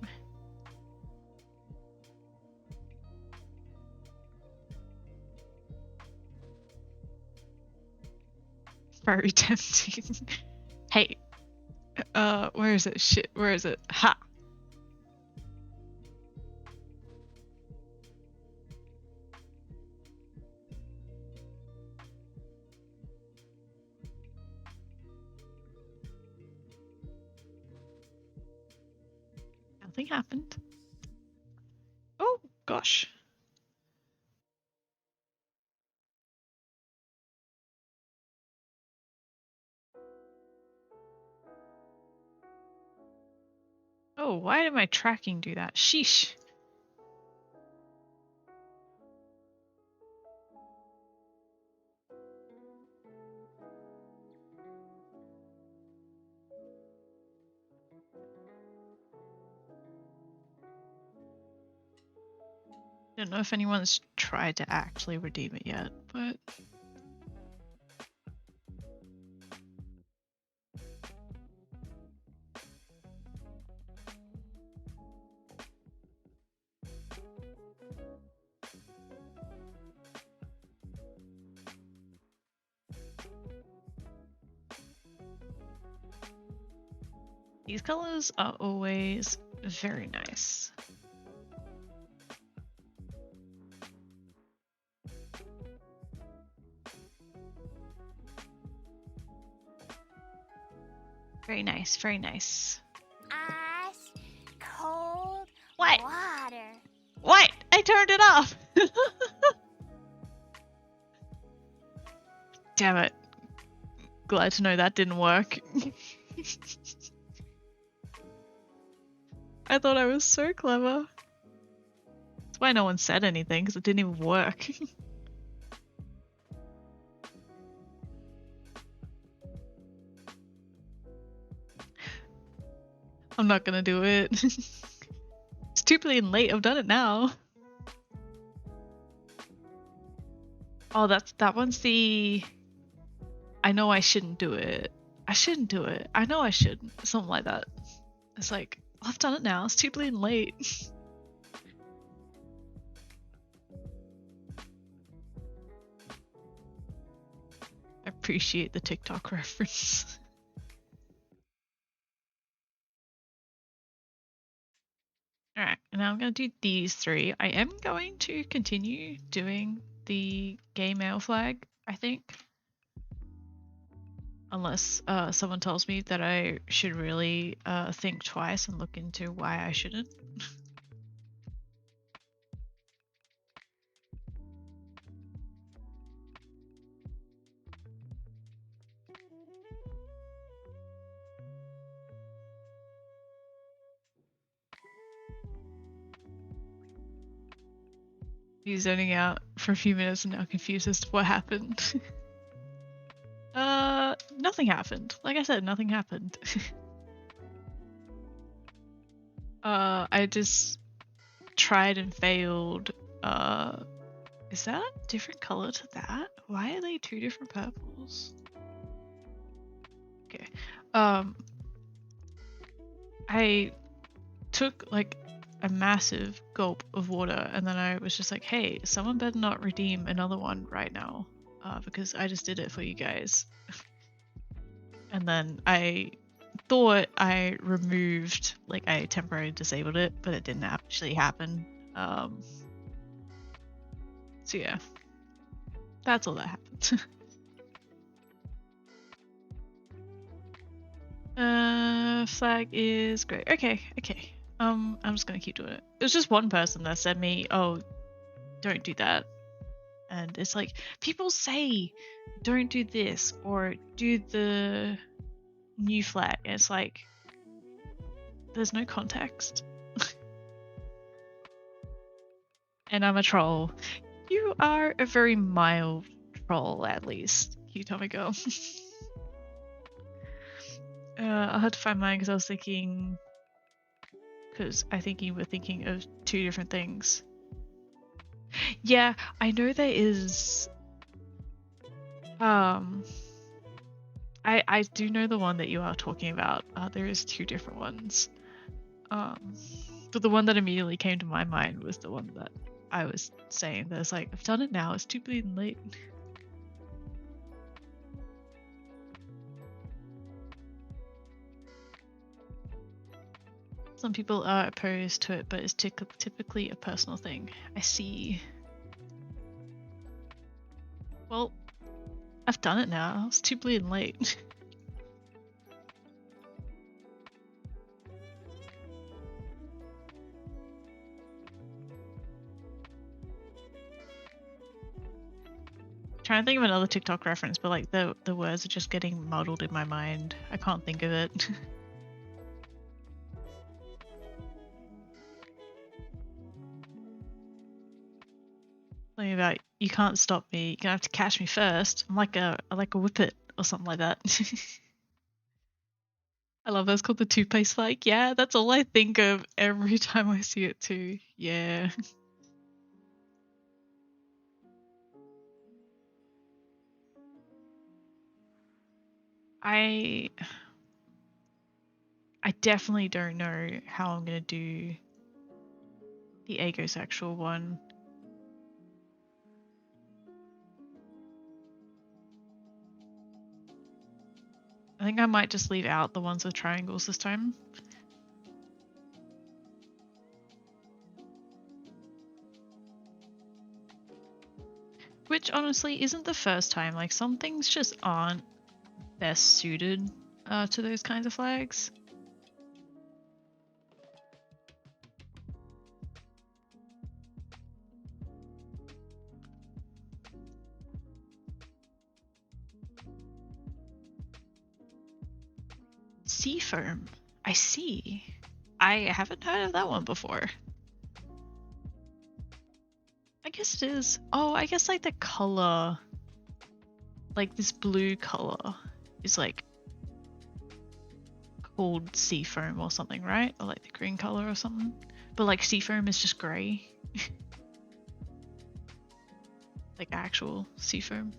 Very tempting. Hey, where is it? Shit, where is it? Ha! Nothing happened. Oh, gosh. Oh, why did my tracking do that? Sheesh. Don't know if anyone's tried to actually redeem it yet, but these colors are always very nice. Very nice, very nice. Ice cold What? water. What? I turned it off! Damn it. Glad to know that didn't work. I thought I was so clever. That's why no one said anything, because it didn't even work. I'm not gonna do it. It's too plain late. I've done it now. Oh, that one's the... I know I shouldn't do it. I shouldn't do it. I know I shouldn't. Something like that. It's like, I've done it now. It's too plain late. I appreciate the TikTok reference. Alright, and now I'm going to do these three. I am going to continue doing the gay male flag, I think. Unless someone tells me that I should really think twice and look into why I shouldn't. He's zoning out for a few minutes and now confused as to what happened. Nothing happened. Like I said, nothing happened. I just tried and failed. Is that a different color to that? Why are they two different purples? Okay. I took like a massive gulp of water and then I was just like, hey, someone better not redeem another one right now, because I just did it for you guys. And then I thought I removed, like I temporarily disabled it, but it didn't actually happen. So yeah, that's all that happened. Flag is great. Okay. I'm just gonna keep doing it. It was just one person that said me, oh, don't do that. And it's like, people say, don't do this, or do the new flag. And it's like, there's no context. And I'm a troll. You are a very mild troll, at least. Can you tell me, girl? I had to find mine because I was thinking... Because I think you were thinking of two different things. Yeah, I know there is... I do know the one that you are talking about. There is two different ones. But the one that immediately came to my mind was the one that I was saying. That's like, I've done it now. It's too bleeding late. Some people are opposed to it, but it's typically a personal thing. I see. Well, I've done it now. It's too bleeding late. Trying to think of another TikTok reference, but like the words are just getting muddled in my mind. I can't think of it. Something about, you can't stop me. You're gonna have to catch me first. I'm like a whippet or something like that. I love that. It's called the toothpaste flag. Yeah, that's all I think of every time I see it too. Yeah. I definitely don't know how I'm gonna do the agosexual one. I think I might just leave out the ones with triangles this time. Which honestly isn't the first time. Like, some things just aren't best suited to those kinds of flags. Seafoam. I see. I haven't heard of that one before. guess it is. Oh, I guess like the color, like this blue color is like called seafoam or something, right? Or like the green color or something. But like seafoam is just grey. Like actual seafoam.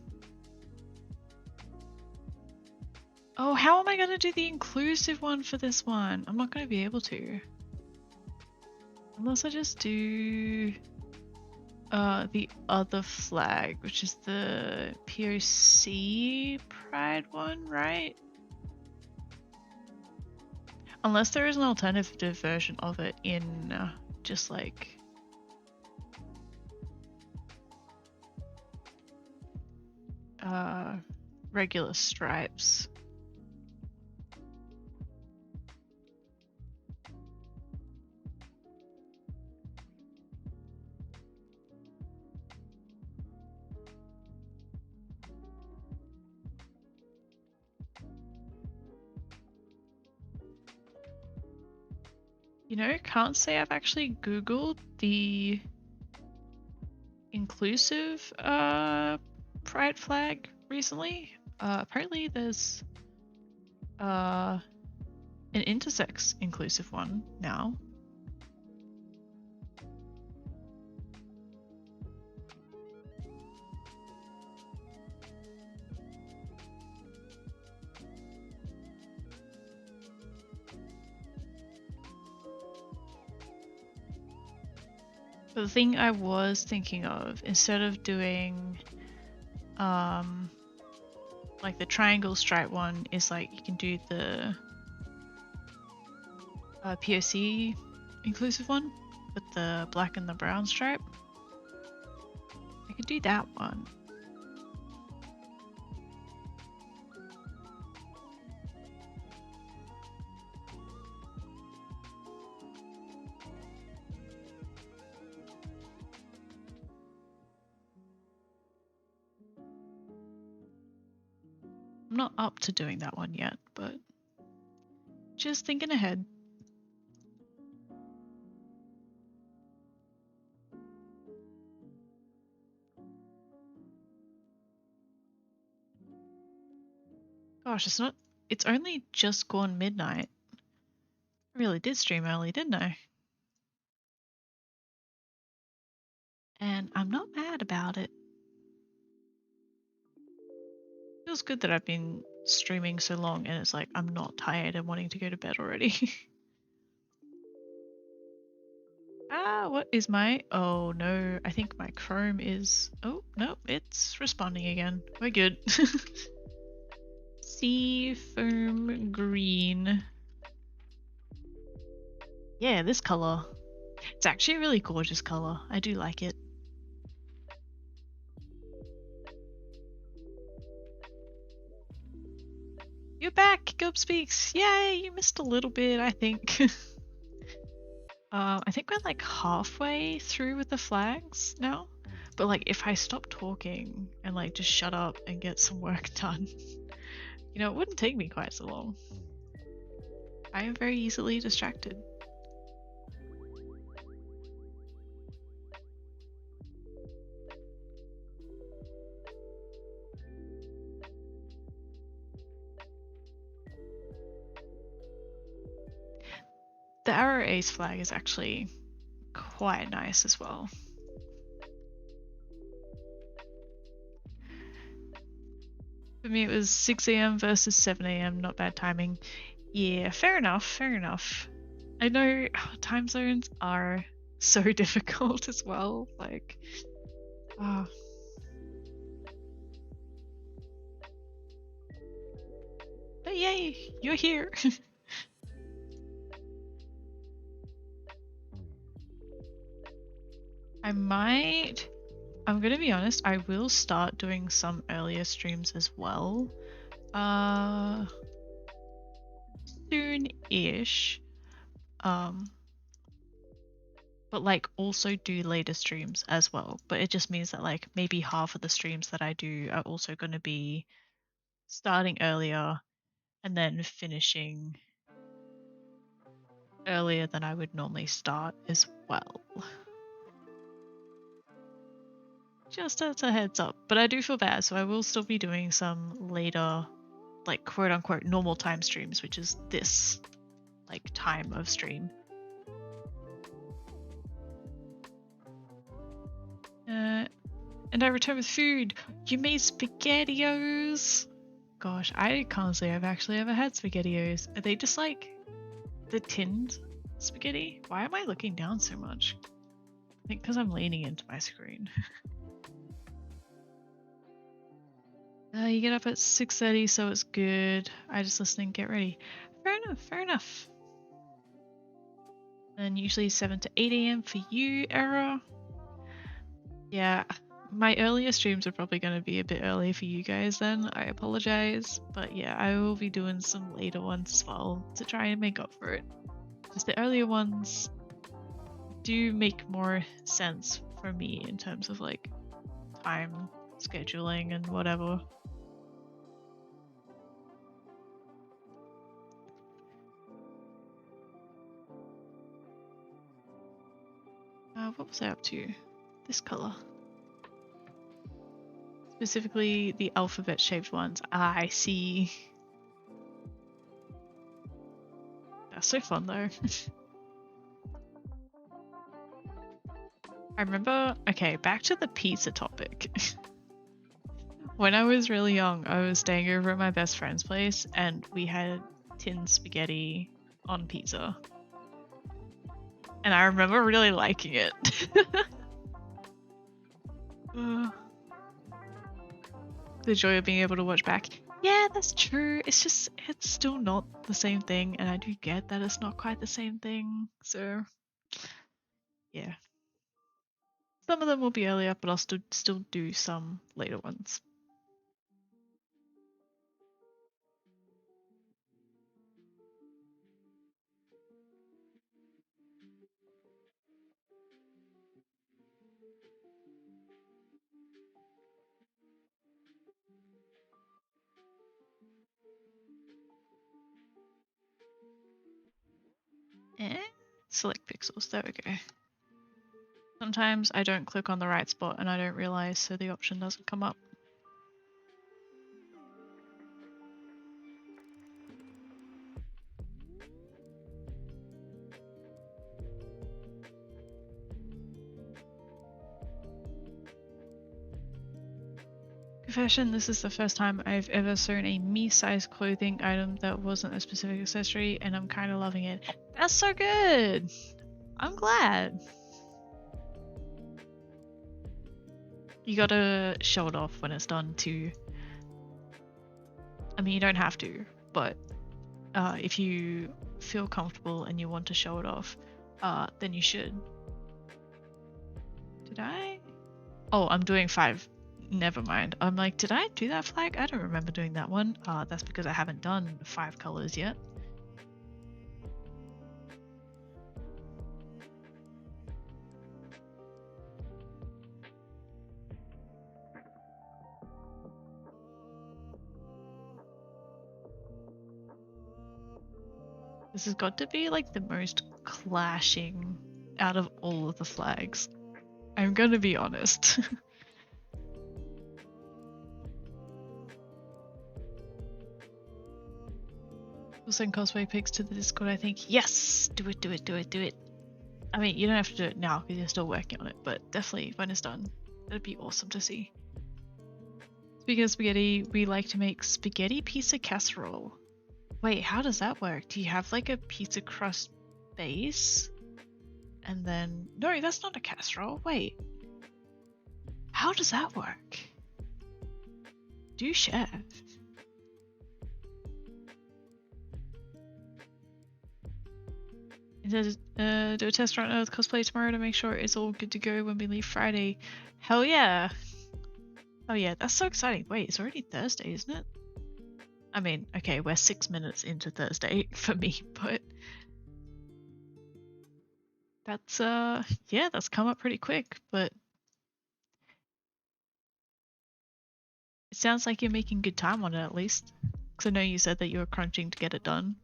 Oh, how am I going to do the inclusive one for this one? I'm not going to be able to. Unless I just do the other flag, which is the POC Pride one, right? Unless there is an alternative version of it in just like regular stripes. You know, can't say I've actually Googled the inclusive pride flag recently. Apparently there's an intersex inclusive one now. But the thing I was thinking of, instead of doing like the triangle stripe one, is like you can do the POC inclusive one with the black and the brown stripe. I could do that one. I'm not up to doing that one yet, but just thinking ahead. Gosh, it's only just gone midnight. I really did stream early, didn't I? And I'm not mad about it. Feels good that I've been streaming so long and it's like I'm not tired and wanting to go to bed already. What is my... Oh no, I think my Chrome is... Oh, no, it's responding again. We're good. Seafoam green. Yeah, this color. It's actually a really gorgeous color. I do like it. You're back, Gulp Speaks. Yay, you missed a little bit, I think. I think we're like halfway through with the flags now. But like if I stop talking and like just shut up and get some work done, you know, it wouldn't take me quite so long. I am very easily distracted. The Arrow Ace flag is actually quite nice as well. For me, it was 6 a.m. versus 7 a.m. Not bad timing. Yeah, fair enough, fair enough. I know time zones are so difficult as well. Like, oh. But yay, you're here. I'm gonna be honest, I will start doing some earlier streams as well. Soon-ish. But like also do later streams as well. But it just means that like maybe half of the streams that I do are also gonna be starting earlier and then finishing earlier than I would normally start as well. Just as a heads up. But I do feel bad, so I will still be doing some later, like quote unquote normal time streams, which is this like time of stream. And I return with food. You made SpaghettiOs. Gosh, I can't say I've actually ever had SpaghettiOs. Are they just like the tinned spaghetti? Why am I looking down so much? I think because I'm leaning into my screen. You get up at 6:30, so it's good. I just listen and get ready. Fair enough, fair enough. And usually 7 to 8 a.m. for you, Era. Yeah, my earlier streams are probably going to be a bit early for you guys then. I apologize. But yeah, I will be doing some later ones as well to try and make up for it. Just the earlier ones do make more sense for me in terms of like time scheduling and whatever. What was I up to? This color. Specifically the alphabet shaped ones. I see. That's so fun though. I remember, okay, back to the pizza topic. When I was really young, I was staying over at my best friend's place and we had tin spaghetti on pizza. And I remember really liking it. The joy of being able to watch back. Yeah, that's true. It's just, it's still not the same thing. And I do get that it's not quite the same thing. So, yeah. Some of them will be earlier, but I'll still do some later ones. And select pixels. There we go. Sometimes I don't click on the right spot and I don't realize, so the option doesn't come up. Confession, this is the first time I've ever sewn a me-sized clothing item that wasn't a specific accessory, and I'm kind of loving it. That's so good! I'm glad. You gotta show it off when it's done too. I mean, you don't have to, but if you feel comfortable and you want to show it off, then you should. Did I? Oh, I'm doing 5. Never mind. I'm like, did I do that flag? I don't remember doing that one. That's because I haven't done 5 colors yet. This has got to be like the most clashing out of all of the flags. I'm gonna be honest. We'll send cosplay pics to the Discord, I think. Yes! Do it, do it, do it, do it. I mean, you don't have to do it now because you're still working on it, but definitely when it's done, that'd be awesome to see. Speaking of spaghetti, we like to make spaghetti pizza casserole. Wait, how does that work? Do you have like a pizza crust base? And then... No, that's not a casserole. Wait. How does that work? Do share. Do a test run with cosplay tomorrow to make sure it's all good to go when we leave Friday. Hell yeah. Oh yeah, that's so exciting. Wait, it's already Thursday, isn't it? I mean, okay, we're 6 minutes into Thursday for me, but that's yeah, that's come up pretty quick, but it sounds like you're making good time on it at least. Because I know you said that you were crunching to get it done.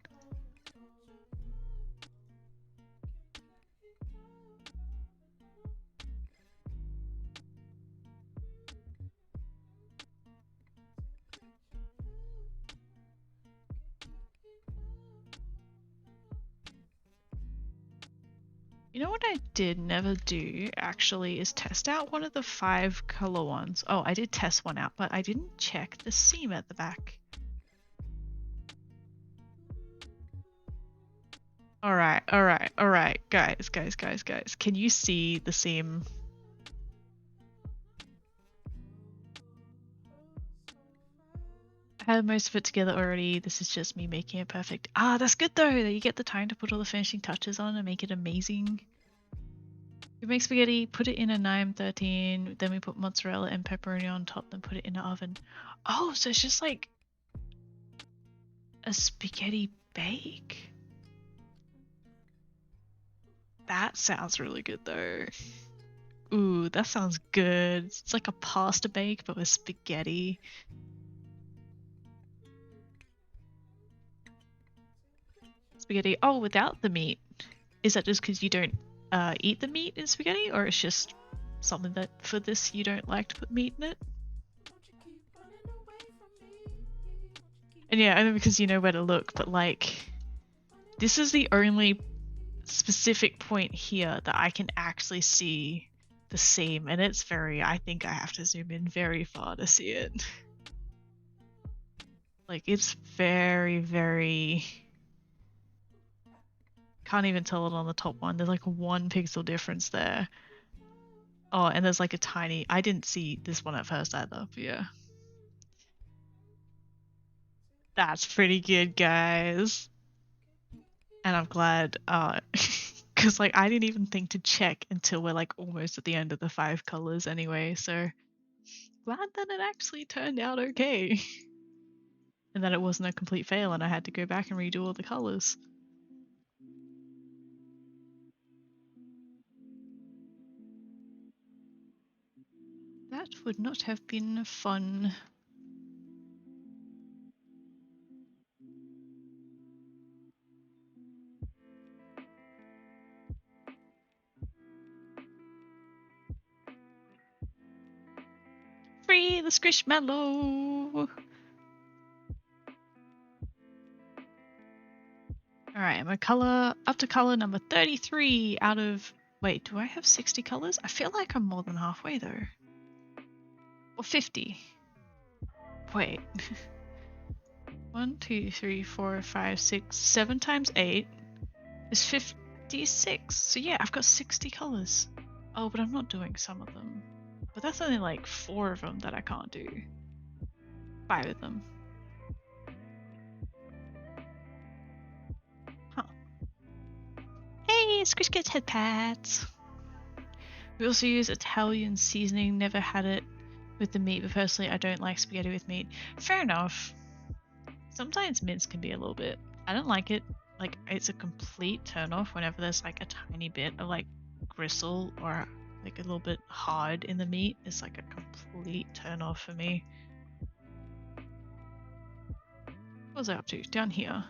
You know what I did never do actually is test out one of the 5 color ones. Oh, I did test one out, but I didn't check the seam at the back. Alright, guys. Can you see the seam? I had most of it together already. This is just me making it perfect. Ah, that's good though, that you get the time to put all the finishing touches on and make it amazing. We make spaghetti, put it in a 913, then we put mozzarella and pepperoni on top, then put it in the oven. Oh, so it's just like a spaghetti bake. That sounds really good though. Ooh, that sounds good. It's like a pasta bake, but with spaghetti. Spaghetti. Oh, without the meat. Is that just because you don't eat the meat in spaghetti, or it's just something that for this you don't like to put meat in it? And yeah, I know because you know where to look, but like, this is the only specific point here that I can actually see the seam, and it's very, I think I have to zoom in very far to see it. Like, it's very, can't even tell it on the top one. There's like 1 pixel difference there. Oh, and there's like a tiny, I didn't see this one at first either, but yeah. That's pretty good, guys. And I'm glad, because like I didn't even think to check until we're like almost at the end of the 5 colors anyway, so glad that it actually turned out okay. And that it wasn't a complete fail and I had to go back and redo all the colors. That would not have been fun. Free the squishmallow! Alright, I'm a color up to color number 33 out of. Wait, do I have 60 colors? I feel like I'm more than halfway though. Or 50. Wait. 1, 2, 3, 4, 5, 6, 7 times 8 is 56. So yeah, I've got 60 colors. Oh, but I'm not doing some of them. But that's only like 4 of them that I can't do. 5 of them. Huh. Hey, Squish gets head pats. We also use Italian seasoning. Never had it with the meat, but personally I don't like spaghetti with meat. Fair enough. Sometimes mince can be a little bit. I don't like it. Like, it's a complete turn off whenever there's like a tiny bit of like gristle or like a little bit hard in the meat. It's like a complete turn off for me. What was I up to? Down here.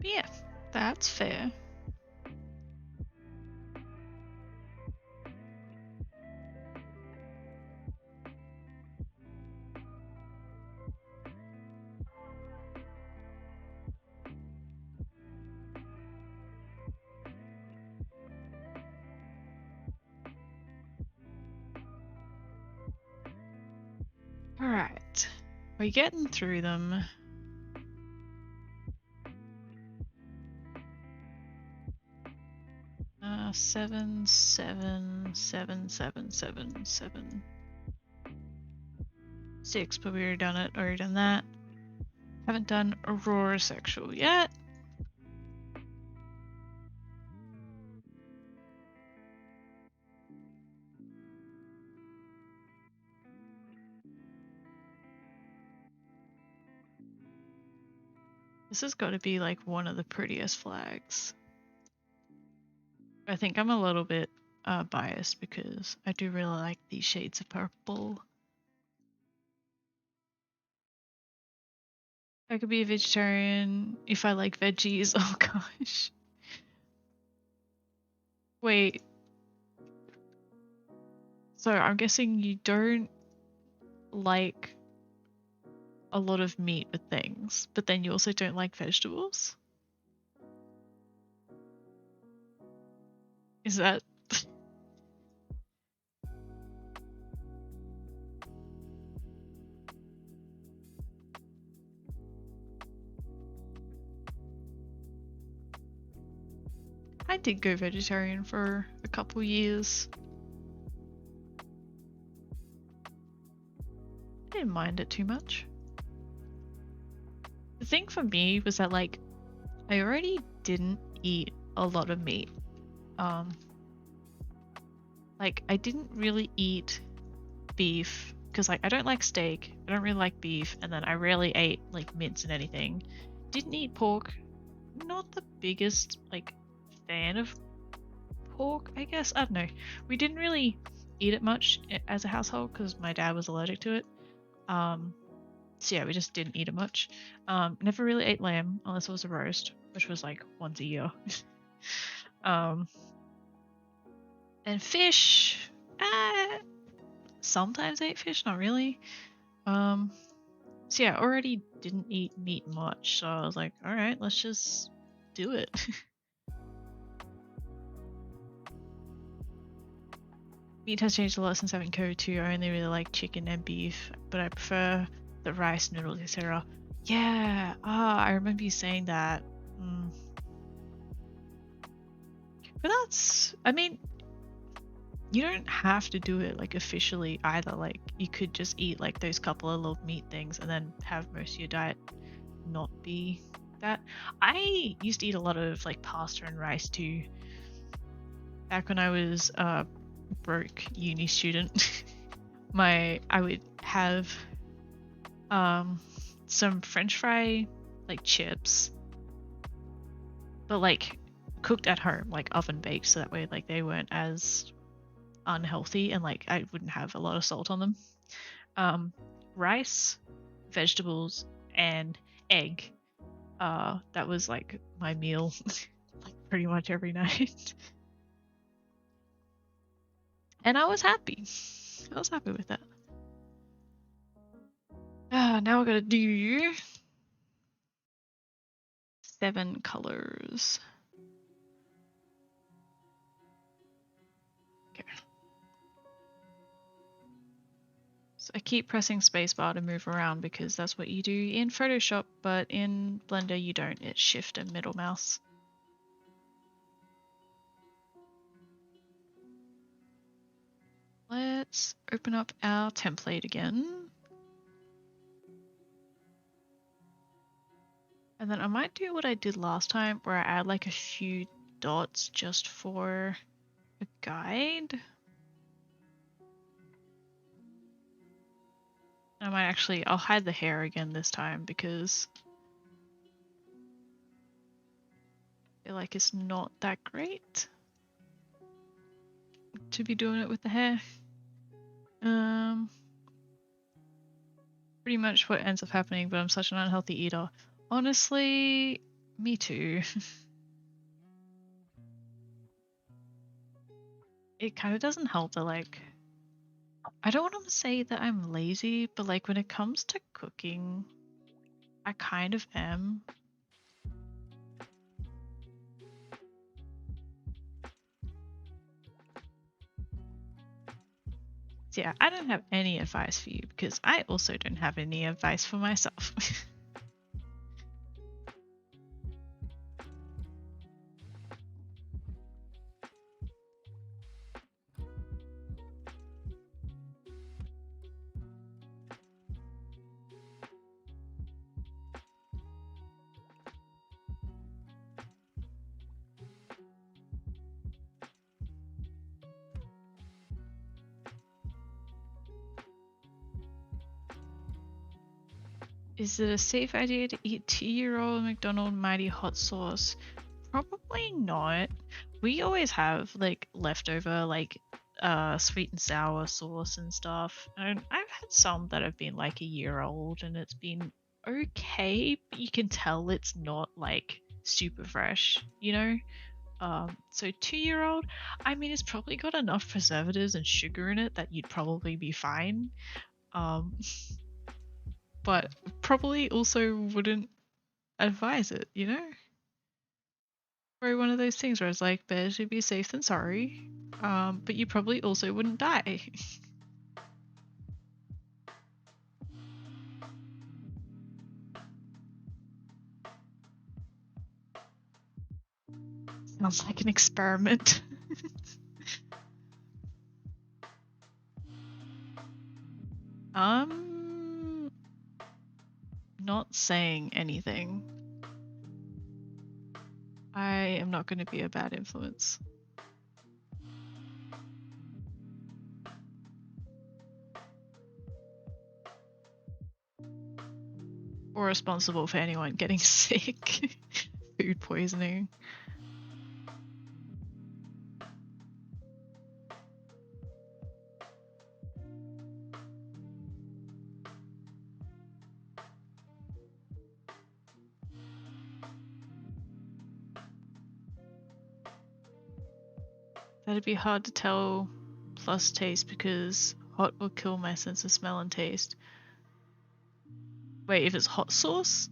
But yeah, that's fair. Alright. We're getting through them. Seven, 6, but we already done it, already done that. Haven't done Aurora Sexual yet. This has got to be like one of the prettiest flags. I think I'm a little bit biased because I do really like these shades of purple. I could be a vegetarian if I like veggies. Oh gosh. Wait. So I'm guessing you don't like a lot of meat with things, but then you also don't like vegetables? Is that... I did go vegetarian for a couple years. I didn't mind it too much. The thing for me was that, like, I already didn't eat a lot of meat. Like, I didn't really eat beef because, like, I don't like steak. I don't really like beef, and then I rarely ate like mince and anything. Didn't eat pork. Not the biggest like fan of pork, I guess. I don't know. We didn't really eat it much as a household because my dad was allergic to it. So yeah, we just didn't eat it much. Never really ate lamb unless it was a roast, which was like once a year. And fish, sometimes ate fish, not really. So yeah, already didn't eat meat much, so I was like, all right, let's just do it. Meat has changed a lot since having COVID too. I only really like chicken and beef, but I prefer the rice, noodles, etc. Yeah, I remember you saying that. But that's, I mean, you don't have to do it like officially either. Like, you could just eat like those couple of little meat things and then have most of your diet not be that. I used to eat a lot of like pasta and rice too. Back when I was a broke uni student, I would have some French fry like chips, but like cooked at home, like oven baked, so that way like they weren't as unhealthy and like I wouldn't have a lot of salt on them. Rice, vegetables, and egg. That was like my meal like pretty much every night. And I was happy. I was happy with that. Now we're gonna do 7 colors. Okay. So I keep pressing spacebar to move around because that's what you do in Photoshop, but in Blender you don't. It's shift and middle mouse. Let's open up our template again. And then I might do what I did last time where I add like a few dots just for a guide. I might actually, I'll hide the hair again this time because I feel like it's not that great to be doing it with the hair. Pretty much what ends up happening, but I'm such an unhealthy eater. Honestly, me too. It kind of doesn't help that, like, I don't want to say that I'm lazy, but like when it comes to cooking, I kind of am. So yeah, I don't have any advice for you because I also don't have any advice for myself. Is it a safe idea to eat 2-year-old McDonald Mighty Hot Sauce? Probably not. We always have like leftover like sweet and sour sauce and stuff. And I've had some that have been like a year old and it's been okay, but you can tell it's not like super fresh, you know? So 2-year-old, I mean, it's probably got enough preservatives and sugar in it that you'd probably be fine. Um, but probably also wouldn't advise it, you know? Probably one of those things where it's like, better to be safe than sorry. But you probably also wouldn't die. Sounds like an experiment. Not saying anything. I am not going to be a bad influence. Or responsible for anyone getting sick. Food poisoning. That'd be hard to tell plus taste because hot will kill my sense of smell and taste. Wait, if it's hot sauce?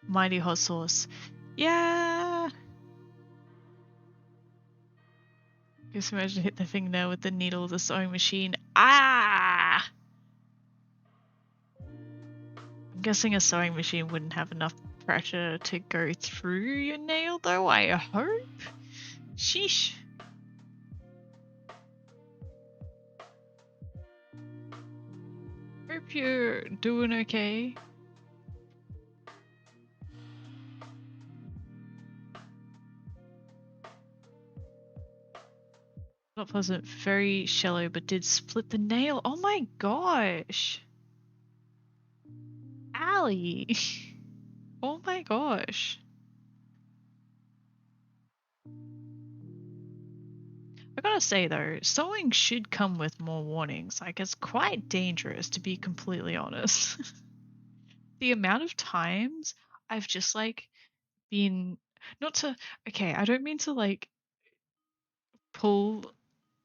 Mighty hot sauce. Yeah! Just imagine hit the fingernail with the needle of the sewing machine. Ah! I'm guessing a sewing machine wouldn't have enough pressure to go through your nail though, I hope? Sheesh. Hope you're doing okay. Not pleasant, very shallow, but did split the nail. Oh my gosh. Allie. Oh my gosh. I gotta say though, sewing should come with more warnings. Like, it's quite dangerous to be completely honest. The amount of times I've just like been not to okay, I don't mean to like pull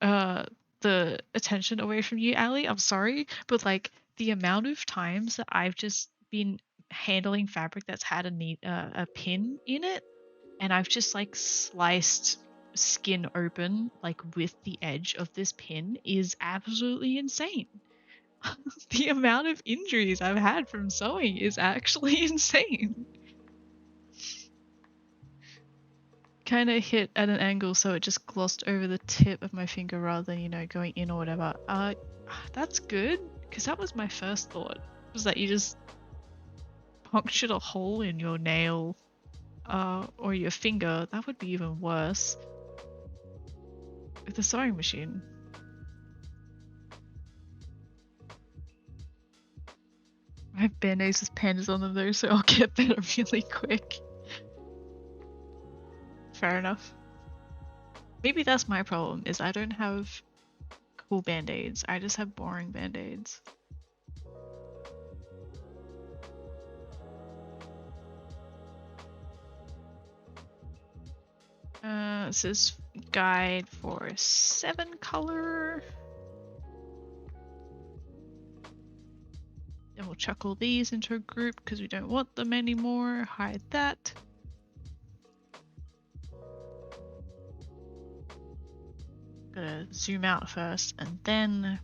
uh the attention away from you, Allie. I'm sorry, but like the amount of times that I've just been handling fabric that's had a pin in it, and I've just like sliced skin open like with the edge of this pin is absolutely insane. The amount of injuries I've had from sewing is actually insane. Kind of hit at an angle, so it just glossed over the tip of my finger rather than, you know, going in or whatever. That's good, because that was my first thought, was that you just punctured a hole in your nail, or your finger. That would be even worse. With a sewing machine. I have band-aids with pandas on them though, so I'll get better really quick. Fair enough. Maybe that's my problem, is I don't have cool band-aids. I just have boring band-aids. This is guide for 7 color. Then we'll chuck all these into a group because we don't want them anymore. Hide that. Gotta zoom out first and then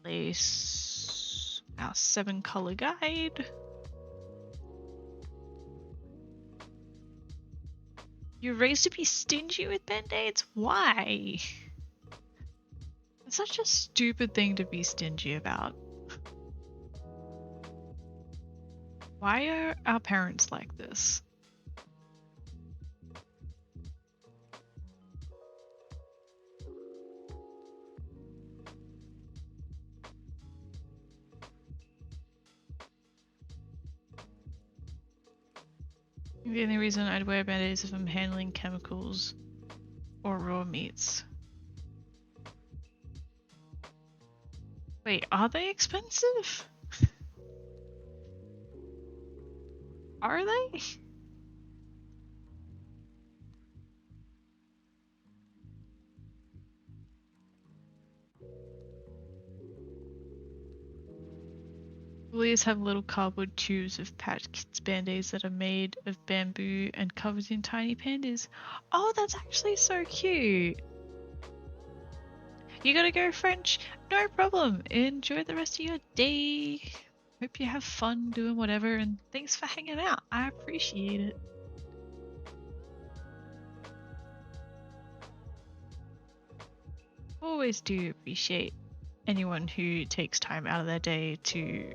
place our 7 color guide. You're raised to be stingy with band-aids? Why? It's such a stupid thing to be stingy about. Why are our parents like this? The only reason I'd wear band-aids if I'm handling chemicals or raw meats. Wait, are they expensive? Are they? Willies have little cardboard tubes of patch kids band-aids that are made of bamboo and covered in tiny pandas. Oh, that's actually so cute. You gotta go, French? No problem. Enjoy the rest of your day. Hope you have fun doing whatever, and thanks for hanging out. I appreciate it. Always do appreciate anyone who takes time out of their day to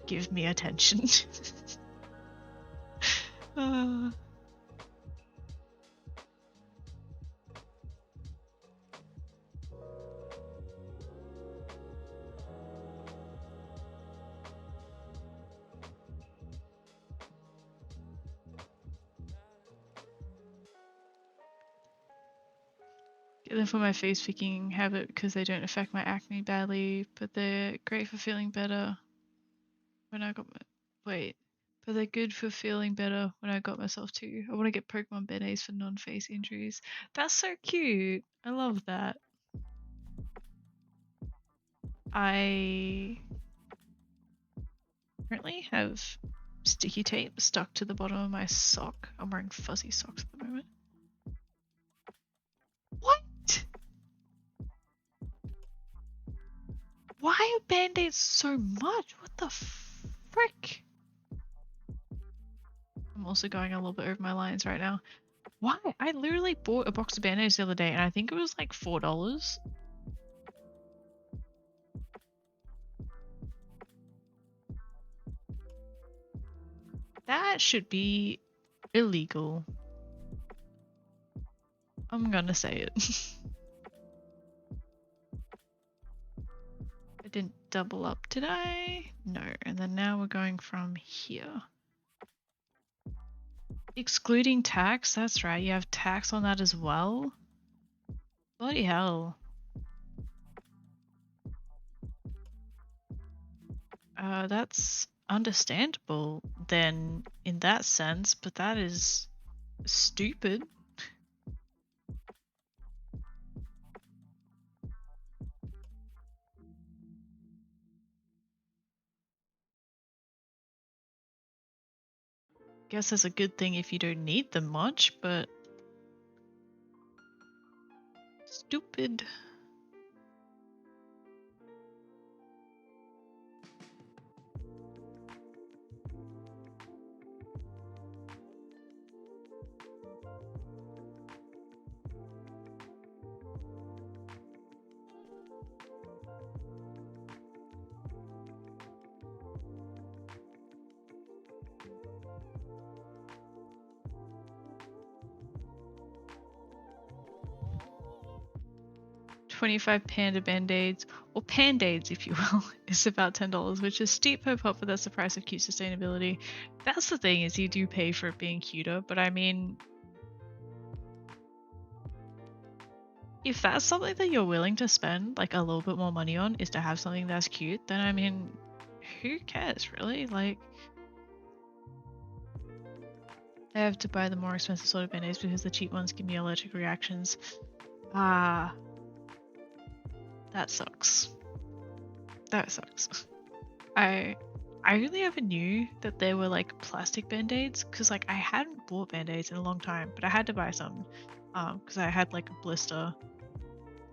give me attention. uh, Get them for my face picking habit because they don't affect my acne badly, but they're great for feeling better when I got my. Wait. But they're good for feeling better when I got myself too. I want to get Pokemon band-aids for non-face injuries. That's so cute. I love that. I currently have sticky tape stuck to the bottom of my sock. I'm wearing fuzzy socks at the moment. What? Why are band-aids so much? What the frick? I'm also going a little bit over my lines right now. Why? I literally bought a box of band-aids the other day and I think it was like $4. That should be illegal. I'm gonna say it. I didn't double up, did I? No. And then now we're going from here. Excluding tax, that's right. You have tax on that as well. Bloody hell. That's understandable then in that sense, but that is stupid. Guess that's a good thing if you don't need them much, but stupid. 25 panda band-aids, or pandaids if you will, is about $10, which is steep per pop, but that's the price of cute sustainability. That's the thing, is you do pay for it being cuter, but I mean, if that's something that you're willing to spend like a little bit more money on, is to have something that's cute, then I mean, who cares really? Like, I have to buy the more expensive sort of band-aids because the cheap ones give me allergic reactions. Ah, that sucks. That sucks. I really never knew that there were like plastic band-aids because like I hadn't bought band-aids in a long time, but I had to buy some because I had like a blister,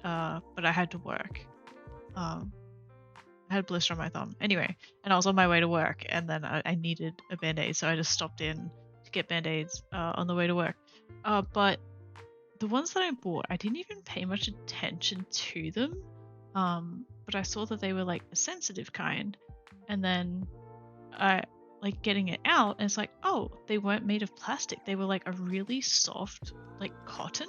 but I had to work. I had a blister on my thumb anyway, and I was on my way to work, and then I needed a band-aid, so I just stopped in to get band-aids on the way to work. But the ones that I bought, I didn't even pay much attention to them, but I saw that they were like a sensitive kind, and then I like getting it out, and it's like, oh, they weren't made of plastic. They were like a really soft, like cotton,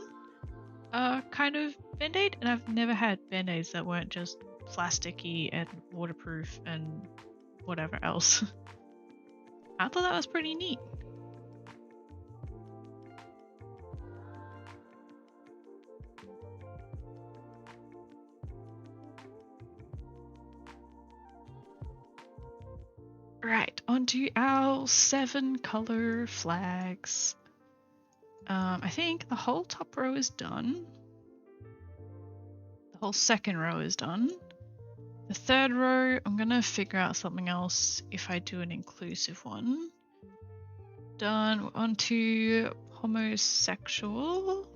kind of band-aid, and I've never had band-aids that weren't just plasticky and waterproof and whatever else. I thought that was pretty neat. Right, onto our 7 color flags. I think the whole top row is done. The whole second row is done. The third row, I'm gonna figure out something else if I do an inclusive one. Done. Onto homosexual.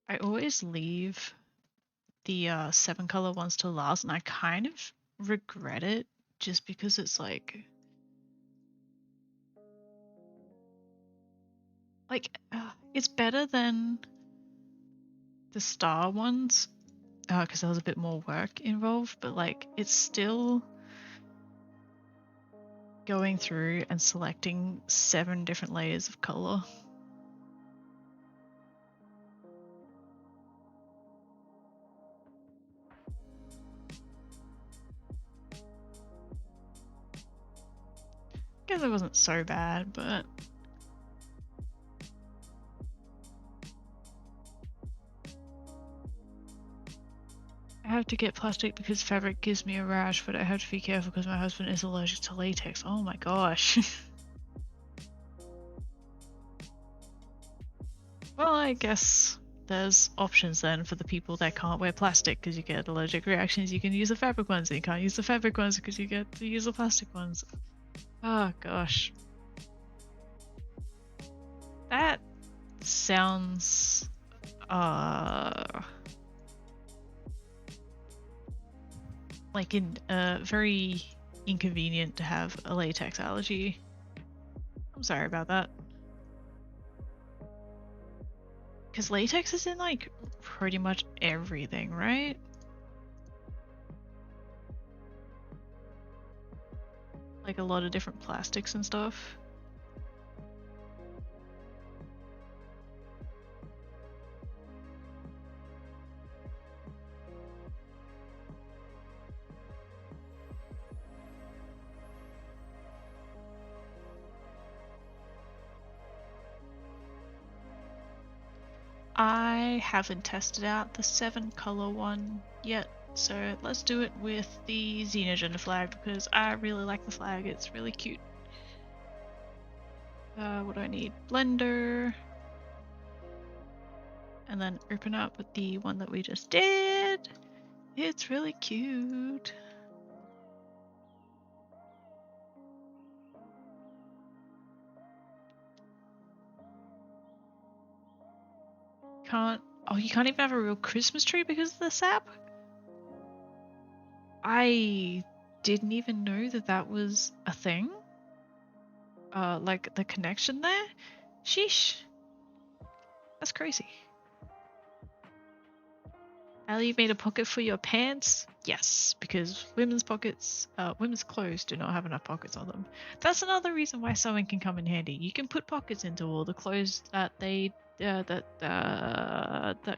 I always leave the 7 color ones to last, and I kind of regret it just because it's like it's better than the star ones because there was a bit more work involved, but like it's still going through and selecting 7 different layers of color. Guess it wasn't so bad, but I have to get plastic because fabric gives me a rash, but I have to be careful because my husband is allergic to latex. Oh my gosh. Well, I guess there's options then for the people that can't wear plastic because you get allergic reactions. You can use the fabric ones, and you can't use the fabric ones because you get to use the plastic ones. Oh gosh. That sounds like very inconvenient to have a latex allergy. I'm sorry about that. Because latex is in like pretty much everything, right? Like a lot of different plastics and stuff. I haven't tested out the 7 color one yet, so let's do it with the Xenogender flag because I really like the flag. It's really cute. What do I need? Blender. And then open up with the one that we just did. It's really cute. You can't even have a real Christmas tree because of the sap? I didn't even know that that was a thing. Like the connection there? Sheesh. That's crazy. Ali, you made a pocket for your pants? Yes, because women's clothes do not have enough pockets on them. That's another reason why sewing can come in handy. You can put pockets into all the clothes that that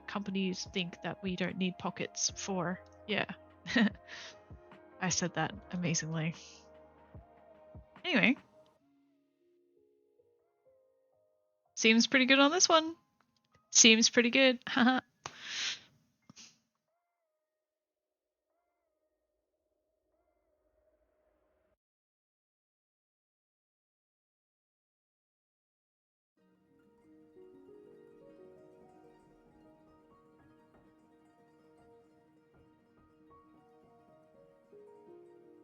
companies think that we don't need pockets for. Yeah. I said that amazingly. Anyway. Seems pretty good on this one. Seems pretty good. Haha.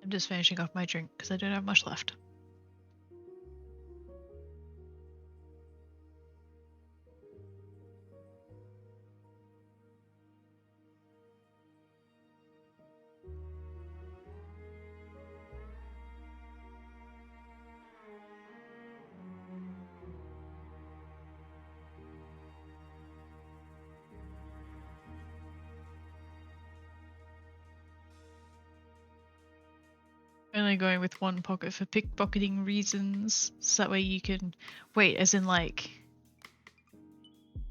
I'm just finishing off my drink because I don't have much left. Only going with one pocket for pickpocketing reasons, so that way you can wait, as in like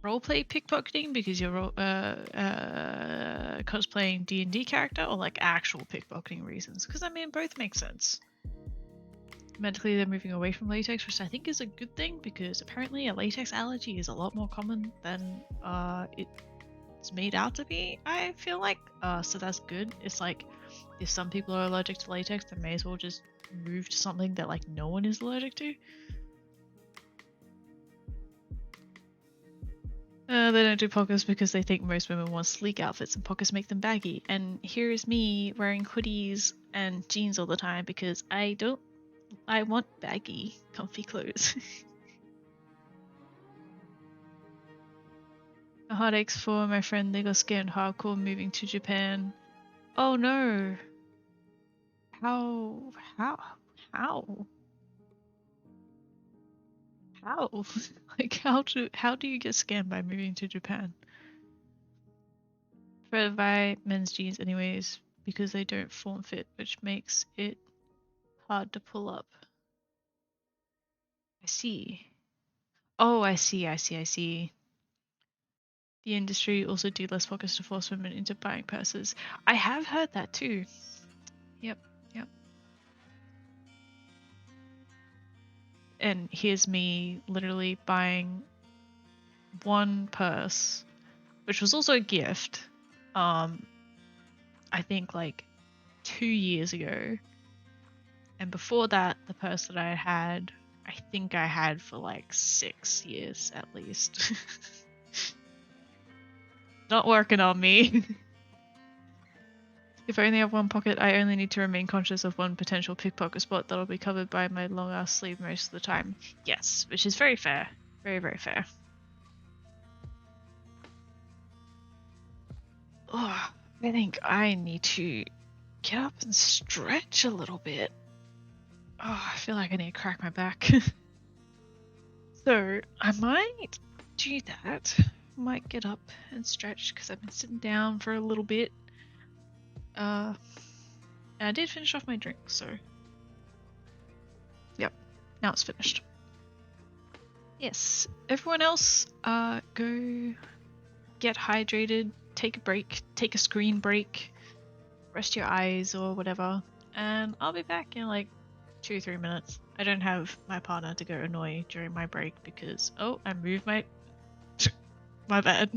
roleplay pickpocketing because you're cosplaying D&D character, or like actual pickpocketing reasons? Because I mean, both make sense. Medically, they're moving away from latex, which I think is a good thing because apparently a latex allergy is a lot more common than it it's made out to be, I feel like. So that's good. It's like, if some people are allergic to latex, they may as well just move to something that like no one is allergic to. They don't do pockets because they think most women want sleek outfits and pockets make them baggy. And here is me wearing hoodies and jeans all the time because I want baggy, comfy clothes. The heartaches for my friend, they got scared hardcore moving to Japan. Oh no. How? How? How? How? Like how do you get scammed by moving to Japan? Prefer to buy men's jeans anyways because they don't form fit, which makes it hard to pull up. I see. Oh, I see. The industry also do less pockets to force women into buying purses. I have heard that too. Yep. And here's me literally buying one purse, which was also a gift. I think like 2 years ago. And before that, the purse that I had, I think I had for like 6 years at least. Not working on me. If I only have one pocket, I only need to remain conscious of one potential pickpocket spot that'll be covered by my long ass sleeve most of the time. Yes, which is very fair. Very, very fair. Oh, I think I need to get up and stretch a little bit. Oh, I feel like I need to crack my back. So I might do that. Might get up and stretch because I've been sitting down for a little bit. And I did finish off my drink, so yep, now it's finished. Yes, everyone else, go get hydrated, take a break, take a screen break, rest your eyes or whatever, and I'll be back in like 2-3 minutes. I don't have my partner to go annoy during my break because I moved my my bad.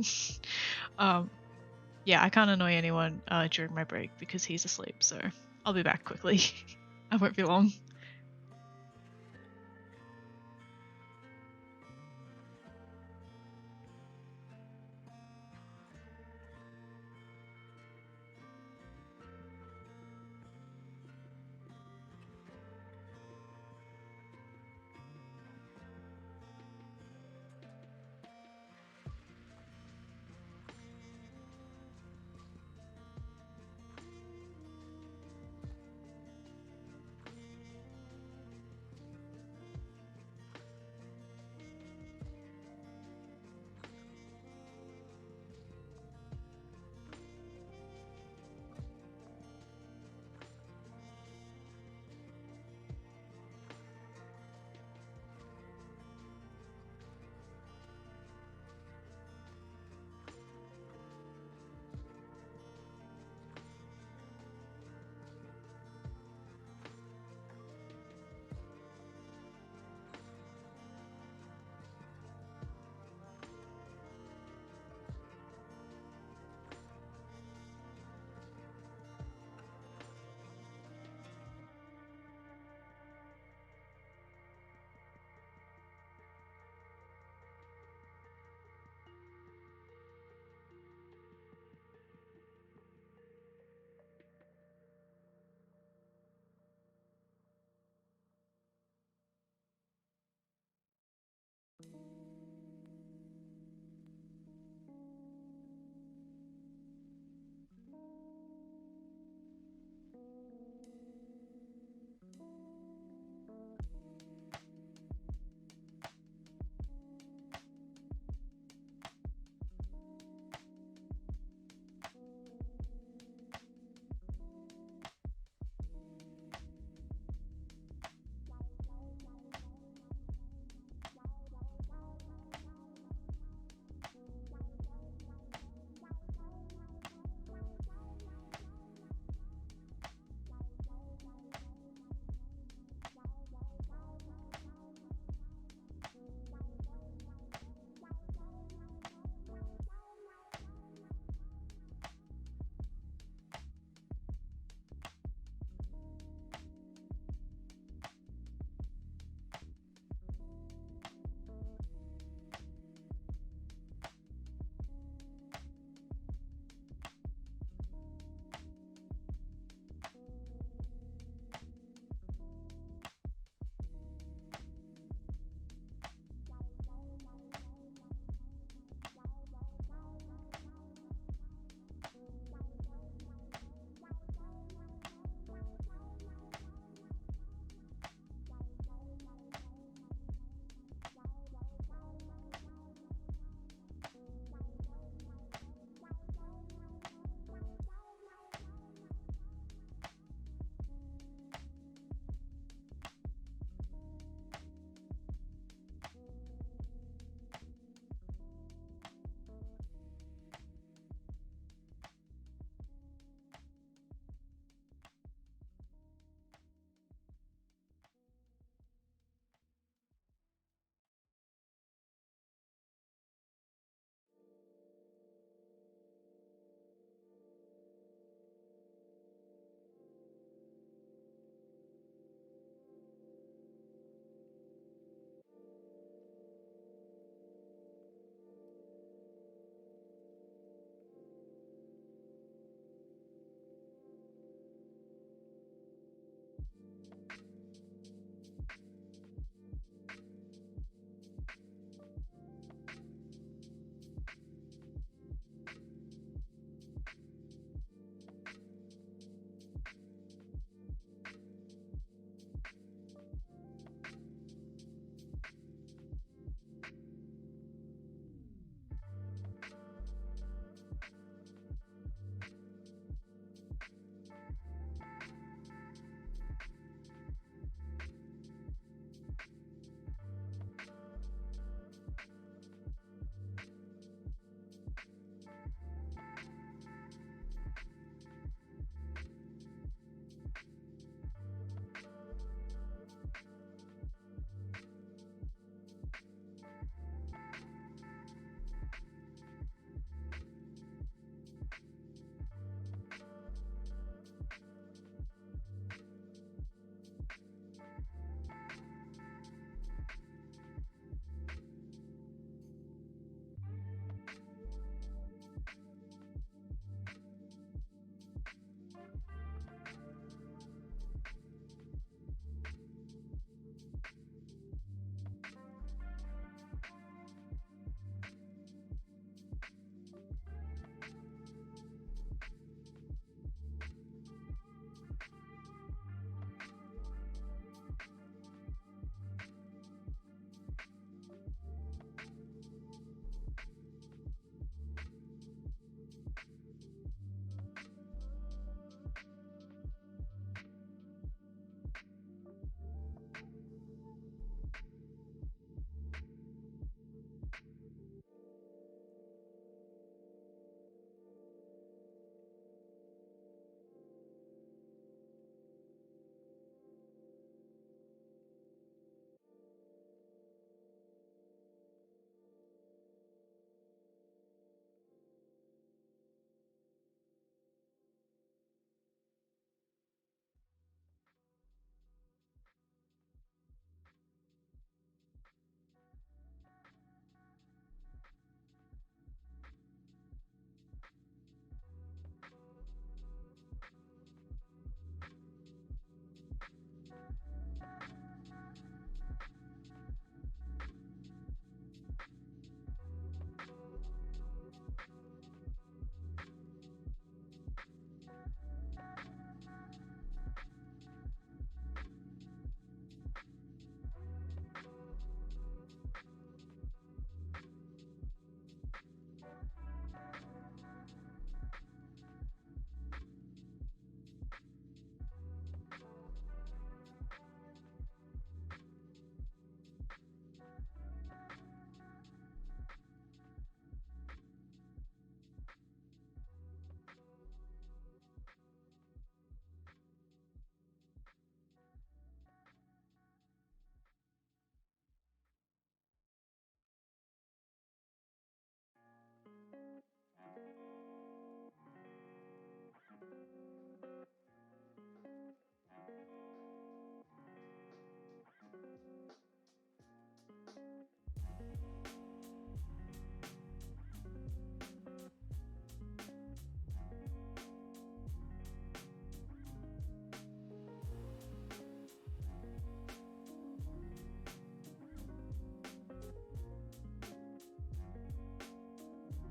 Yeah, I can't annoy anyone during my break because he's asleep, so I'll be back quickly. I won't be long.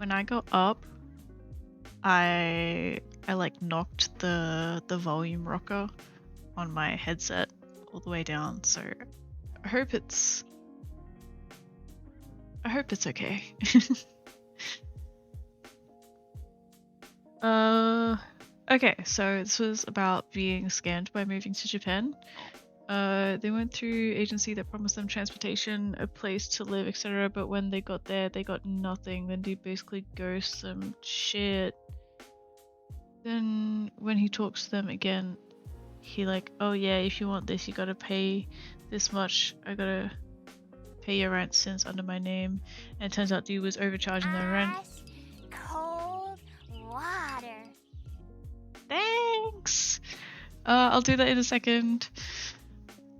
when I got up, I like knocked the volume rocker on my headset all the way down, so I hope it's okay. Okay, so this was about being scammed by moving to Japan. They went through agency that promised them transportation, a place to live, etc. But when they got there, they got nothing. Then they basically ghost them. Shit. Then when he talks to them again, he like, oh yeah, if you want this, you gotta pay this much. I gotta pay your rent since under my name. And it turns out dude was overcharging their rent. Ice cold water. Thanks. I'll do that in a second.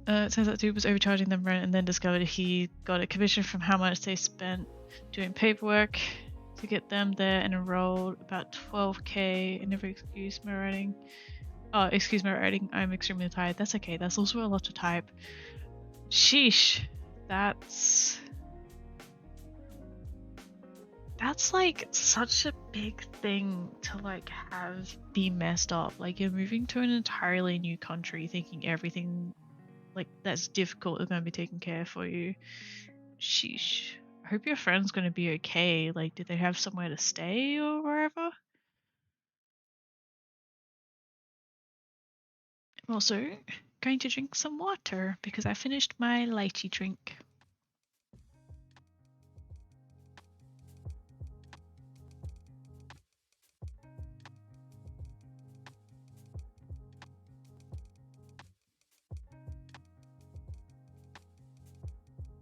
It turns out dude was overcharging them rent and then discovered he got a commission from how much they spent doing paperwork to get them there and enrolled. About 12k. I never excuse my writing. Oh, excuse my writing. I'm extremely tired. That's okay. That's also a lot to type. Sheesh. That's like such a big thing to like have be messed up. Like you're moving to an entirely new country thinking everything like that's difficult is going to be taken care of for you. Sheesh. I hope your friend's going to be okay. Like, did they have somewhere to stay or wherever? I'm also going to drink some water because I finished my lychee drink.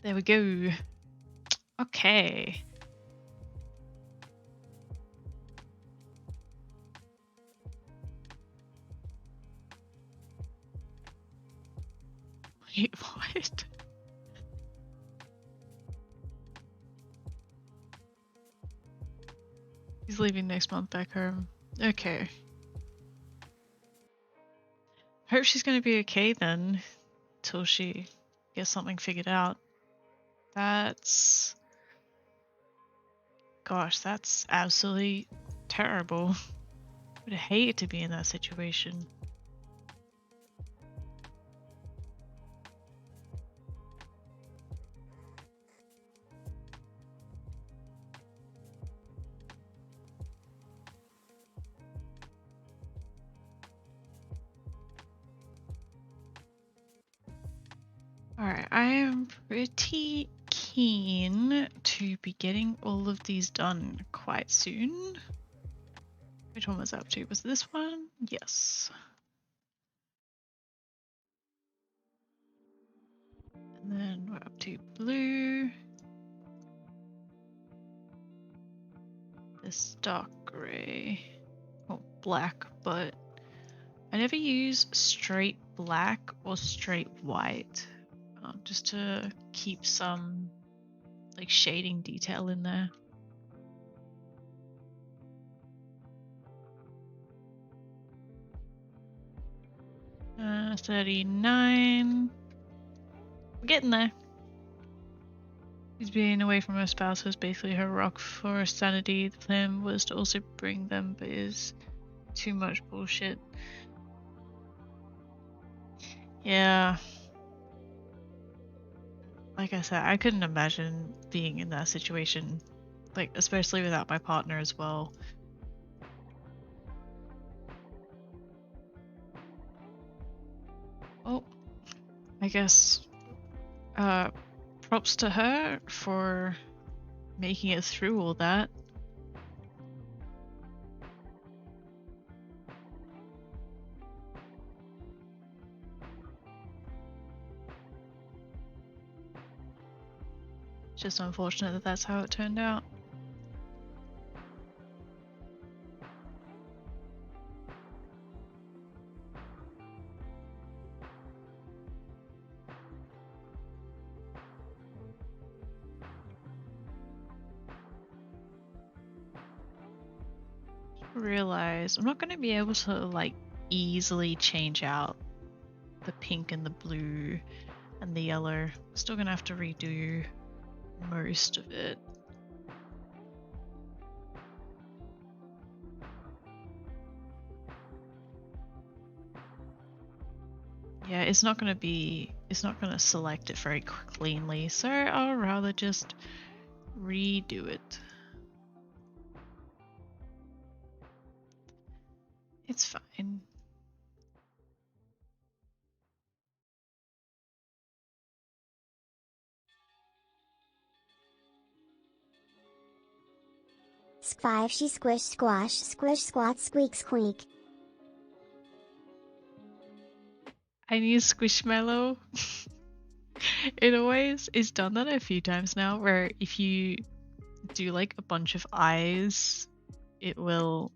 There we go. Okay. Wait, what? He's leaving next month back home. Okay. Hope she's gonna be okay then, till she gets something figured out. That's... Gosh, that's absolutely terrible. I would hate to be in that situation. Alright, I am pretty keen to be getting all of these done quite soon. Which one was I up to? Was this one? Yes. And then we're up to blue. This dark grey. Well, black, but I never use straight black or straight white. Just to keep some like shading detail in there. Uh, 39. We're getting there. She's being away from her spouse was basically her rock for her sanity. The plan was to also bring them, but is too much bullshit. Yeah. Like I said, I couldn't imagine being in that situation, like especially without my partner as well. Oh, I guess props to her for making it through all that. Just unfortunate that that's how it turned out. Realize I'm not going to be able to like easily change out the pink and the blue and the yellow. Still gonna have to redo most of it. Yeah, it's not gonna select it very cleanly, so I'll rather just redo it. It's fine. Sk5 she squish squash squish squat squeak squeak. I need Squishmallow. It always is done that a few times now, where if you do like a bunch of eyes, it will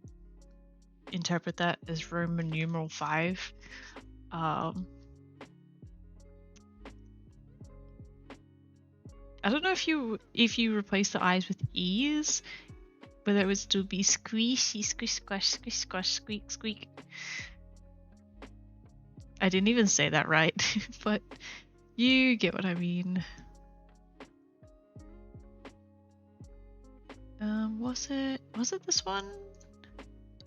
interpret that as Roman numeral 5. I don't know if you replace the eyes with E's, whether it would still be squishy, squish, squash, squish, squash, squeak, squeak. I didn't even say that right, but you get what I mean. Was it this one?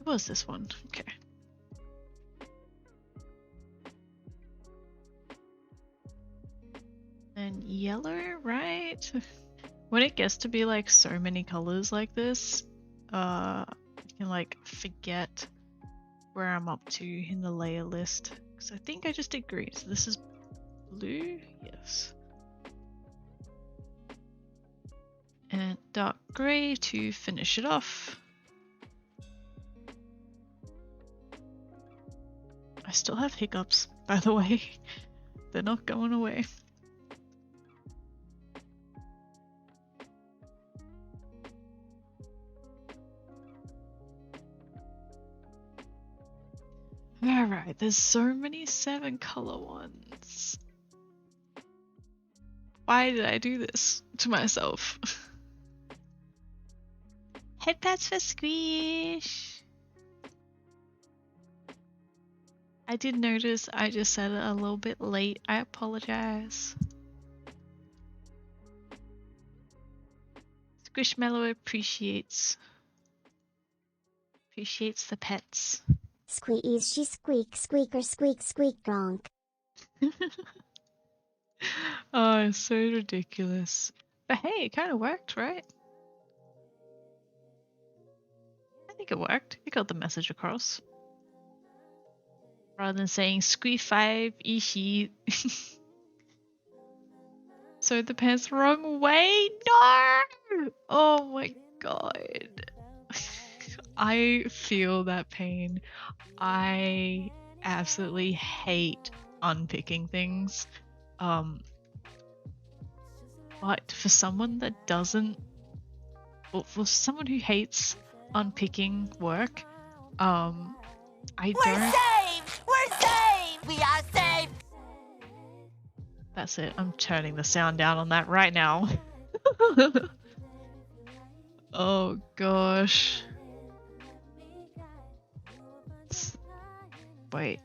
It was this one. Okay. And yellow, right? When it gets to be like so many colors like this, you can like forget where I'm up to in the layer list. Because I think I just did green. So this is blue? Yes. And dark grey to finish it off. I still have hiccups, by the way. They're not going away. Alright, there's so many 7 color ones. Why did I do this to myself? Headpads for Squish! I did notice I just said it a little bit late. I apologize. Squishmallow appreciates the pets. Squeeze she squeak squeaker squeak squeak gronk. Oh, it's so ridiculous. But hey, it kind of worked, right? I think it worked. It got the message across. Rather than saying squee 5 ishi. So the pants the wrong way? No! Oh my god. I feel that pain. I absolutely hate unpicking things. But for someone that doesn't, or for someone who hates unpicking work, I We're don't. saved! We're saved! We are saved! That's it. I'm turning the sound down on that right now. Oh gosh. Wait.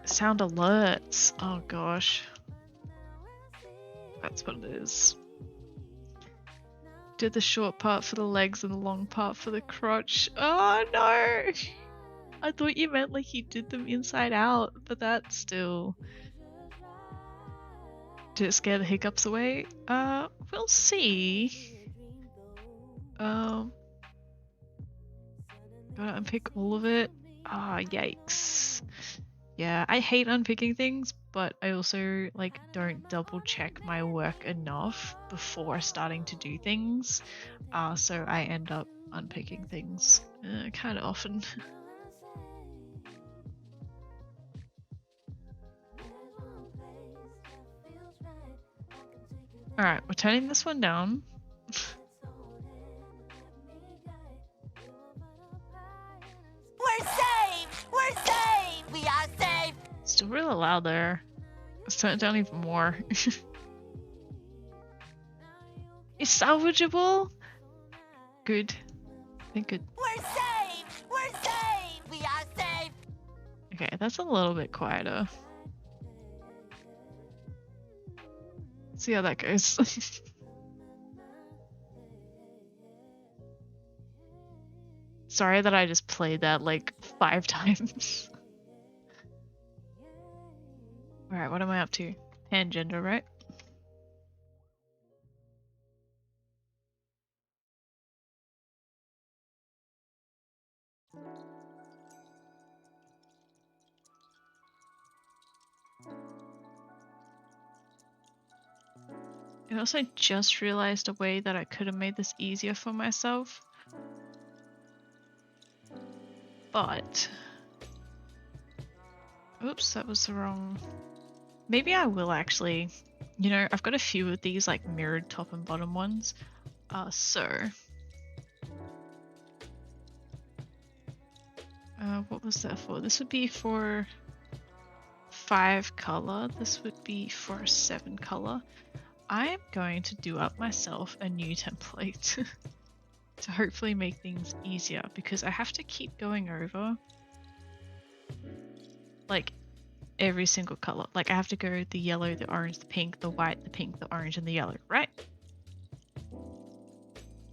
Sound alerts. Oh gosh. That's what it is. Did the short part for the legs and the long part for the crotch. Oh no! I thought you meant like you did them inside out, but that's still... Did it scare the hiccups away? We'll see. Gotta unpick all of it. Ah, yikes. Yeah, I hate unpicking things, but I also like don't double check my work enough before starting to do things. So I end up unpicking things kind of often. Alright, we're turning this one down. We're saved! We're saved! We are saved! Still really loud there. Let's turn it down even more. It's salvageable? Good. I think good. We're saved! We're saved! We are saved! Okay, that's a little bit quieter. See how that goes. Sorry that I just played that like 5 times. Alright, what am I up to? Tangender, right? And also I just realized a way that I could have made this easier for myself. But... Oops, that was the wrong... Maybe I will actually... You know, I've got a few of these like mirrored top and bottom ones. What was that for? This would be for 5 color. This would be for 7 color. I'm going to do up myself a new template to hopefully make things easier, because I have to keep going over like every single color. Like I have to go the yellow, the orange, the pink, the white, the pink, the orange, and the yellow, right?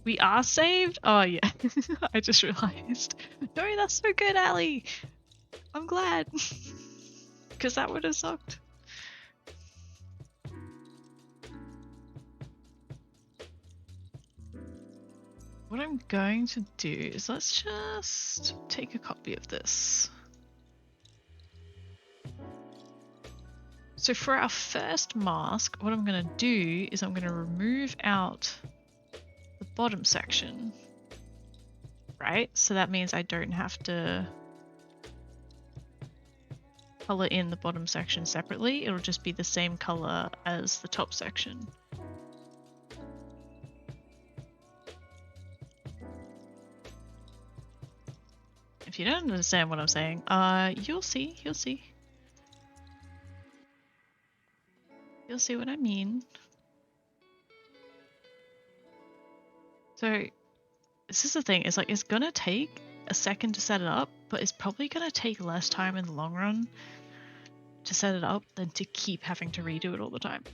We are saved? Oh yeah, I just realized. No, that's so good, Ali. I'm glad. Because that would have sucked. What I'm going to do is let's just take a copy of this. So for our first mask, what I'm going to do is I'm going to remove out the bottom section, right? So that means I don't have to color in the bottom section separately. It'll just be the same color as the top section. If you don't understand what I'm saying, you'll see. You'll see what I mean. So this is the thing, it's like it's gonna take a second to set it up, but it's probably gonna take less time in the long run to set it up than to keep having to redo it all the time.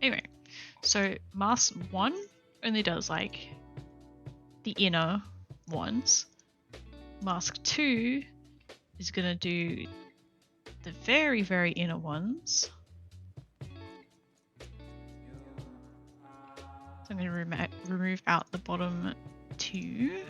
Anyway, so mask 1 only does like the inner ones. Mask 2 is gonna do the very, very inner ones. So I'm going to remove out the bottom 2.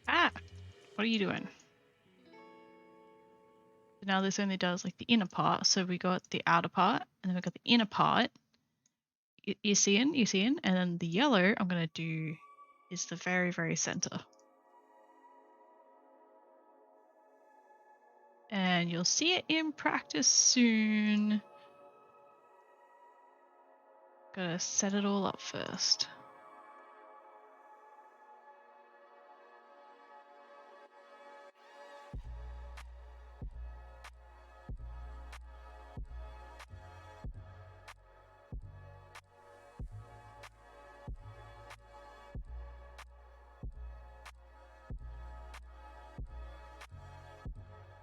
Ah! What are you doing? Now this only does like the inner part, so we got the outer part, and then we got the inner part. You seeing? And then the yellow I'm gonna do is the very, very center. And you'll see it in practice soon. Gotta set it all up first.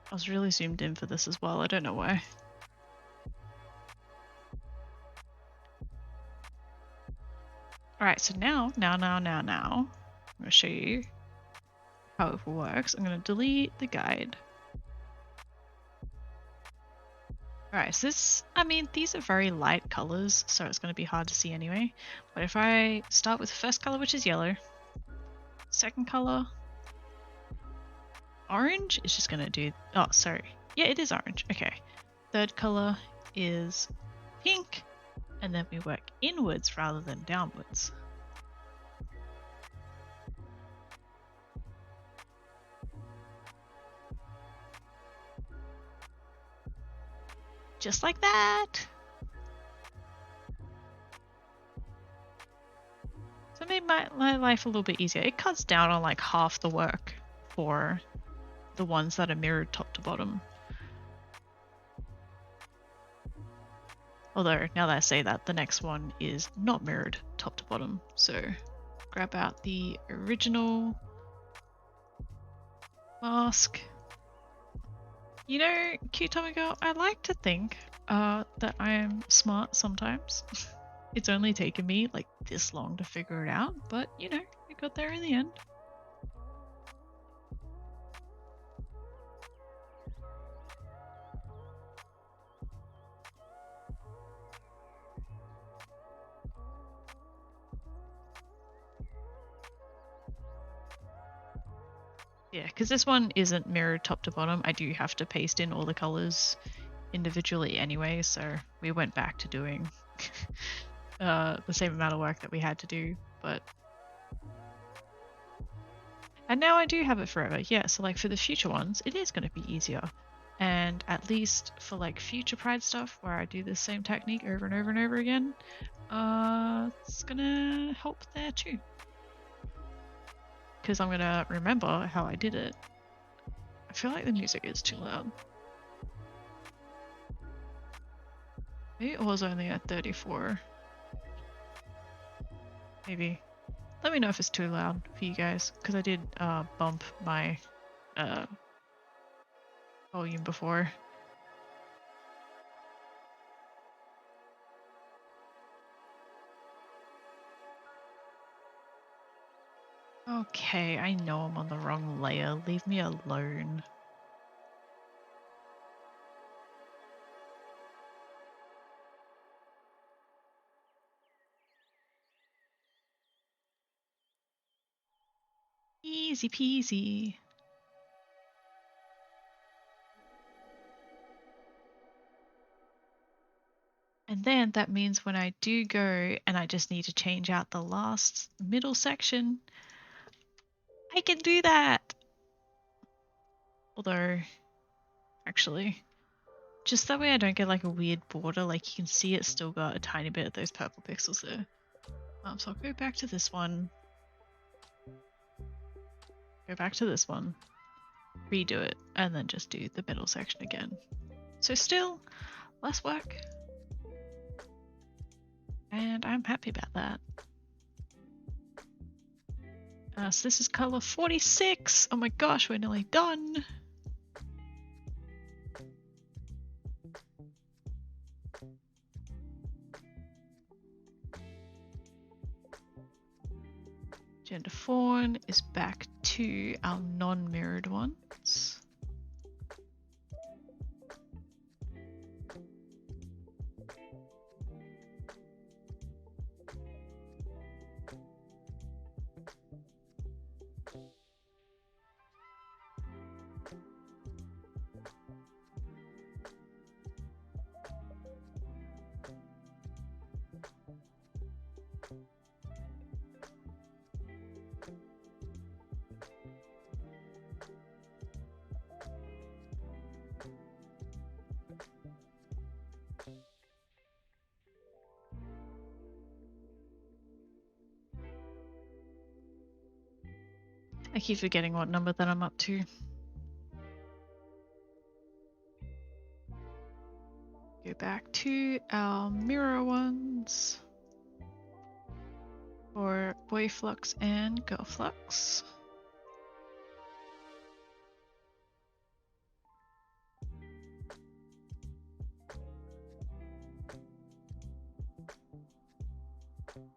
I was really zoomed in for this as well, I don't know why. Alright, so now, I'm gonna show you how it works. I'm gonna delete the guide. Alright, so this, I mean, these are very light colors, so it's gonna be hard to see anyway. But if I start with the first color, which is yellow, second color, orange is just gonna do, oh, sorry. Yeah, it is orange, okay. Third color is pink, and then we work inwards rather than downwards. Just like that. So it made my life a little bit easier. It cuts down on like half the work for the ones that are mirrored top to bottom. Although, now that I say that, the next one is not mirrored top to bottom, so grab out the original mask. You know, cute Tommy girl, I like to think that I am smart sometimes. It's only taken me like this long to figure it out, but you know, we got there in the end. Yeah, because this one isn't mirrored top to bottom. I do have to paste in all the colors individually anyway, so we went back to doing the same amount of work that we had to do, but... And now I do have it forever, yeah, so like for the future ones, it is going to be easier. And at least for like future Pride stuff, where I do the same technique over and over and over again, it's gonna help there too. Because I'm gonna remember how I did it. I feel like the music is too loud. Maybe it was only at 34. Maybe. Let me know if it's too loud for you guys, because I did bump my volume before. Okay, I know I'm on the wrong layer. Leave me alone. Easy peasy. And then that means when I do go and I just need to change out the last middle section, I can do that. Although, actually, just that way I don't get like a weird border, like you can see it's still got a tiny bit of those purple pixels there. So I'll go back to this one. Go back to this one. Redo it, and then just do the middle section again. So still, less work. And I'm happy about that. So this is color 46. Oh my gosh, we're nearly done. Gender fawn is back to our non-mirrored ones. I keep forgetting what number that I'm up to. Go back to our mirror ones for boy flux and girl flux.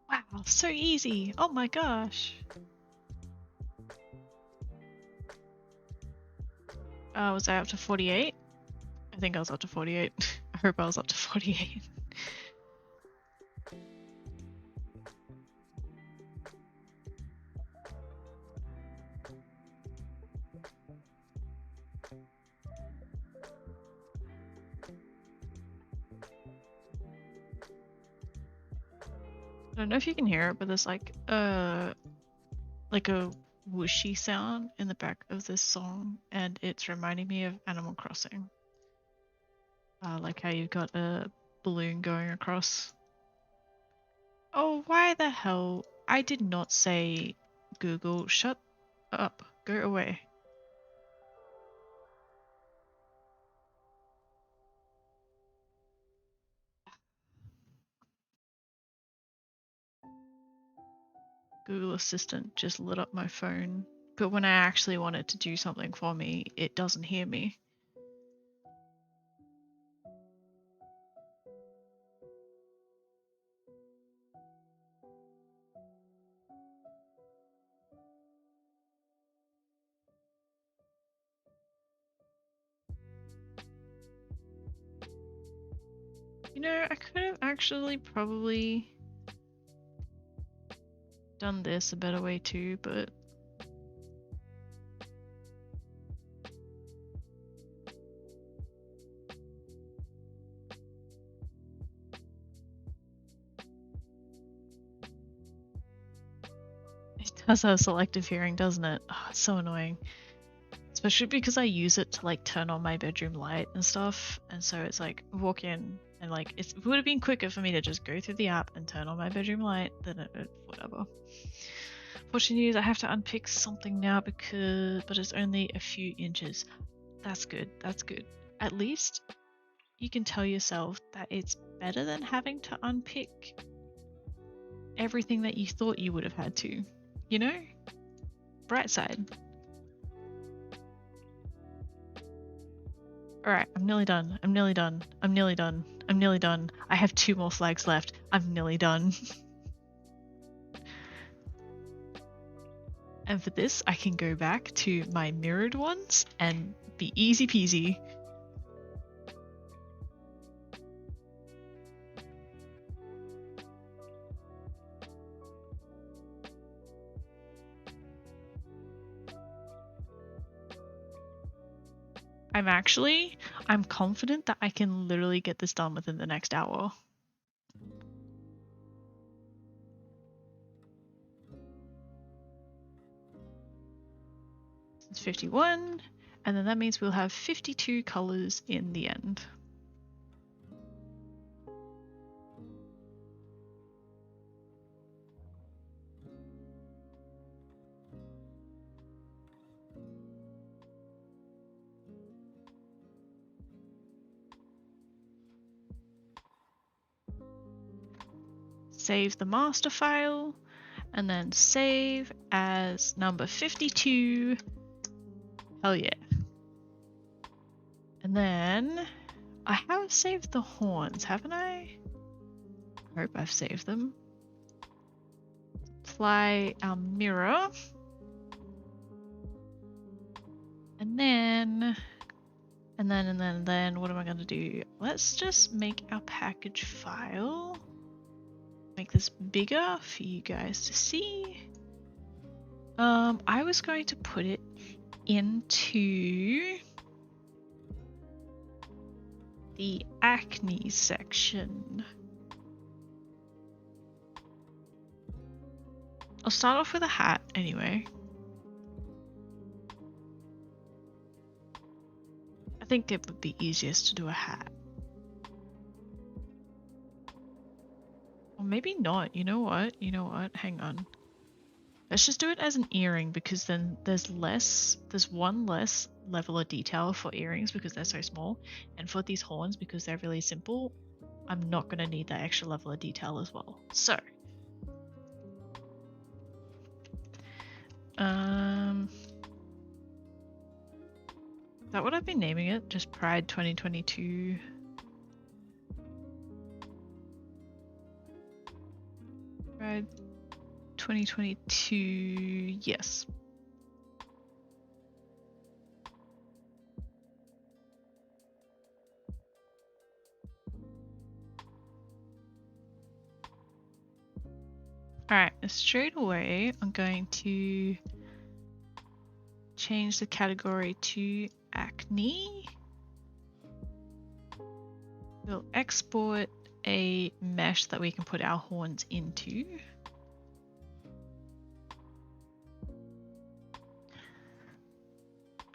Wow, so easy. Oh my gosh. Was I up to 48? I think I was up to 48. I hope I was up to 48. I don't know if you can hear it, but there's like a whooshy sound in the back of this song, and it's reminding me of Animal Crossing. Like how you've got a balloon going across. Oh, why the hell? I did not say Google. Shut up. Go away. Google Assistant just lit up my phone, but when I actually want it to do something for me, it doesn't hear me. You know, I could have actually probably done this a better way too, but it does have selective hearing, doesn't it? Oh, it's so annoying. Especially because I use it to like turn on my bedroom light and stuff, and so it's like walk in and like it would have been quicker for me to just go through the app and turn on my bedroom light than whatever. Fortunate news, I have to unpick something now but it's only a few inches. That's good. That's good. At least you can tell yourself that it's better than having to unpick everything that you thought you would have had to. You know? Bright side. Alright, I'm nearly done. I'm nearly done. I'm nearly done. I'm nearly done. I have 2 more flags left. I'm nearly done. And for this, I can go back to my mirrored ones and be easy peasy. I'm confident that I can literally get this done within the next hour. It's 51, and then that means we'll have 52 colors in the end. Save the master file, and then save as number 52. Hell yeah. And then I have saved the horns, haven't I? I hope I've saved them. Apply our mirror. And then what am I going to do? Let's just make our package file. Make this bigger for you guys to see. I was going to put it into the acne section. I'll start off with a hat anyway. I think it would be easiest to do a hat. Or maybe not. You know what? Hang on. Let's just do it as an earring because then there's one less level of detail for earrings because they're so small. And for these horns, because they're really simple, I'm not going to need that extra level of detail as well. So, is that what I've been naming it? Just Pride 2022. Pride 2022, yes. Alright, straight away I'm going to change the category to acne. We'll export a mesh that we can put our horns into.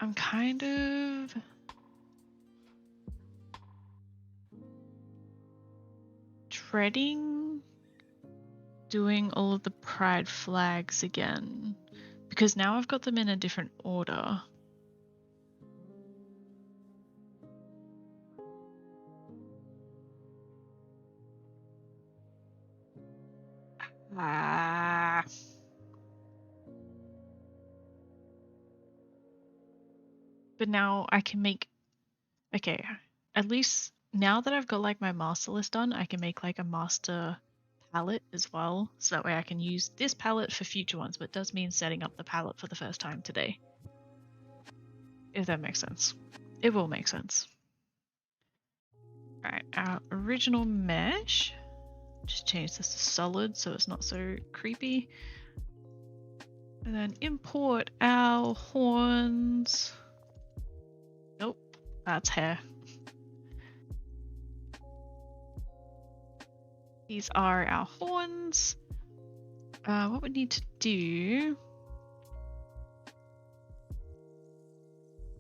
I'm kind of dreading doing all of the pride flags again because now I've got them in a different order. But now I can make, okay, at least now that I've got like my master list done, I can make like a master palette as well. So that way I can use this palette for future ones, but it does mean setting up the palette for the first time today. If that makes sense. It will make sense. Alright, our original mesh. Just change this to solid so it's not so creepy. And then import our horns. Nope, that's hair. These are our horns. What we need to do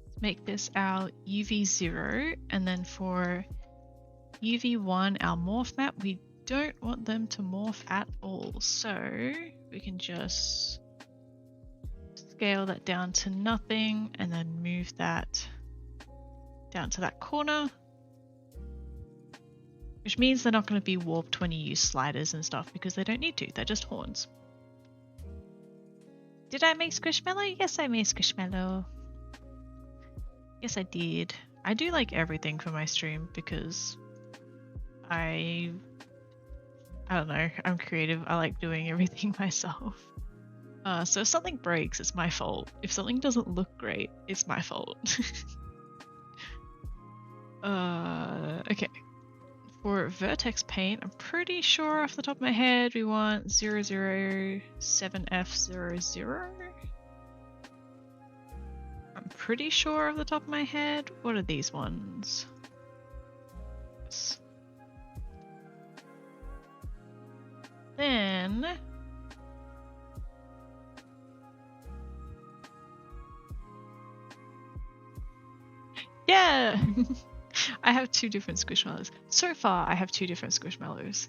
is make this our UV0, and then for UV1, our morph map, we don't want them to morph at all. So we can just scale that down to nothing and then move that down to that corner. Which means they're not going to be warped when you use sliders and stuff because they don't need to. They're just horns. Did I make Squishmallow? Yes, I made Squishmallow. Yes, I did. I do like everything for my stream because I don't know. I'm creative. I like doing everything myself. So if something breaks, it's my fault. If something doesn't look great, it's my fault. Okay. For vertex paint, I'm pretty sure off the top of my head we want 007F00. I'm pretty sure off the top of my head. What are these ones? Then yeah. I have two different Squishmallows. So far, I have two different Squishmallows.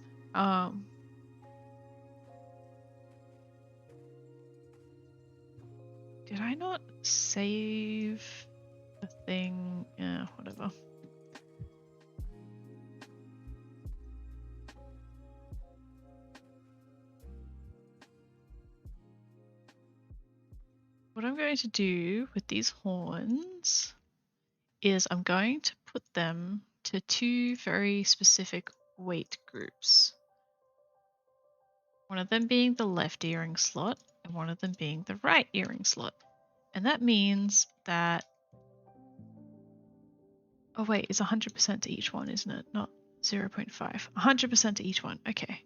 Did I not save the thing? Yeah, whatever. What I'm going to do with these horns is I'm going to put them to two very specific weight groups. One of them being the left earring slot and one of them being the right earring slot. And that means that, oh wait, it's 100% to each one, isn't it? Not 0.5. 100% to each one. Okay.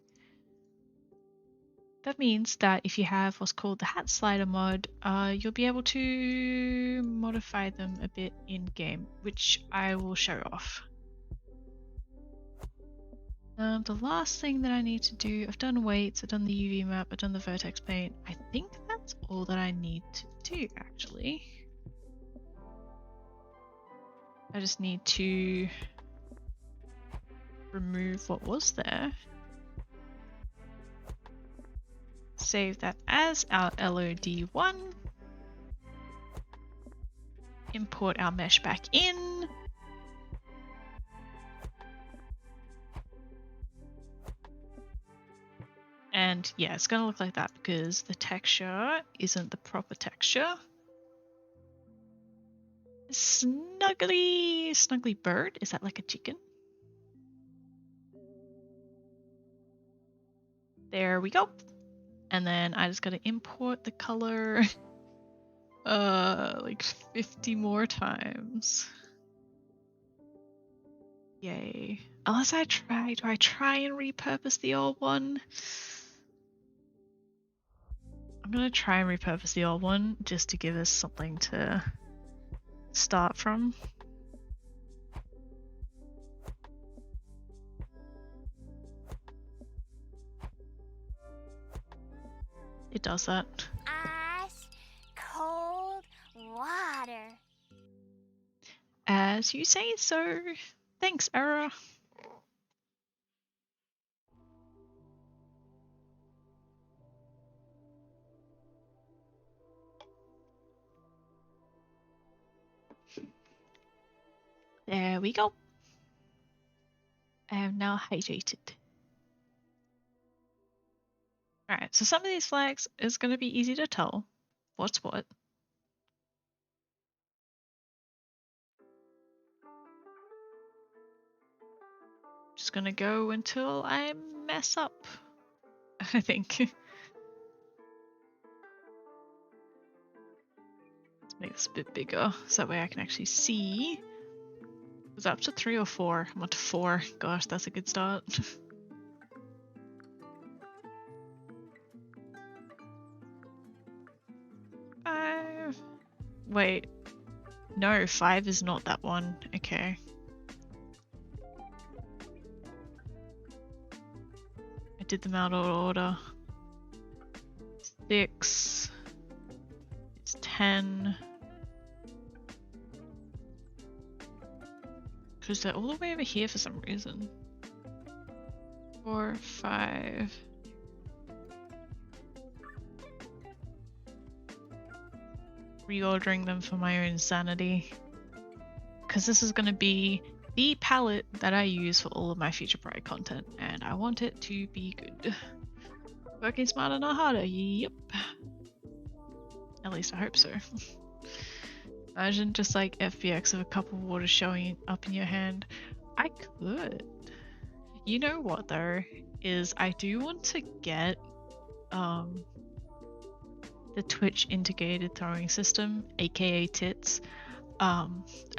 That means that if you have what's called the hat slider mod, you'll be able to modify them a bit in game, which I will show off. The last thing that I need to do, I've done weights, I've done the UV map, I've done the vertex paint. I think that's all that I need to do actually. I just need to remove what was there. Save that as our LOD1. Import our mesh back in. And yeah, it's going to look like that because the texture isn't the proper texture. Snuggly bird. Is that like a chicken? There we go. And then I just got to import the color like 50 more times. Yay. Unless do I try and repurpose the old one? I'm gonna try and repurpose the old one just to give us something to start from. It does that. Ice cold water. As you say so. Thanks, Era. There we go. I am now hydrated. Alright, so some of these flags is going to be easy to tell what's what. Just gonna go until I mess up, I think. Let's make this a bit bigger so that way I can actually see. Was it up to 3 or 4? I'm up to 4. Gosh, that's a good start. Five. Wait. No, 5 is not that one. Okay. I did them out of order. 6. It's 10. Because they're all the way over here for some reason. 4, 5. Reordering them for my own sanity. Because this is going to be the palette that I use for all of my future Pride content. And I want it to be good. Working smarter, not harder. Yep. At least I hope so. Imagine just like FBX of a cup of water showing up in your hand. I could. You know what though, is I do want to get the Twitch integrated throwing system, aka TITS. I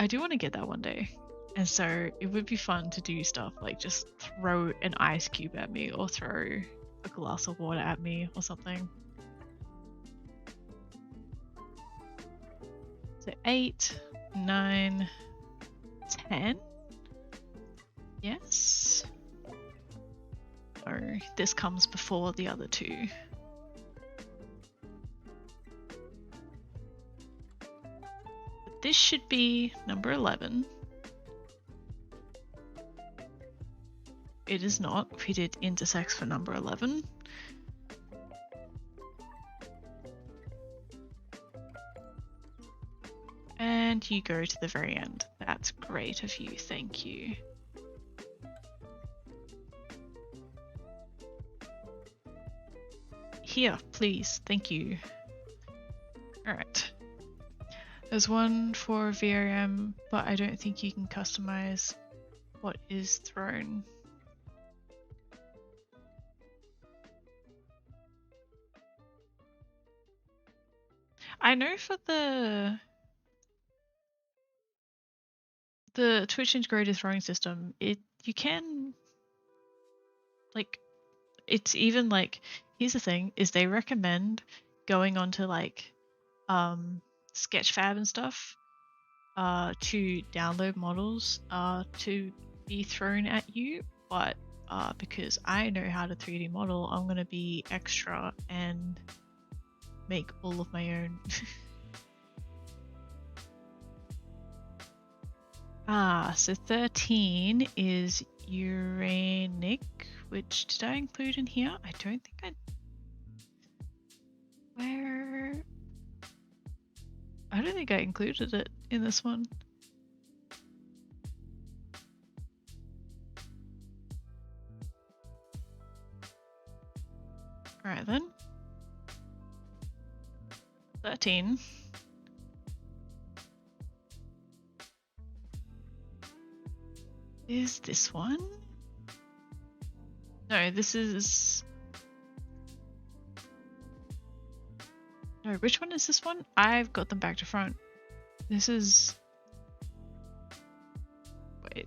do want to get that one day. And so it would be fun to do stuff like just throw an ice cube at me or throw a glass of water at me or something. So 8, 9, 10. Yes. Or this comes before the other two. But this should be number 11. It is not. We did intersex for number 11. And you go to the very end. That's great of you, thank you. Here, please, thank you. Alright. There's one for VRM, but I don't think you can customize what is thrown. I know for the Twitch integrated throwing system, you can like, it's even like, here's the thing, is they recommend going onto like Sketchfab and stuff to download models to be thrown at you, but because I know how to 3D model, I'm gonna be extra and make all of my own. So 13 is Uranic, which did I include in here? I don't think I... Where... I don't think I included it in this one. Alright then. 13. Is this one? No, this is... No, which one is this one? I've got them back to front. This is... Wait.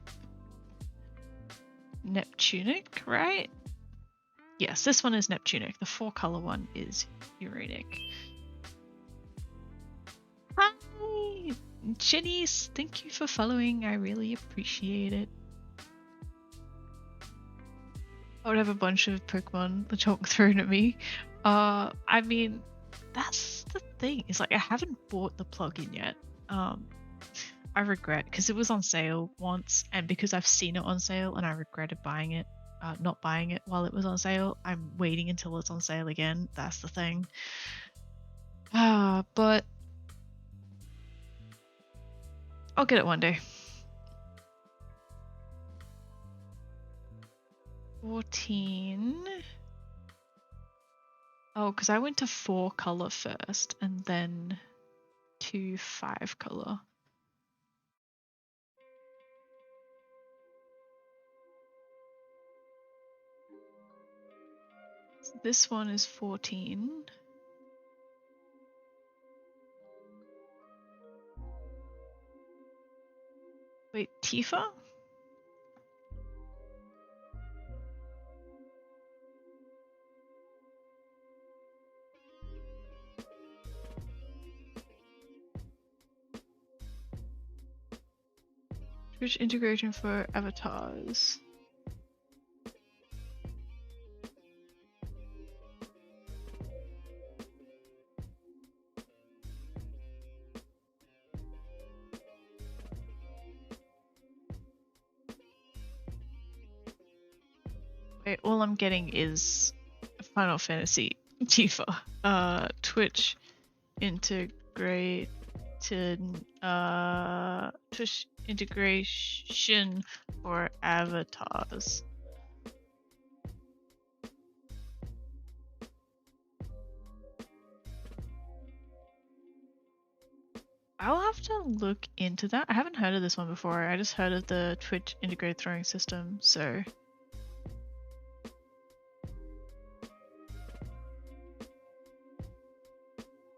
Neptunic, right? Yes, this one is Neptunic. The 4-color one is Uranic. Hi! Jenny's, thank you for following. I really appreciate it. I would have a bunch of Pokemon the chalk thrown at me. I mean, that's the thing. Is like I haven't bought the plugin yet. I regret because it was on sale once, and because I've seen it on sale and I regretted buying it, not buying it while it was on sale. I'm waiting until it's on sale again. That's the thing. But I'll get it one day. 14. Oh, because I went to 4-color first and then to 5-color. this one is 14. Wait, Tifa? Twitch integration for avatars. Wait, all I'm getting is Final Fantasy Tifa. Twitch integrated Twitch integration for avatars. I'll have to look into that. I haven't heard of this one before. I just heard of the Twitch integrated throwing system, so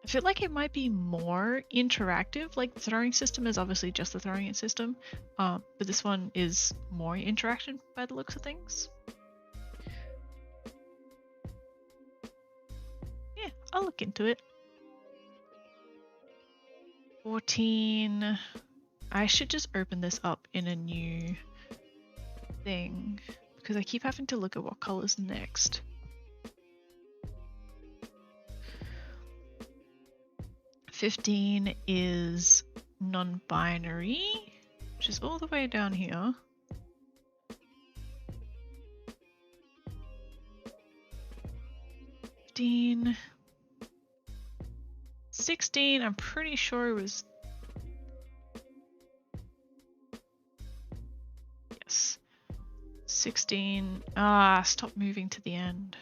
I feel like it might be more interactive. Like the throwing system is obviously just the throwing system, but this one is more interaction by the looks of things. Yeah, I'll look into it. 14. I should just open this up in a new thing because I keep having to look at what color's next. 15 is non-binary, which is all the way down here. 15. 16, I'm pretty sure it was... Yes. 16. Stop moving to the end.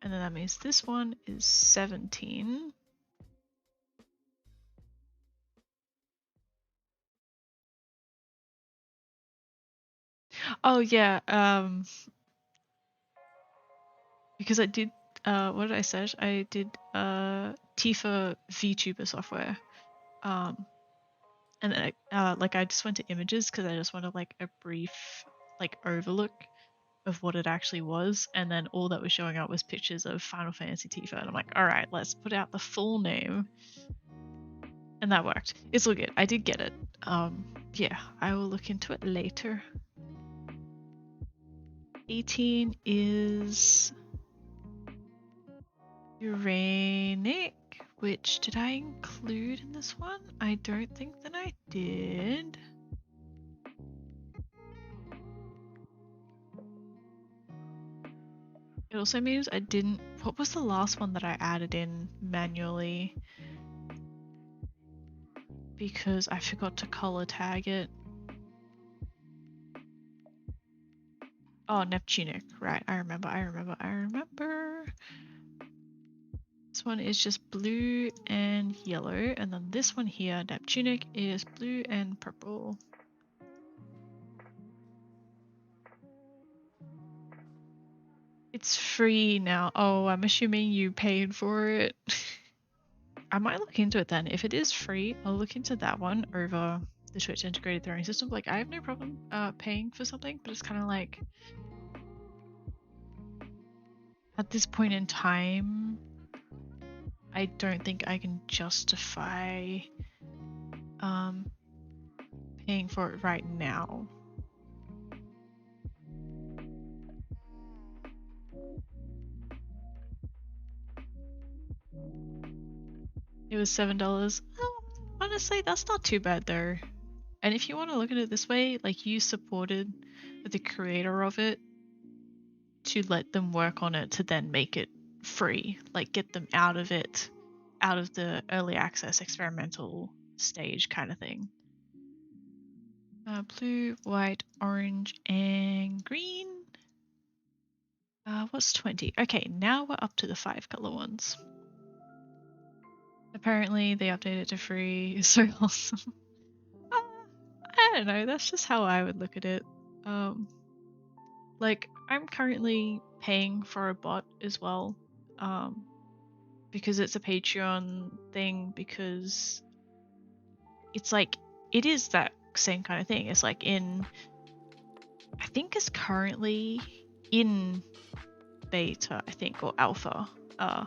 And then that means this one is 17. Oh yeah, because I did what did I say? I did Tifa VTuber software. And then like I just went to images because I just wanted like a brief like overlook of what it actually was, and then all that was showing up was pictures of Final Fantasy Tifa, and I'm like, all right, let's put out the full name, and that worked. It's all good. I did get it. Yeah, I will look into it later. 18 is Uranic, which did I include in this one? I don't think that I did. It also means I didn't... What was the last one that I added in manually? Because I forgot to color tag it. Oh, Neptunic. Right, I remember. This one is just blue and yellow, and then this one here, Neptunic, is blue and purple. It's free now. Oh, I'm assuming you paid for it. I might look into it then. If it is free, I'll look into that one over the Twitch integrated throwing system. Like, I have no problem paying for something, but it's kind of like at this point in time, I don't think I can justify paying for it right now. It was $7. Honestly, that's not too bad though. And if you want to look at it this way, like you supported the creator of it to let them work on it to then make it free, like get them out of it, out of the early access experimental stage kind of thing. Blue, white, orange, and green. What's 20? Okay, now we're up to the 5 color ones. Apparently they updated to free. So awesome. I don't know, that's just how I would look at it. Like, I'm currently paying for a bot as well, because it's a Patreon thing, because it's like, it is that same kind of thing. It's like I think it's currently in beta, I think, or alpha. I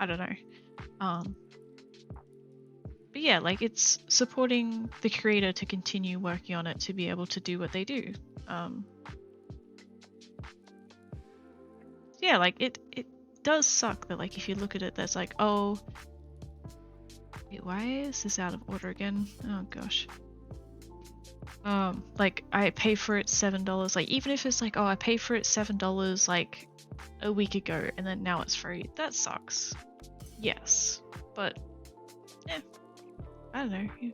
don't know. But yeah, like, it's supporting the creator to continue working on it to be able to do what they do. Yeah, like, it does suck that, like, if you look at it, that's like, oh, wait, why is this out of order again? Oh gosh. Like, I pay for it $7. Like, even if it's like, oh, I paid for it $7 like a week ago and then now it's free, that sucks. Yes, but I don't know. Yeah.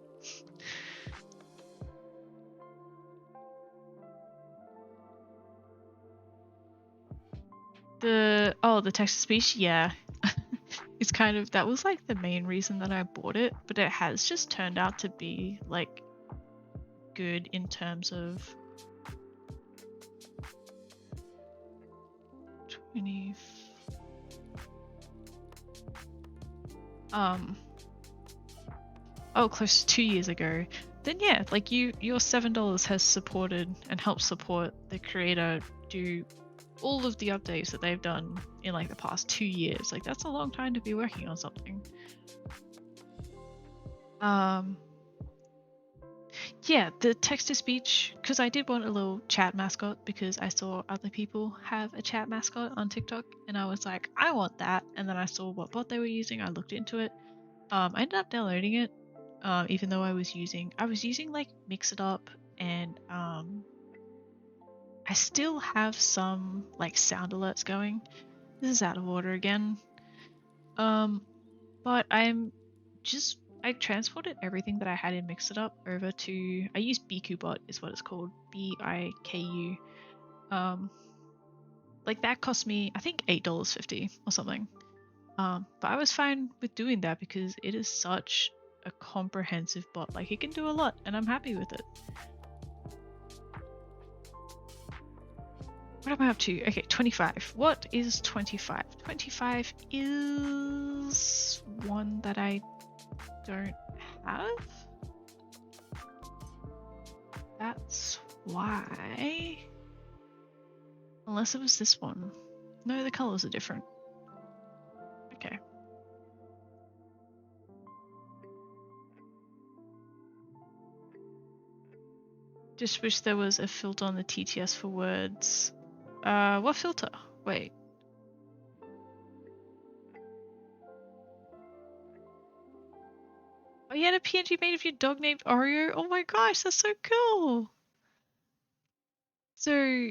The text to speech, yeah. It's kind of, that was like the main reason that I bought it, but it has just turned out to be like good in terms of 20 close to 2 years ago, then yeah, like, your $7 has supported and helped support the creator do all of the updates that they've done in like the past 2 years. Like, that's a long time to be working on something. Yeah, the text to speech, because I did want a little chat mascot because I saw other people have a chat mascot on TikTok and I was like, I want that. And then I saw what bot they were using. I looked into it. I ended up downloading it, even though I was using like Mix It Up, and I still have some like sound alerts going. This is out of order again. But I transported everything that I had in Mix It Up over to, I use BikuBot is what it's called, BIKU. Like, that cost me, I think, $8.50 or something. But I was fine with doing that because it is such a comprehensive bot. Like, it can do a lot and I'm happy with it. What am I up to? Okay, 25. What is 25? 25 is one that I don't have. That's why. Unless it was this one. No, the colors are different. Okay. Just wish there was a filter on the TTS for words. What filter? Wait. Oh, you had a PNG made of your dog named Oreo? Oh my gosh, that's so cool! So,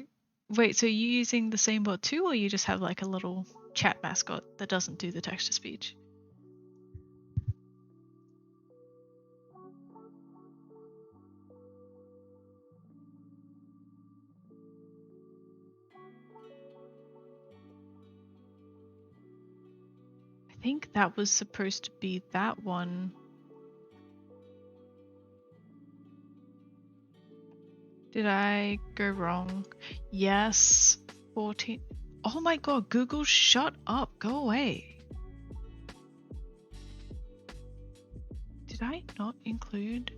wait, so you using the same bot too, or you just have like a little chat mascot that doesn't do the text to speech? I think that was supposed to be that one. Did I go wrong? Yes. 14. Oh my god, Google, shut up. Go away. Did I not include?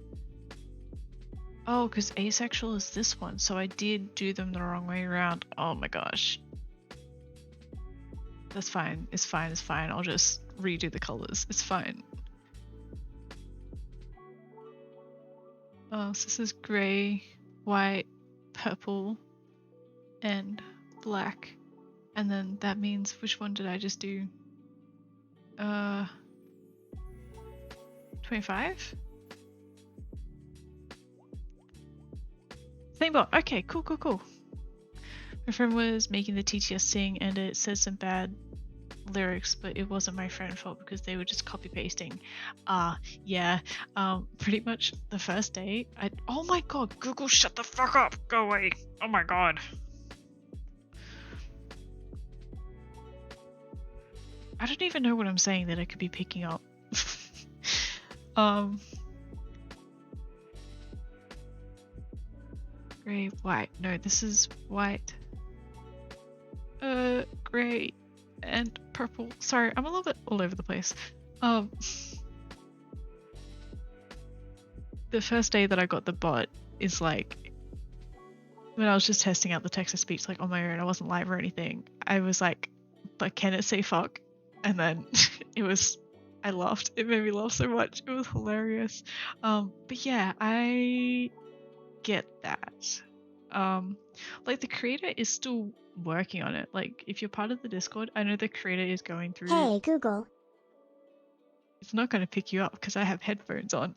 Oh, because asexual is this one, so I did do them the wrong way around. Oh my gosh. That's fine. It's fine. It's fine. I'll just redo the colors. It's fine. Oh, so this is grey, white, purple, and black. And then that means, which one did I just do? 25? Same bot. Okay, cool, cool, cool. My friend was making the TTS sing and it said some bad lyrics, but it wasn't my friend's fault because they were just copy pasting. Yeah. Pretty much the first day, oh my god, Google, shut the fuck up! Go away! Oh my god. I don't even know what I'm saying that I could be picking up. Grey, white. No, this is white, grey and purple. Sorry, I'm a little bit all over the place. The first day that I got the bot is like when I was just testing out the text-to-speech like on my own. I wasn't live or anything. I was like, but can it say fuck? And then I laughed. It made me laugh so much. It was hilarious. But yeah, I get that. Like the creator is still working on it. Like if you're part of the Discord, I know the creator is going through. Hey, Google. It's not going to pick you up because I have headphones on.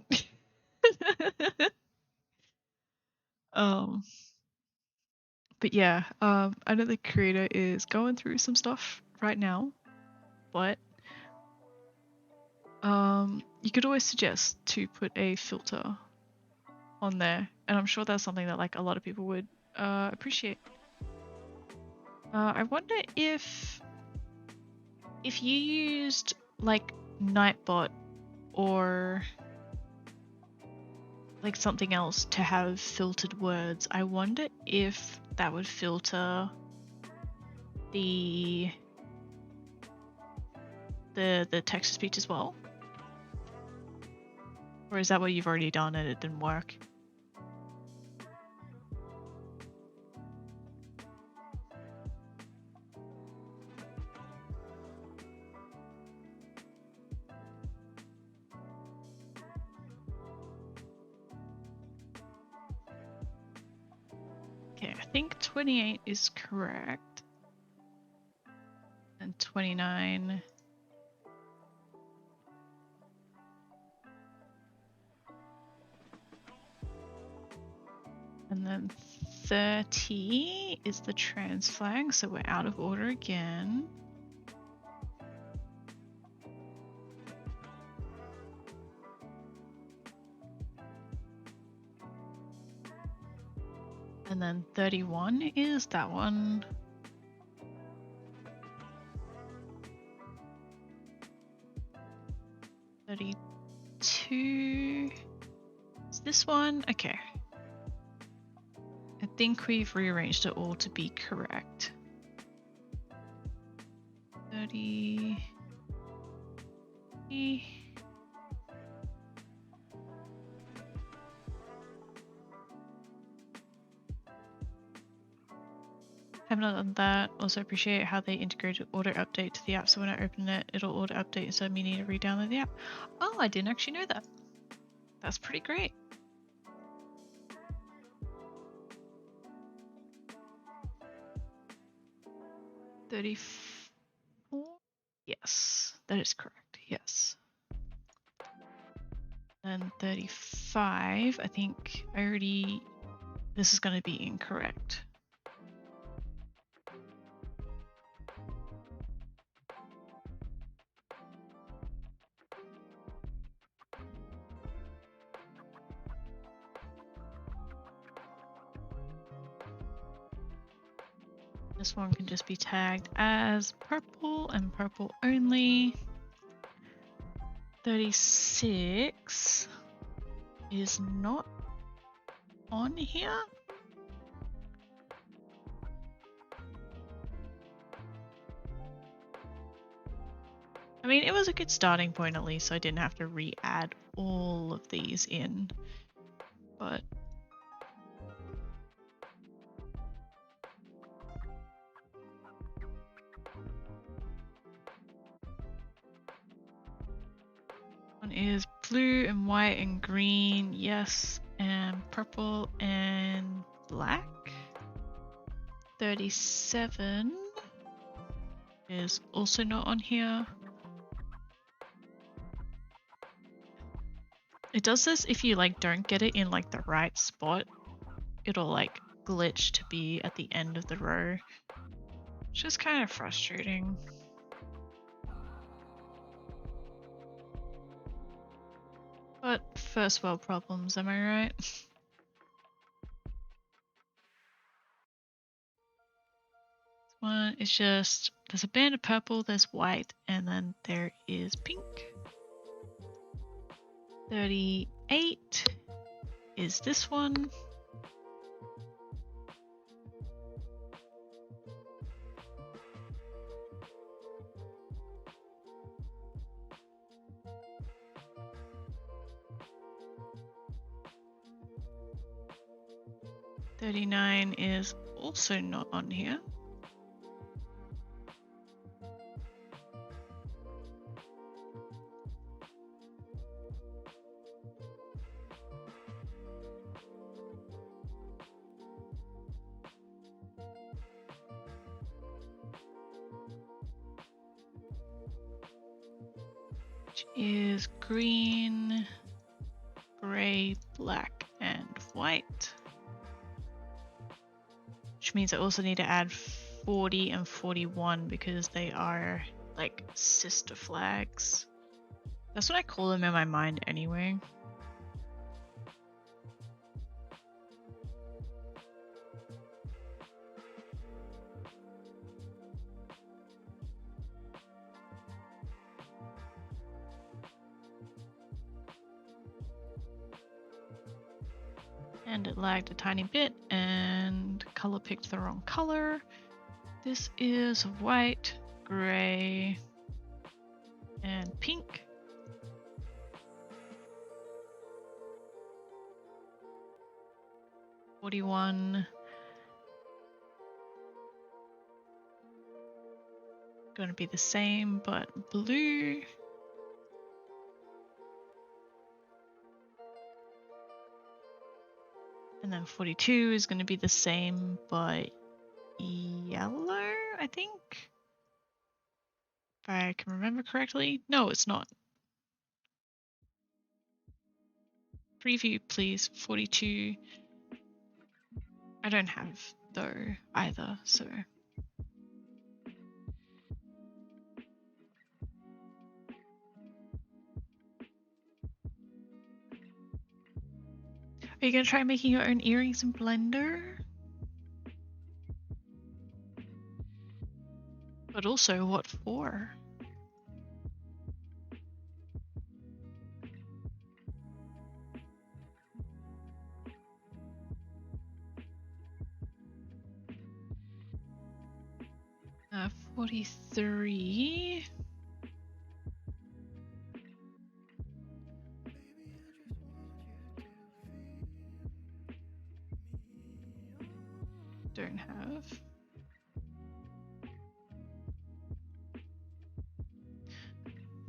But yeah, I know the creator is going through some stuff right now, but you could always suggest to put a filter on there, and I'm sure that's something that like a lot of people would appreciate. I wonder if you used like Nightbot or like something else to have filtered words, I wonder if that would filter the text to speech as well. Or is that what you've already done and it didn't work? Okay, I think 28 is correct. And 29. And then 30 is the trans flag, so we're out of order again. And then 31 is that one. $32 is this one. Okay. I think we've rearranged it all to be correct. 30. Have not done that. Also appreciate how they integrated auto update to the app, so when I open it, it'll auto update instead of me need to re-download the app. Oh, I didn't actually know that. That's pretty great. $34? Yes, that is correct. Yes. Then 35, I think I already... This is going to be incorrect. This one can just be tagged as purple and purple only. 36 is not on here. I mean, it was a good starting point at least, so I didn't have to re-add all of these in, but one is blue and white and green, yes, and purple and black. 37 is also not on here. It does this if you like don't get it in like the right spot, it'll like glitch to be at the end of the row, which is kind of frustrating. But first world problems, am I right? This one is just, there's a band of purple, there's white, and then there is pink. 38 is this one. 39 is also not on here. Which is green, gray, black, and white. Which means I also need to add 40 and 41 because they are like sister flags. That's what I call them in my mind anyway. And it lagged a tiny bit and color picked the wrong color. This is white, gray, and pink. $41. Going to be the same, but blue. And then 42 is going to be the same, but yellow, I think. If I can remember correctly. No, it's not. Preview, please. 42. I don't have though either, so. Are you going to try making your own earrings in Blender? But also, what for? Uh, 43. Don't have.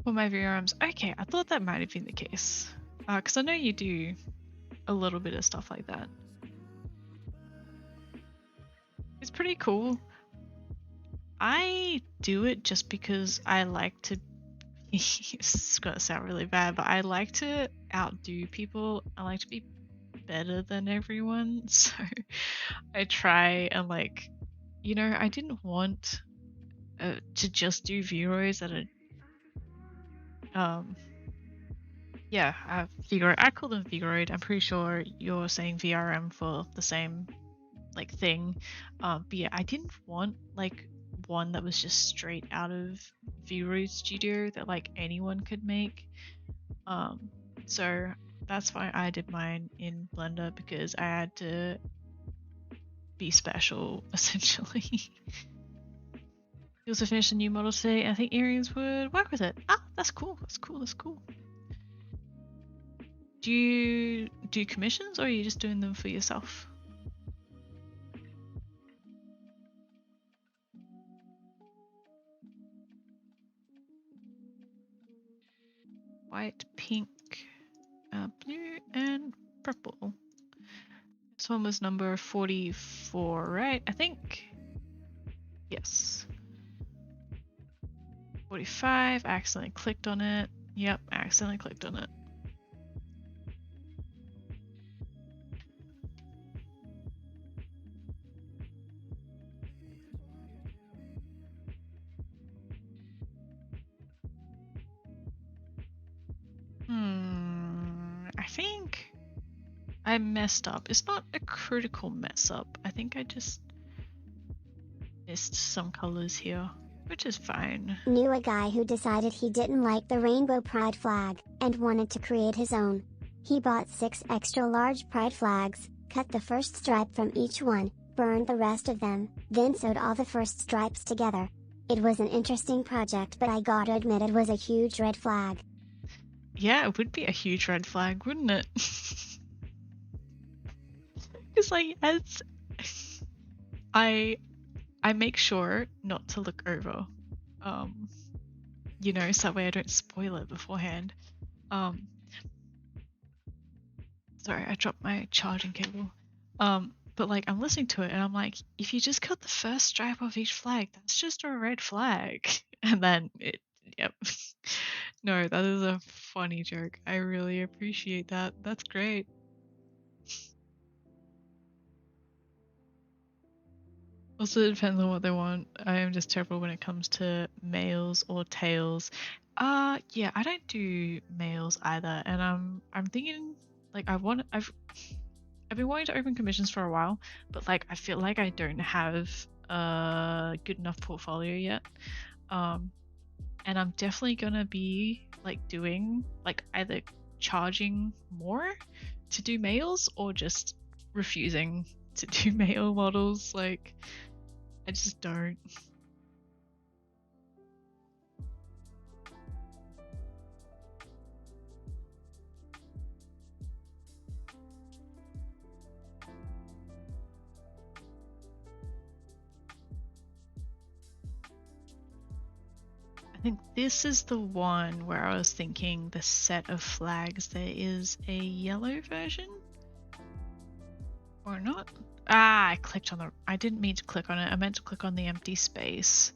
For my VRMs. Okay, I thought that might have been the case. Because I know you do a little bit of stuff like that. It's pretty cool. I do it just because I like to. It's gonna sound really bad, but I like to outdo people. I like to be better than everyone. So I try and like, you know, I didn't want to just do Veroes at a Vigoroid. I call them Vigoroid. I'm pretty sure you're saying VRM for the same like thing. But yeah, I didn't want like one that was just straight out of Vigoroid Studio that like anyone could make. So that's why I did mine in Blender, because I had to be special essentially. You also finished a new model today. I think earrings would work with it. Ah, that's cool. That's cool. That's cool. Do you do commissions or are you just doing them for yourself? White, pink, blue, and purple. This one was number 44, right? I think. Yes. 45. I accidentally clicked on it. Yep, I accidentally clicked on it. I think I messed up. It's not a critical mess up. I think I just missed some colors here, which is fine. Knew a guy who decided he didn't like the rainbow pride flag and wanted to create his own. He bought 6 extra large pride flags, cut the first stripe from each one, burned the rest of them, then sewed all the first stripes together. It was an interesting project, but I gotta admit it was a huge red flag. Yeah, it would be a huge red flag, wouldn't it? Because Because like as I make sure not to look over, you know, so that way I don't spoil it beforehand. Sorry, I dropped my charging cable. But like I'm listening to it and I'm like, if you just cut the first stripe of each flag, that's just a red flag. And then it, yep. No, that is a funny joke. I really appreciate that. That's great. Also, it depends on what they want. I am just terrible when it comes to males or tails. Yeah, I don't do males either, and I'm thinking like I've been wanting to open commissions for a while, but like I feel like I don't have a good enough portfolio yet. And I'm definitely gonna be like doing like either charging more to do males or just refusing to do male models. Like I just don't. I think this is the one where I was thinking the set of flags, there is a yellow version or not. I clicked on I didn't mean to click on it. I meant to click on the empty space.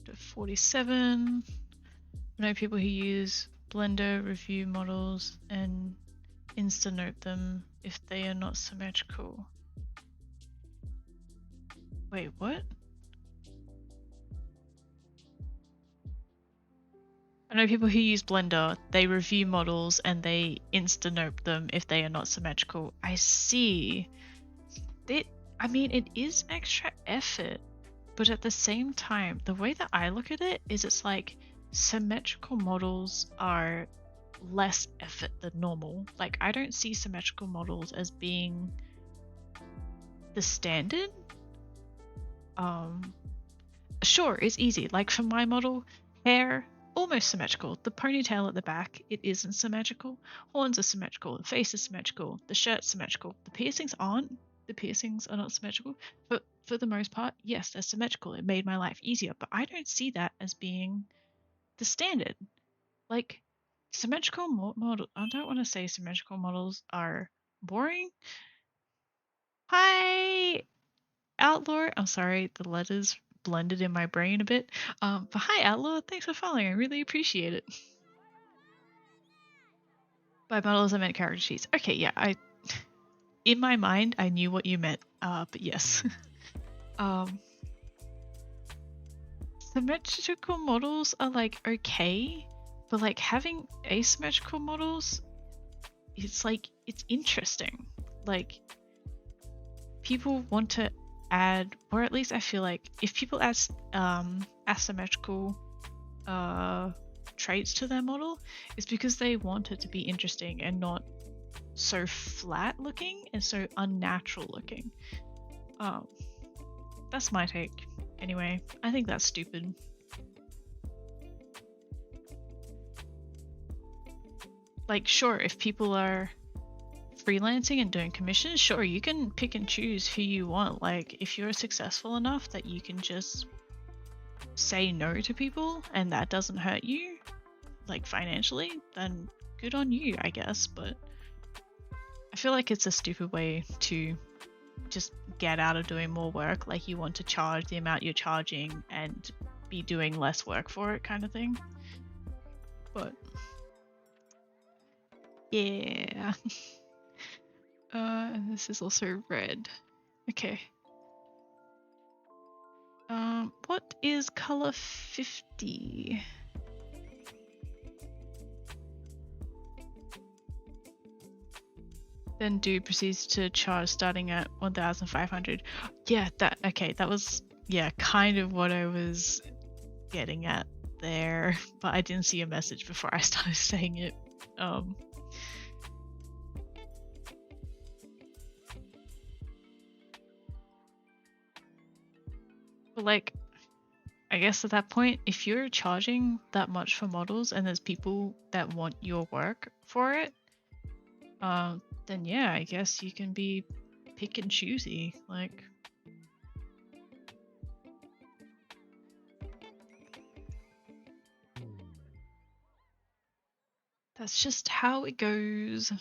To 47. I know people who use Blender, review models, and insta-note them if they are not symmetrical. Wait, what? I know people who use Blender, they review models and they insta-note them if they are not symmetrical. I see. I mean, it is extra effort, but at the same time, the way that I look at it is it's like symmetrical models are less effort than normal. Like, I don't see symmetrical models as being the standard. Sure, it's easy. Like for my model, hair, almost symmetrical. The ponytail at the back, it isn't symmetrical. Horns are symmetrical. The face is symmetrical. The shirt's symmetrical. The piercings aren't. The piercings are not symmetrical. But for the most part, yes, they're symmetrical. It made my life easier. But I don't see that as being the standard. Like, symmetrical model. I don't want to say symmetrical models are boring. Hi, Outlaw. I'm sorry, the letters blended in my brain a bit. But hi, Outlaw. Thanks for following. I really appreciate it. By models, I meant character sheets. Okay, yeah, in my mind, I knew what you meant. But yes. Symmetrical models are like okay, but like having asymmetrical models, it's like it's interesting. Like people want to add, or at least I feel like if people add asymmetrical traits to their model, it's because they want it to be interesting and not so flat looking and so unnatural looking. That's my take. Anyway, I think that's stupid. Like, sure, if people are freelancing and doing commissions, sure, you can pick and choose who you want. Like, if you're successful enough that you can just say no to people and that doesn't hurt you, like financially, then good on you, I guess. But I feel like it's a stupid way to just get out of doing more work. Like, you want to charge the amount you're charging and be doing less work for it, kind of thing. But yeah. And this is also red. Okay. What is color 50? Then do proceeds to charge starting at 1,500. Yeah, that was, yeah, kind of what I was getting at there, but I didn't see a message before I started saying it. But like, I guess at that point, if you're charging that much for models and there's people that want your work for it, then yeah, I guess you can be pick and choosy. Like, that's just how it goes.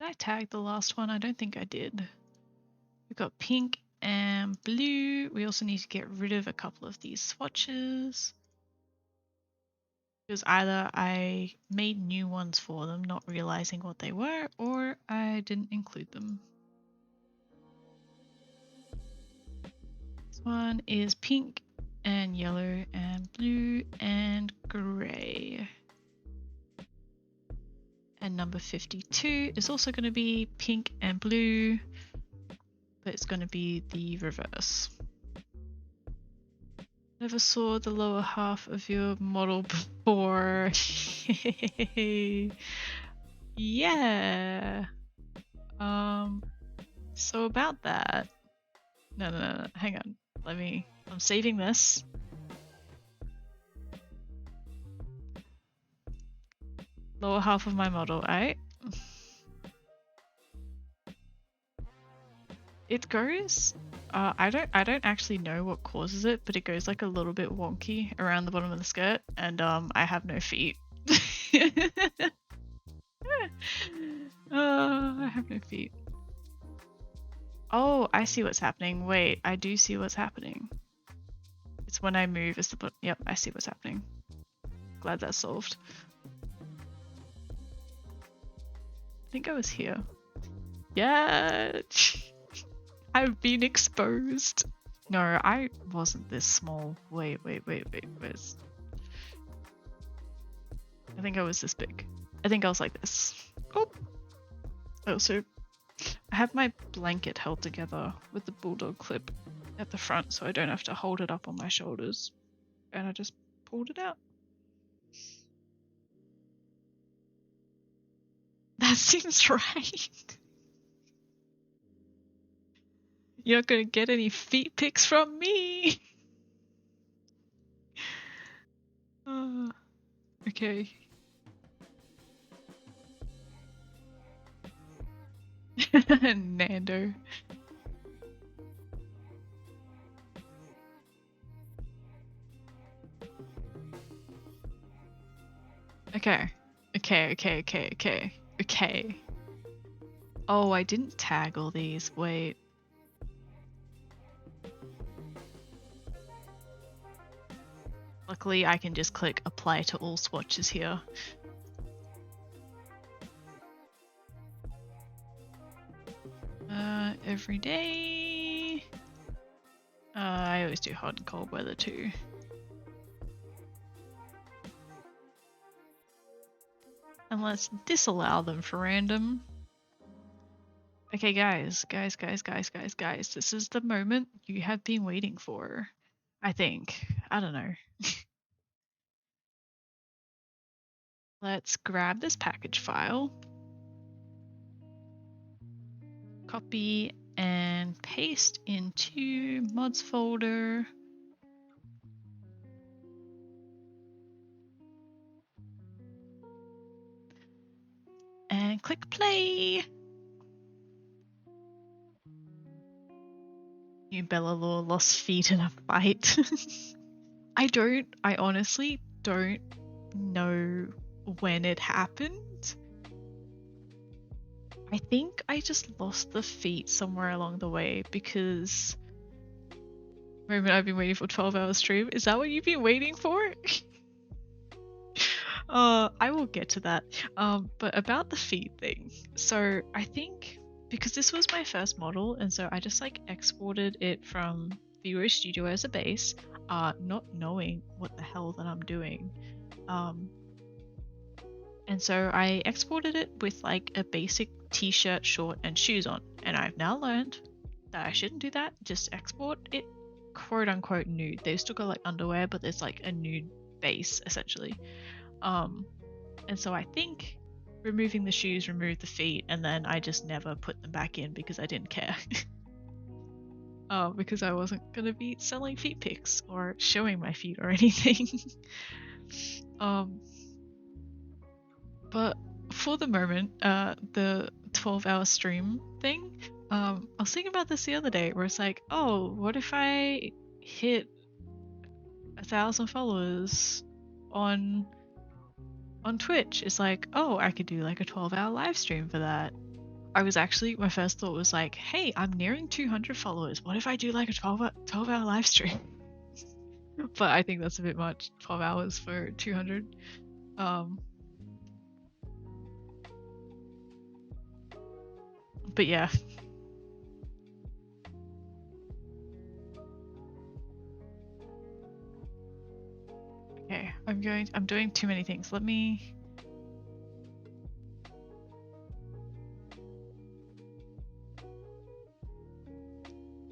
Did I tag the last one? I don't think I did. We've got pink and blue. We also need to get rid of a couple of these swatches. Because either I made new ones for them, not realizing what they were, or I didn't include them. This one is pink and yellow and blue and grey. And number 52 is also going to be pink and blue, but it's going to be the reverse. Never saw the lower half of your model before. Yeah. So about that. No, hang on. I'm saving this. Lower half of my model, right? It goes, I don't actually know what causes it, but it goes like a little bit wonky around the bottom of the skirt, and I have no feet. I have no feet. Oh, I see what's happening. Wait, I do see what's happening. It's when I move is the button. Yep, I see what's happening. Glad that's solved. I think I was here. Yeah. I've been exposed. No, I wasn't this small. Wait. Where's... I think I was this big. I think I was like this. Oh, so I have my blanket held together with the bulldog clip at the front so I don't have to hold it up on my shoulders. And I just pulled it out. That seems right. You're not gonna get any feet pics from me. Okay. Nando. Okay. Oh, I didn't tag all these. Wait. Luckily, I can just click apply to all swatches here. Every day. I always do hot and cold weather too. And let's disallow them for random. Okay, guys. This is the moment you have been waiting for. I think. I don't know. Let's grab this package file. Copy and paste into mods folder. And click play. New Bellalore lost feet in a fight. I honestly don't know when it happened. I think I just lost the feet somewhere along the way because moment I've been waiting for 12-hour stream. Is that what you've been waiting for? I will get to that. But about the feet thing. So I think because this was my first model, and so I just like exported it from Visual Studio as a base, not knowing what the hell that I'm doing. And so I exported it with like a basic t-shirt, short, and shoes on. And I've now learned that I shouldn't do that. Just export it quote unquote nude. They've still got like underwear, but there's like a nude base essentially. And so I think removing the shoes, removed the feet, and then I just never put them back in because I didn't care. Because I wasn't gonna be selling feet pics or showing my feet or anything. But for the moment, the 12-hour stream thing, I was thinking about this the other day where it's like, oh, what if I hit 1,000 followers on Twitch? It's like, oh, I could do like a 12-hour live stream for that. My first thought was like, hey, I'm nearing 200 followers. What if I do like a 12-hour live stream? But I think that's a bit much, 12 hours for 200. But yeah. Okay, I'm doing too many things. Let me...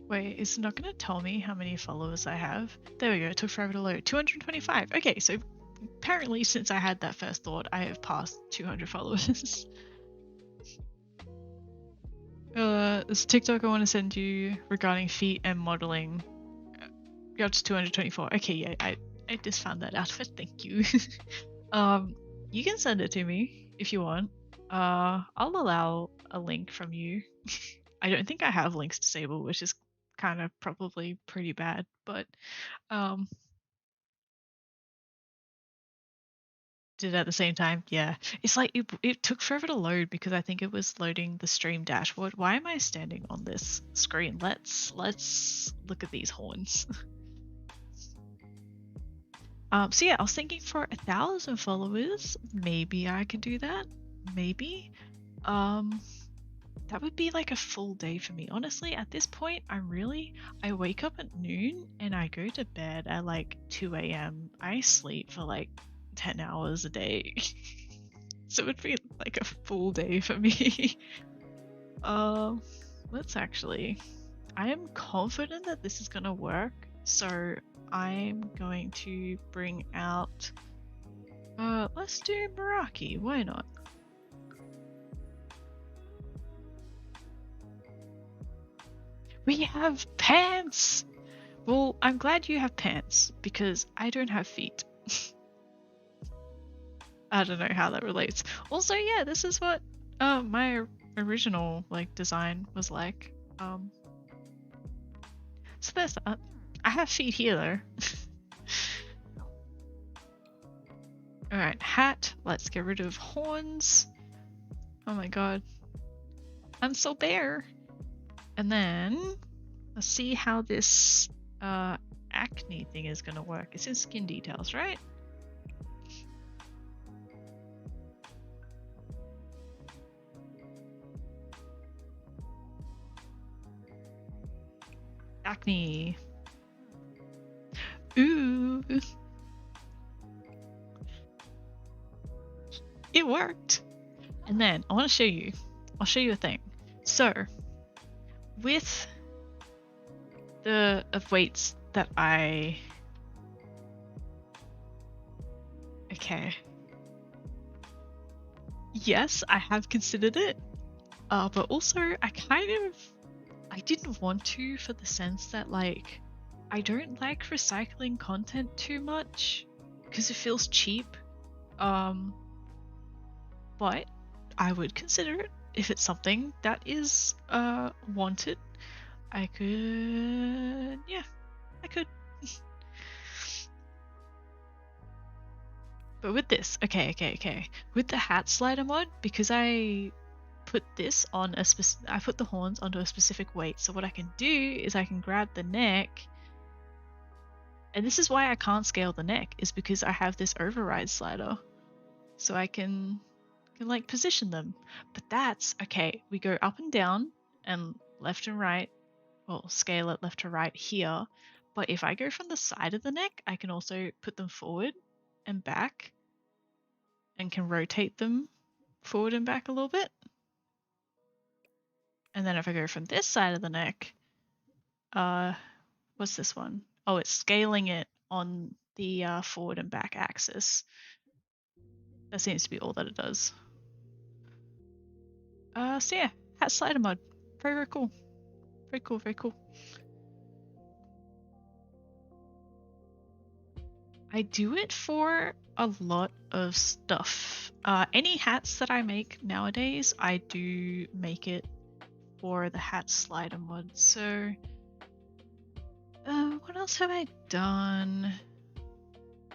Wait, it's not going to tell me how many followers I have. There we go, it took forever to load. 225. Okay, so apparently since I had that first thought, I have passed 200 followers. This TikTok I want to send you regarding feet and modeling. You're up to 224. Okay, yeah, I just found that out, but thank you. You can send it to me if you want. I'll allow a link from you. I don't think I have links disabled, which is kind of probably pretty bad, but did it at the same time. Yeah, it's like it took forever to load because I think it was loading the stream dashboard. Why am I standing on this screen? Let's look at these horns. So yeah, I was thinking for 1,000 followers, maybe I could do that. Maybe. That would be like a full day for me. Honestly, at this point, I wake up at noon and I go to bed at like 2 a.m. I sleep for like 10 hours a day. So it would be like a full day for me. Let's actually... I am confident that this is gonna work. So I'm going to bring out... let's do Meraki. Why not? We have pants! Well, I'm glad you have pants, because I don't have feet. I don't know how that relates. Also, yeah, this is what my original like design was like. So there's that. I have feet here though. Alright, hat. Let's get rid of horns. Oh my god. I'm so bare. And then let's see how this acne thing is gonna work. It's in skin details, right? Acne. Ooh. It worked. And then I want to show you. I'll show you a thing. So with the weights that okay. Yes, I have considered it. But also I didn't want to, for the sense that like I don't like recycling content too much because it feels cheap. But I would consider it if it's something that is wanted. I could, yeah, I could. But with this, okay. With the hat slider mod, because I put this on I put the horns onto a specific weight. So what I can do is I can grab the neck, and this is why I can't scale the neck, is because I have this override slider. So I can like position them. But that's okay. We go up and down and left and right. Well, scale it left to right here. But if I go from the side of the neck, I can also put them forward and back and can rotate them forward and back a little bit. And then if I go from this side of the neck, what's this one? Oh, it's scaling it on the forward and back axis. That seems to be all that it does. So yeah, hat slider mod. Very, very cool. Very cool, very cool. I do it for a lot of stuff. Any hats that I make nowadays, I do make it for the hat slider mod. So, what else have I done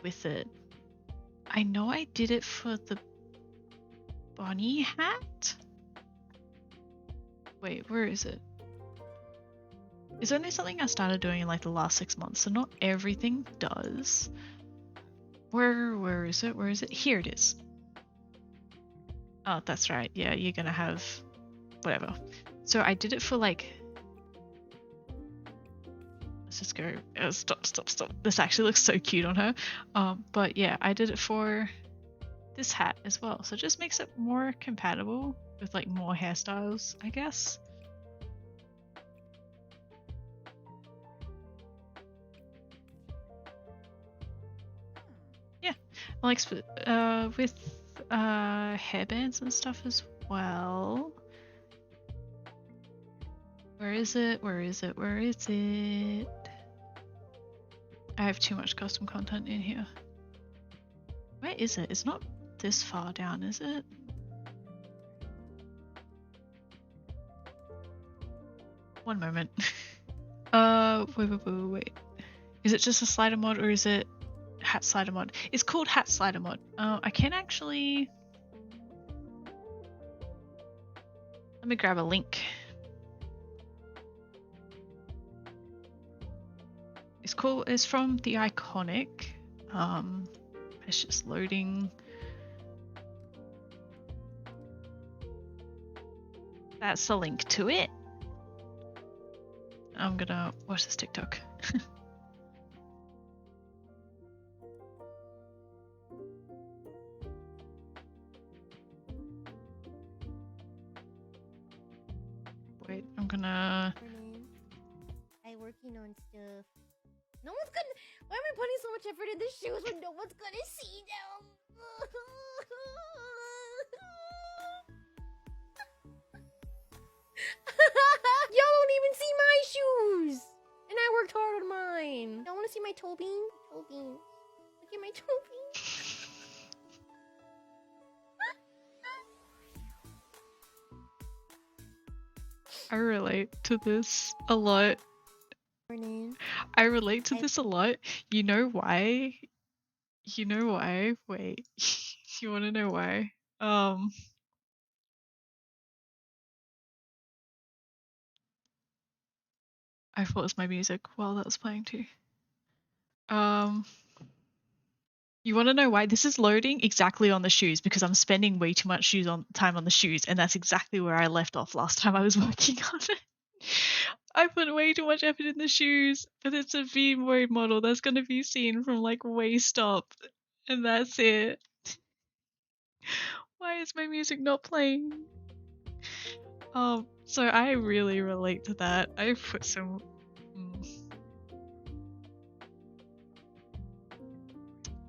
with it? I know I did it for the bunny hat. Wait, where is it? It's only something I started doing in like the last 6 months, so not everything does. Where is it? Where is it? Here it is. Oh, that's right. Yeah, you're gonna have whatever. So I did it for like. Let's just go. Stop. This actually looks so cute on her. But yeah, I did it for this hat as well. So it just makes it more compatible with like more hairstyles, I guess. Yeah, like with hairbands and stuff as well. Where is it? Where is it? Where is it? I have too much custom content in here. Where is it? It's not this far down, is it? One moment. Wait. Is it just a slider mod or is it hat slider mod? It's called hat slider mod. I can actually. Let me grab a link. It's cool. It's from the Iconic. It's just loading. That's the link to it. I'm gonna watch this TikTok. Wait, I'm gonna. I working on stuff. No one's gonna. Why am I putting so much effort in the shoes when no one's gonna see them? Y'all don't even see my shoes, and I worked hard on mine. Y'all want to see my toe bean? Toe bean. Look at my toe bean. I relate to this a lot. I relate to this a lot. You know why? You know why? Wait. You want to know why? I thought it was my music while that was playing too. You want to know why? This is loading exactly on the shoes because I'm spending way too much time on the shoes, and that's exactly where I left off last time I was working on it. I put way too much effort in the shoes, but it's a V-mode model that's going to be seen from like waist up, and that's it. Why is my music not playing? So I really relate to that. I put some.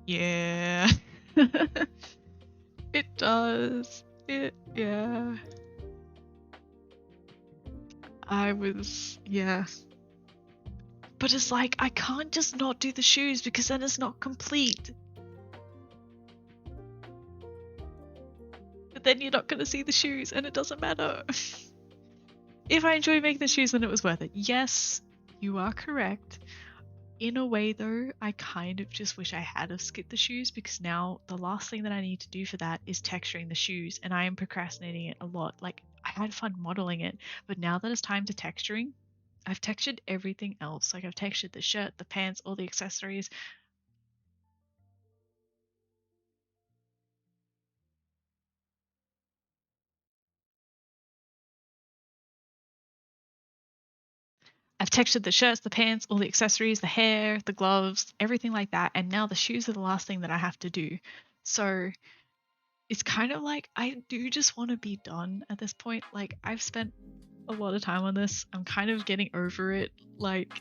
Yeah. It does. Yeah. Yeah. But it's like, I can't just not do the shoes because then it's not complete. But then you're not going to see the shoes and it doesn't matter. If I enjoy making the shoes, then it was worth it. Yes, you are correct. In a way though, I kind of just wish I had have skipped the shoes because now the last thing that I need to do for that is texturing the shoes, and I am procrastinating it a lot. Like, I had fun modeling it, but now that it's time to texturing, I've textured everything else. Like, I've textured the shirt, the pants, all the accessories. I've textured the shirts, the pants, all the accessories, the hair, the gloves, everything like that. And now the shoes are the last thing that I have to do. So it's kind of like, I do just want to be done at this point. Like, I've spent a lot of time on this. I'm kind of getting over it. Like,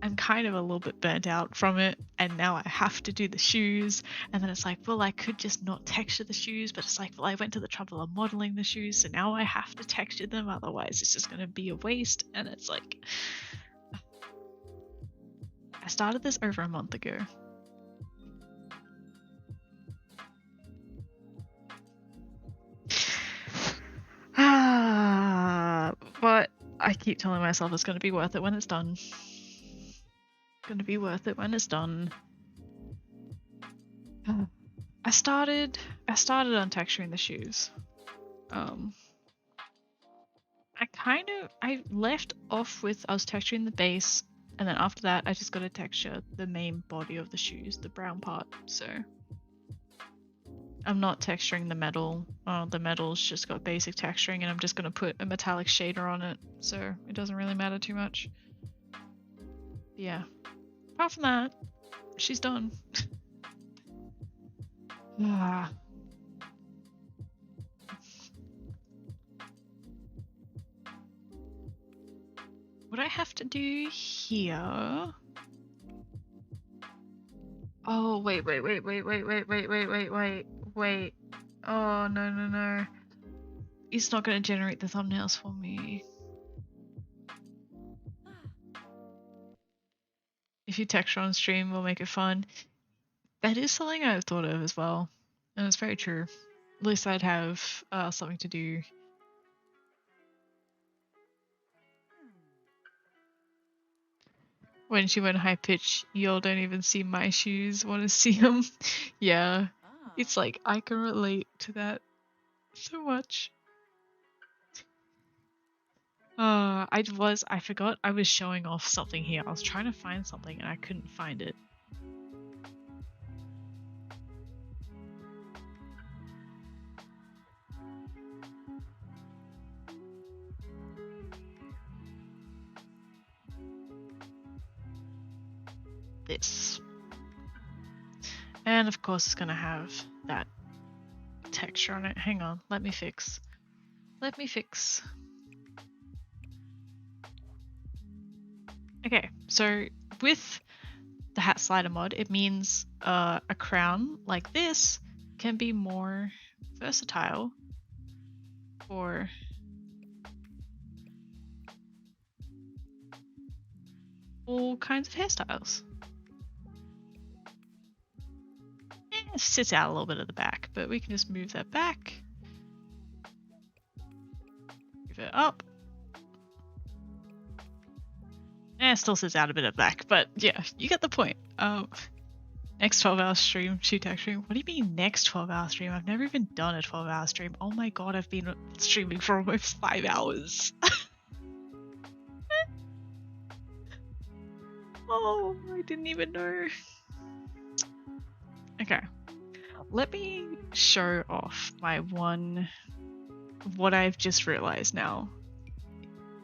I'm kind of a little bit burnt out from it, and now I have to do the shoes, and then it's like, well, I could just not texture the shoes, but it's like, well, I went to the trouble of modeling the shoes, so now I have to texture them, otherwise it's just going to be a waste, and it's like, I started this over a month ago. But I keep telling myself it's going to be worth it when it's done. Going to be worth it when it's done. I started on texturing the shoes. I left off with I was texturing the base, and then after that I just got to texture the main body of the shoes, the brown part. So I'm not texturing the metal. The metal's just got basic texturing, and I'm just gonna put a metallic shader on it, so it doesn't really matter too much. Yeah. Apart from that, she's done. Ah. What I have to do here... Oh, wait. Oh, no. It's not going to generate the thumbnails for me. If you texture on stream, we'll make it fun. That is something I've thought of as well. And it's very true. At least I'd have something to do. When she went high pitch, y'all don't even see my shoes. Want to see them? Yeah. It's like, I can relate to that so much. I forgot I was showing off something here. I was trying to find something and I couldn't find it. This. And of course it's gonna have that texture on it. Hang on, let me fix. Okay, so with the hat slider mod, it means a crown like this can be more versatile for all kinds of hairstyles. It sits out a little bit at the back, but we can just move that back. Move it up. It still sits out a bit at the back, but yeah, you get the point. Next 12-hour stream, shoe texturing. What do you mean next 12-hour stream? I've never even done a 12-hour stream. Oh my god, I've been streaming for almost 5 hours. Oh, I didn't even know. Okay. Let me show off my one... What I've just realized now.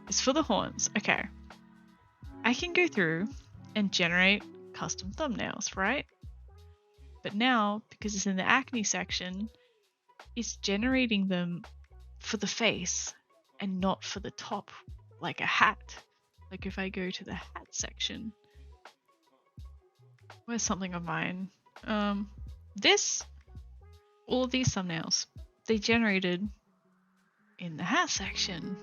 It's for the horns. Okay. I can go through and generate custom thumbnails, right? But now, because it's in the acne section, it's generating them for the face and not for the top, like a hat. Like if I go to the hat section, where's something of mine? All of these thumbnails, they generated in the hat section.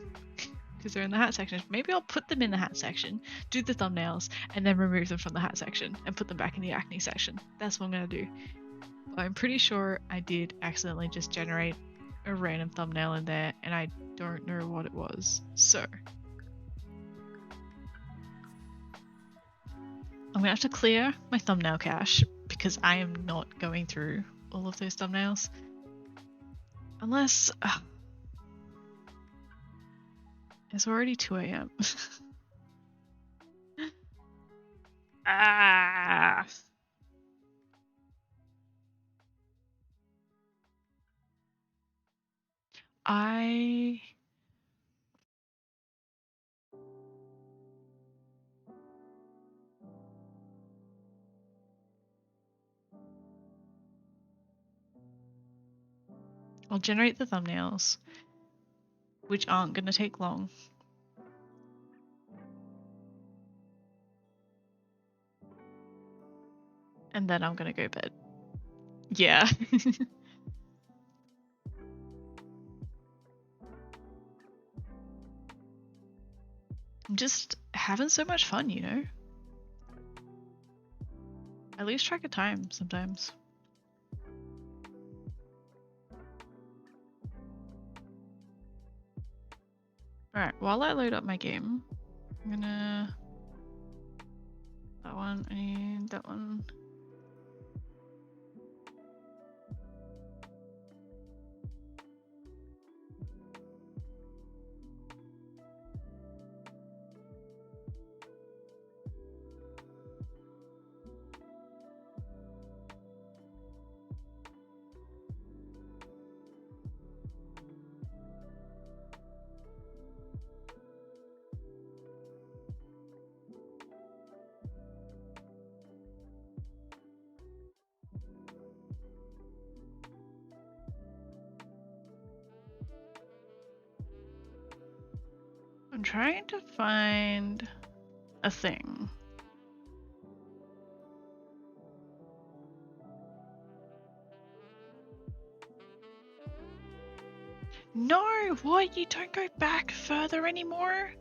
Because they're in the hat section. Maybe I'll put them in the hat section, do the thumbnails, and then remove them from the hat section and put them back in the acne section. That's what I'm going to do. But I'm pretty sure I did accidentally just generate a random thumbnail in there, and I don't know what it was. So I'm going to have to clear my thumbnail cache because I am not going through all of those thumbnails. Unless... it's already 2 AM. Ah. I'll generate the thumbnails, which aren't going to take long. And then I'm gonna go bed. Yeah. I'm just having so much fun, you know? I lose track of time sometimes. Alright, while I load up my game, I'm gonna... That one, I need that one. I'm trying to find a thing. No, what? You don't go back further anymore?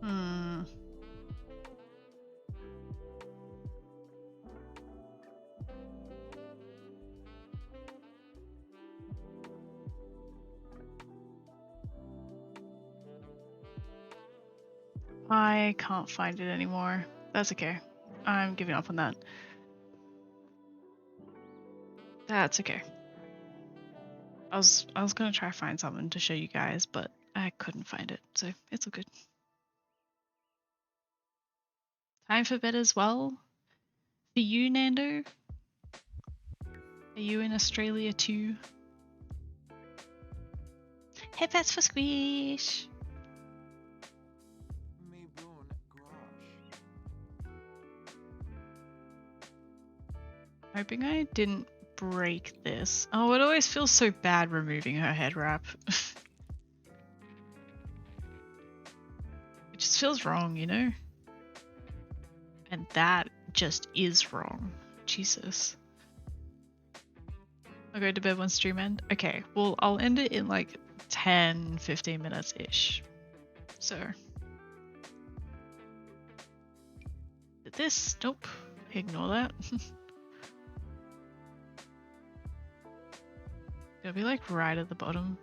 Hmm. I can't find it anymore. That's okay. I'm giving up on that. That's okay. I was gonna try to find something to show you guys, but I couldn't find it, so it's all good. Time for bed as well. For you, Nando? Are you in Australia too? Hey, that's for Squish! Hoping I didn't break this. Oh, it always feels so bad removing her head wrap. It just feels wrong, you know? And that just is wrong. Jesus. I'll go to bed when stream end. Okay, well, I'll end it in like 10-15 minutes-ish. So. Did this? Nope. Ignore that. It'll be like right at the bottom.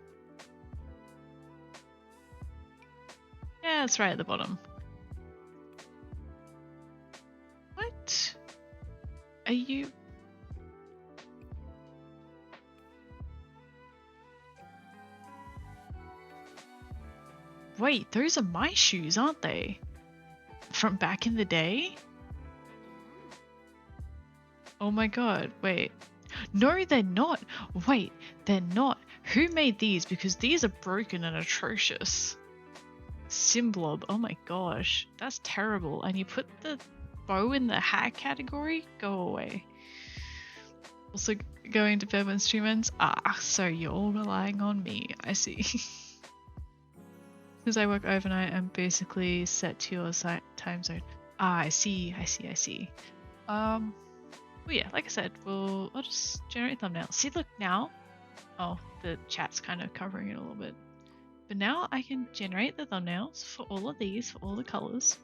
Yeah, it's right at the bottom. What? Are you... Wait, those are my shoes, aren't they? From back in the day? Oh my god, wait. No, they're not. Wait, they're not. Who made these? Because these are broken and atrocious. Simblob, oh my gosh. That's terrible. And you put the bow in the hat category? Go away. Also going to bed when stream ends? Ah, so you're all relying on me. I see. Because I work overnight, I'm basically set to your time zone. Ah, I see. Well, yeah, like I said, I'll just generate thumbnails. See, look now. Oh, the chat's kind of covering it a little bit. But now I can generate the thumbnails for all of these, for all the colors.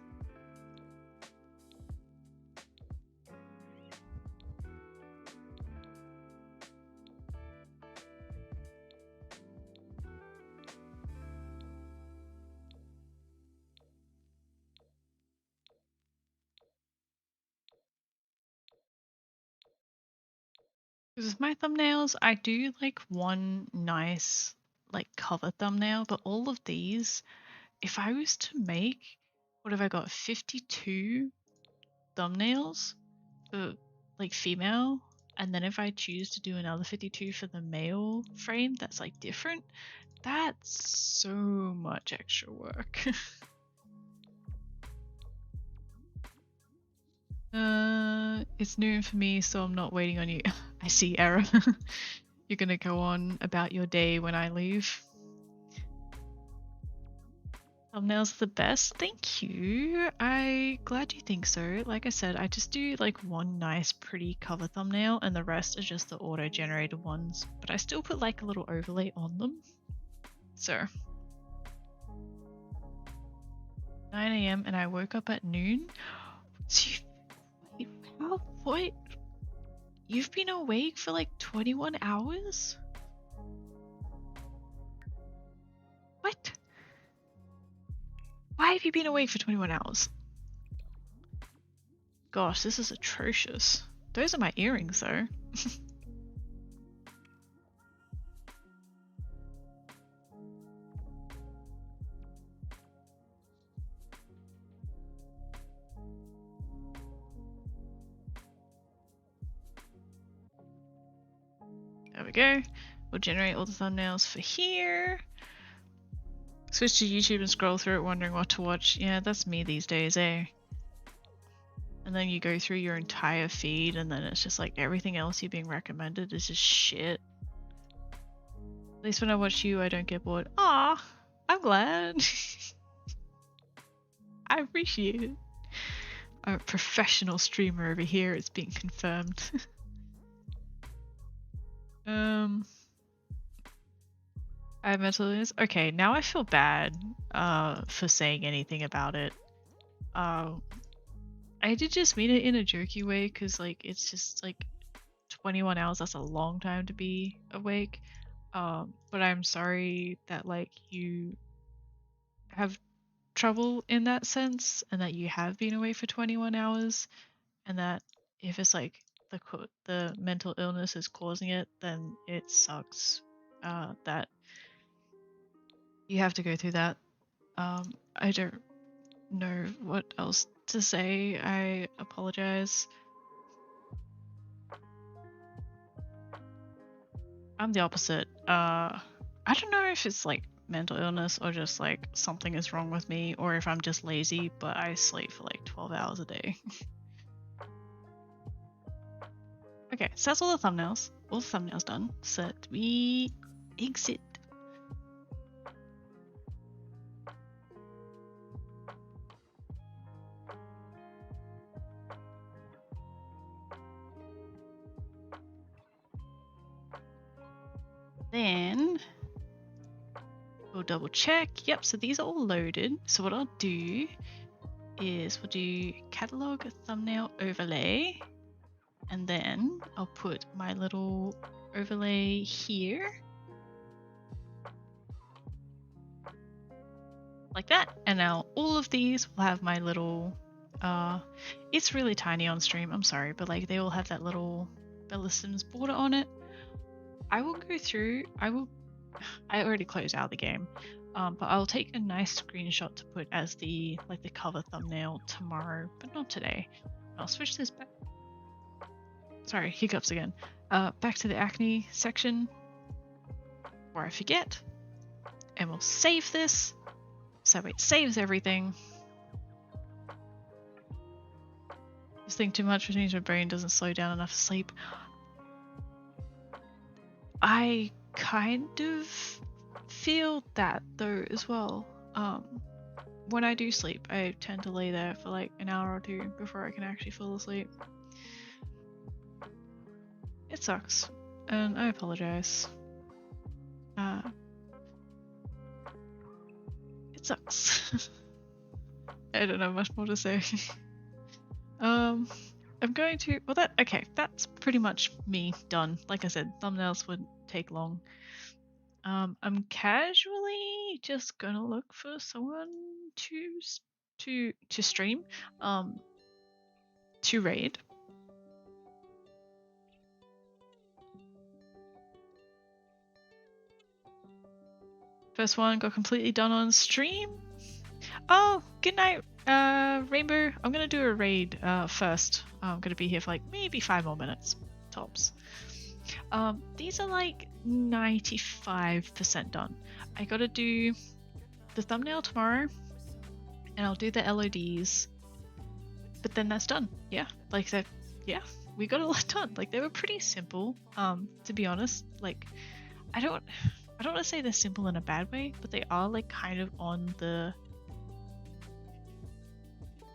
Because with my thumbnails, I do like one nice like cover thumbnail, but all of these, if I was to make, what have I got, 52 thumbnails for like female, and then if I choose to do another 52 for the male frame that's like different, that's so much extra work. It's noon for me, so I'm not waiting on you. I see, error. You're gonna go on about your day when I leave. Thumbnails the best? Thank you. I glad you think so. Like I said, I just do like one nice pretty cover thumbnail and the rest are just the auto-generated ones. But I still put like a little overlay on them. So 9 AM and I woke up at noon. So wait, how? What? You've been awake for like 21 hours? What? Why have you been awake for 21 hours? Gosh, this is atrocious. Those are my earrings though. There we go. We'll generate all the thumbnails for here. Switch to YouTube and scroll through it wondering what to watch. Yeah, that's me these days, eh? And then you go through your entire feed and then it's just like everything else you're being recommended is just shit. At least when I watch you, I don't get bored. Ah, I'm glad. I appreciate it. I'm a professional streamer over here, it's being confirmed. I have mental illness. Okay, now I feel bad for saying anything about it. I did just mean it in a jokey way because like it's just like 21 hours, that's a long time to be awake. But I'm sorry that like you have trouble in that sense and that you have been awake for 21 hours and that if it's like the mental illness is causing it, then it sucks that you have to go through that. I don't know what else to say. I apologize. I'm the opposite. I don't know if it's like mental illness or just like something is wrong with me or if I'm just lazy, but I sleep for like 12 hours a day. Okay, so that's all the thumbnails. All the thumbnails done. So we exit. Then we'll double check. Yep, so these are all loaded. So what I'll do is we'll do catalog thumbnail overlay and then I'll put my little overlay here like that, and now all of these will have my little it's really tiny on stream, I'm sorry, but like they all have that little Bella Sims border on it. I will go through, I already closed out the game, but I'll take a nice screenshot to put as the like the cover thumbnail tomorrow, but not today. I'll switch this back. Sorry, hiccups again. Back to the acne section before I forget, and we'll save this so it saves everything. Just think too much, which means my brain doesn't slow down enough to sleep. I kind of feel that though as well. When I do sleep, I tend to lay there for like an hour or two before I can actually fall asleep. It sucks, and I apologize. It sucks. I don't know much more to say. I'm going to, well okay, that's pretty much me done. Like I said, thumbnails wouldn't take long. I'm casually just gonna look for someone to stream, to raid. First one got completely done on stream. Oh, good night, Rainbow. I'm gonna do a raid first. I'm gonna be here for like maybe 5 more minutes, tops. These are like 95% done. I gotta do the thumbnail tomorrow, and I'll do the LODs but then that's done. Yeah, like that. Yeah, we got a lot done. Like they were pretty simple. To be honest, like I don't want to say they're simple in a bad way, but they are like kind of on the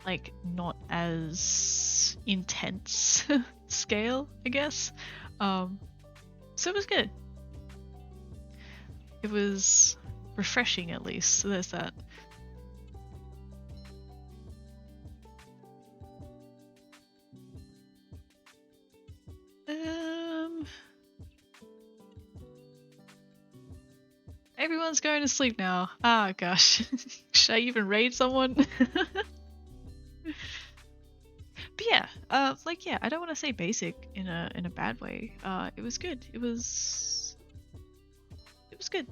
like not as intense scale, I guess. So it was good. It was refreshing at least. So there's that. Everyone's going to sleep now. Ah, gosh. Should I even raid someone? But yeah, like yeah, I don't want to say basic in a bad way. It was good. It was good.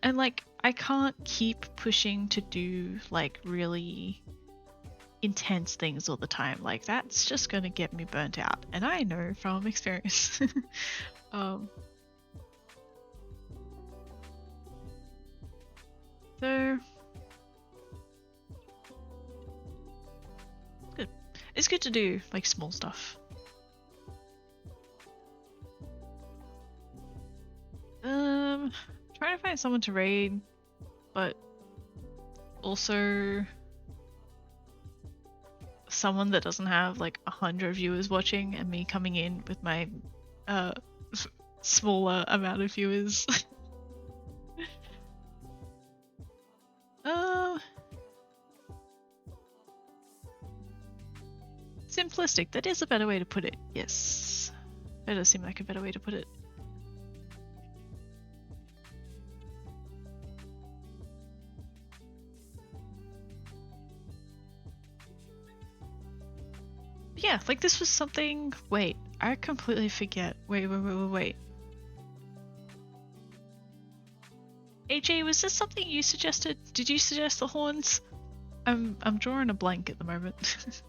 And like I can't keep pushing to do like really intense things all the time. Like that's just gonna get me burnt out, and I know from experience. So good. It's good to do like small stuff. Trying to find someone to raid, but also someone that doesn't have like 100 viewers watching, and me coming in with my smaller amount of viewers. Simplistic, that is a better way to put it. Yes, that does seem like a better way to put it. Yeah, like this was something. Wait, I completely forget. Wait. AJ, was this something you suggested? Did you suggest the horns? I'm drawing a blank at the moment.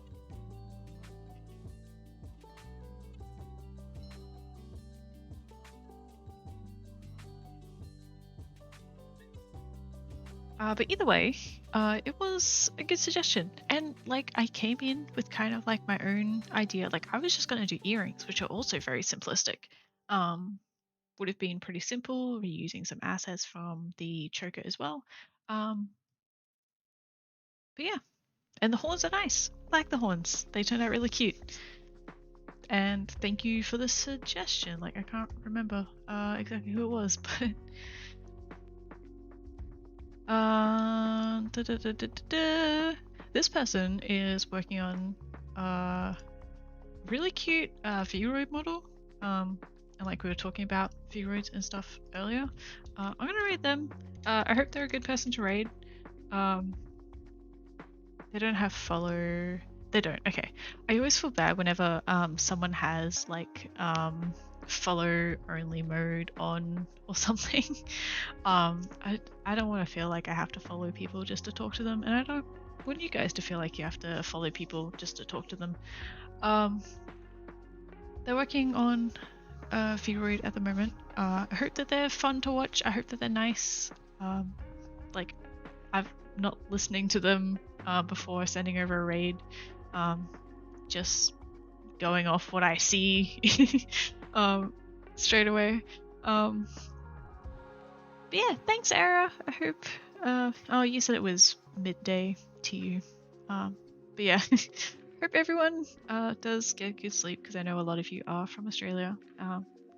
But either way, it was a good suggestion. And like I came in with kind of like my own idea. Like I was just gonna do earrings, which are also very simplistic. Would have been pretty simple, reusing some assets from the choker as well. But yeah, and the horns are nice. I like the horns. They turned out really cute. And thank you for the suggestion. Like I can't remember exactly who it was, but this person is working on a really cute Reupload model. And like we were talking about Reuploads and stuff earlier. I'm gonna raid them. I hope they're a good person to raid. They don't have follow. They don't. Okay. I always feel bad whenever someone has like follow only mode on or something. I don't want to feel like I have to follow people just to talk to them, and I don't want you guys to feel like you have to follow people just to talk to them. They're working on Feroid at the moment. I hope that they're fun to watch. I hope that they're nice. Like I'm not listening to them before sending over a raid. Just going off what I see straight away. But yeah, thanks, Era. I hope. Oh, you said it was midday to you. But yeah, hope everyone does get good sleep, because I know a lot of you are from Australia.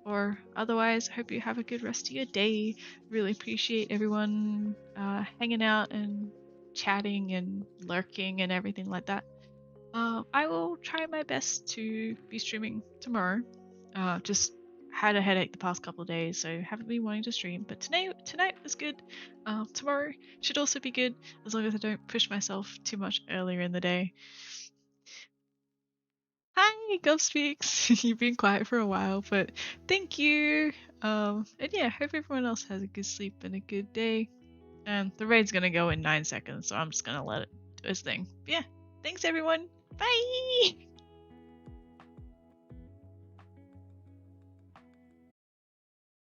Or otherwise, hope you have a good rest of your day. Really appreciate everyone hanging out and chatting and lurking and everything like that. I will try my best to be streaming tomorrow. Just had a headache the past couple of days, so haven't been wanting to stream. But tonight was good. Tomorrow should also be good, as long as I don't push myself too much earlier in the day. Hi, Gov Speaks. You've been quiet for a while, but thank you. And yeah, hope everyone else has a good sleep and a good day. And the raid's gonna go in 9 seconds, so I'm just gonna let it do its thing. But yeah, thanks everyone. Bye!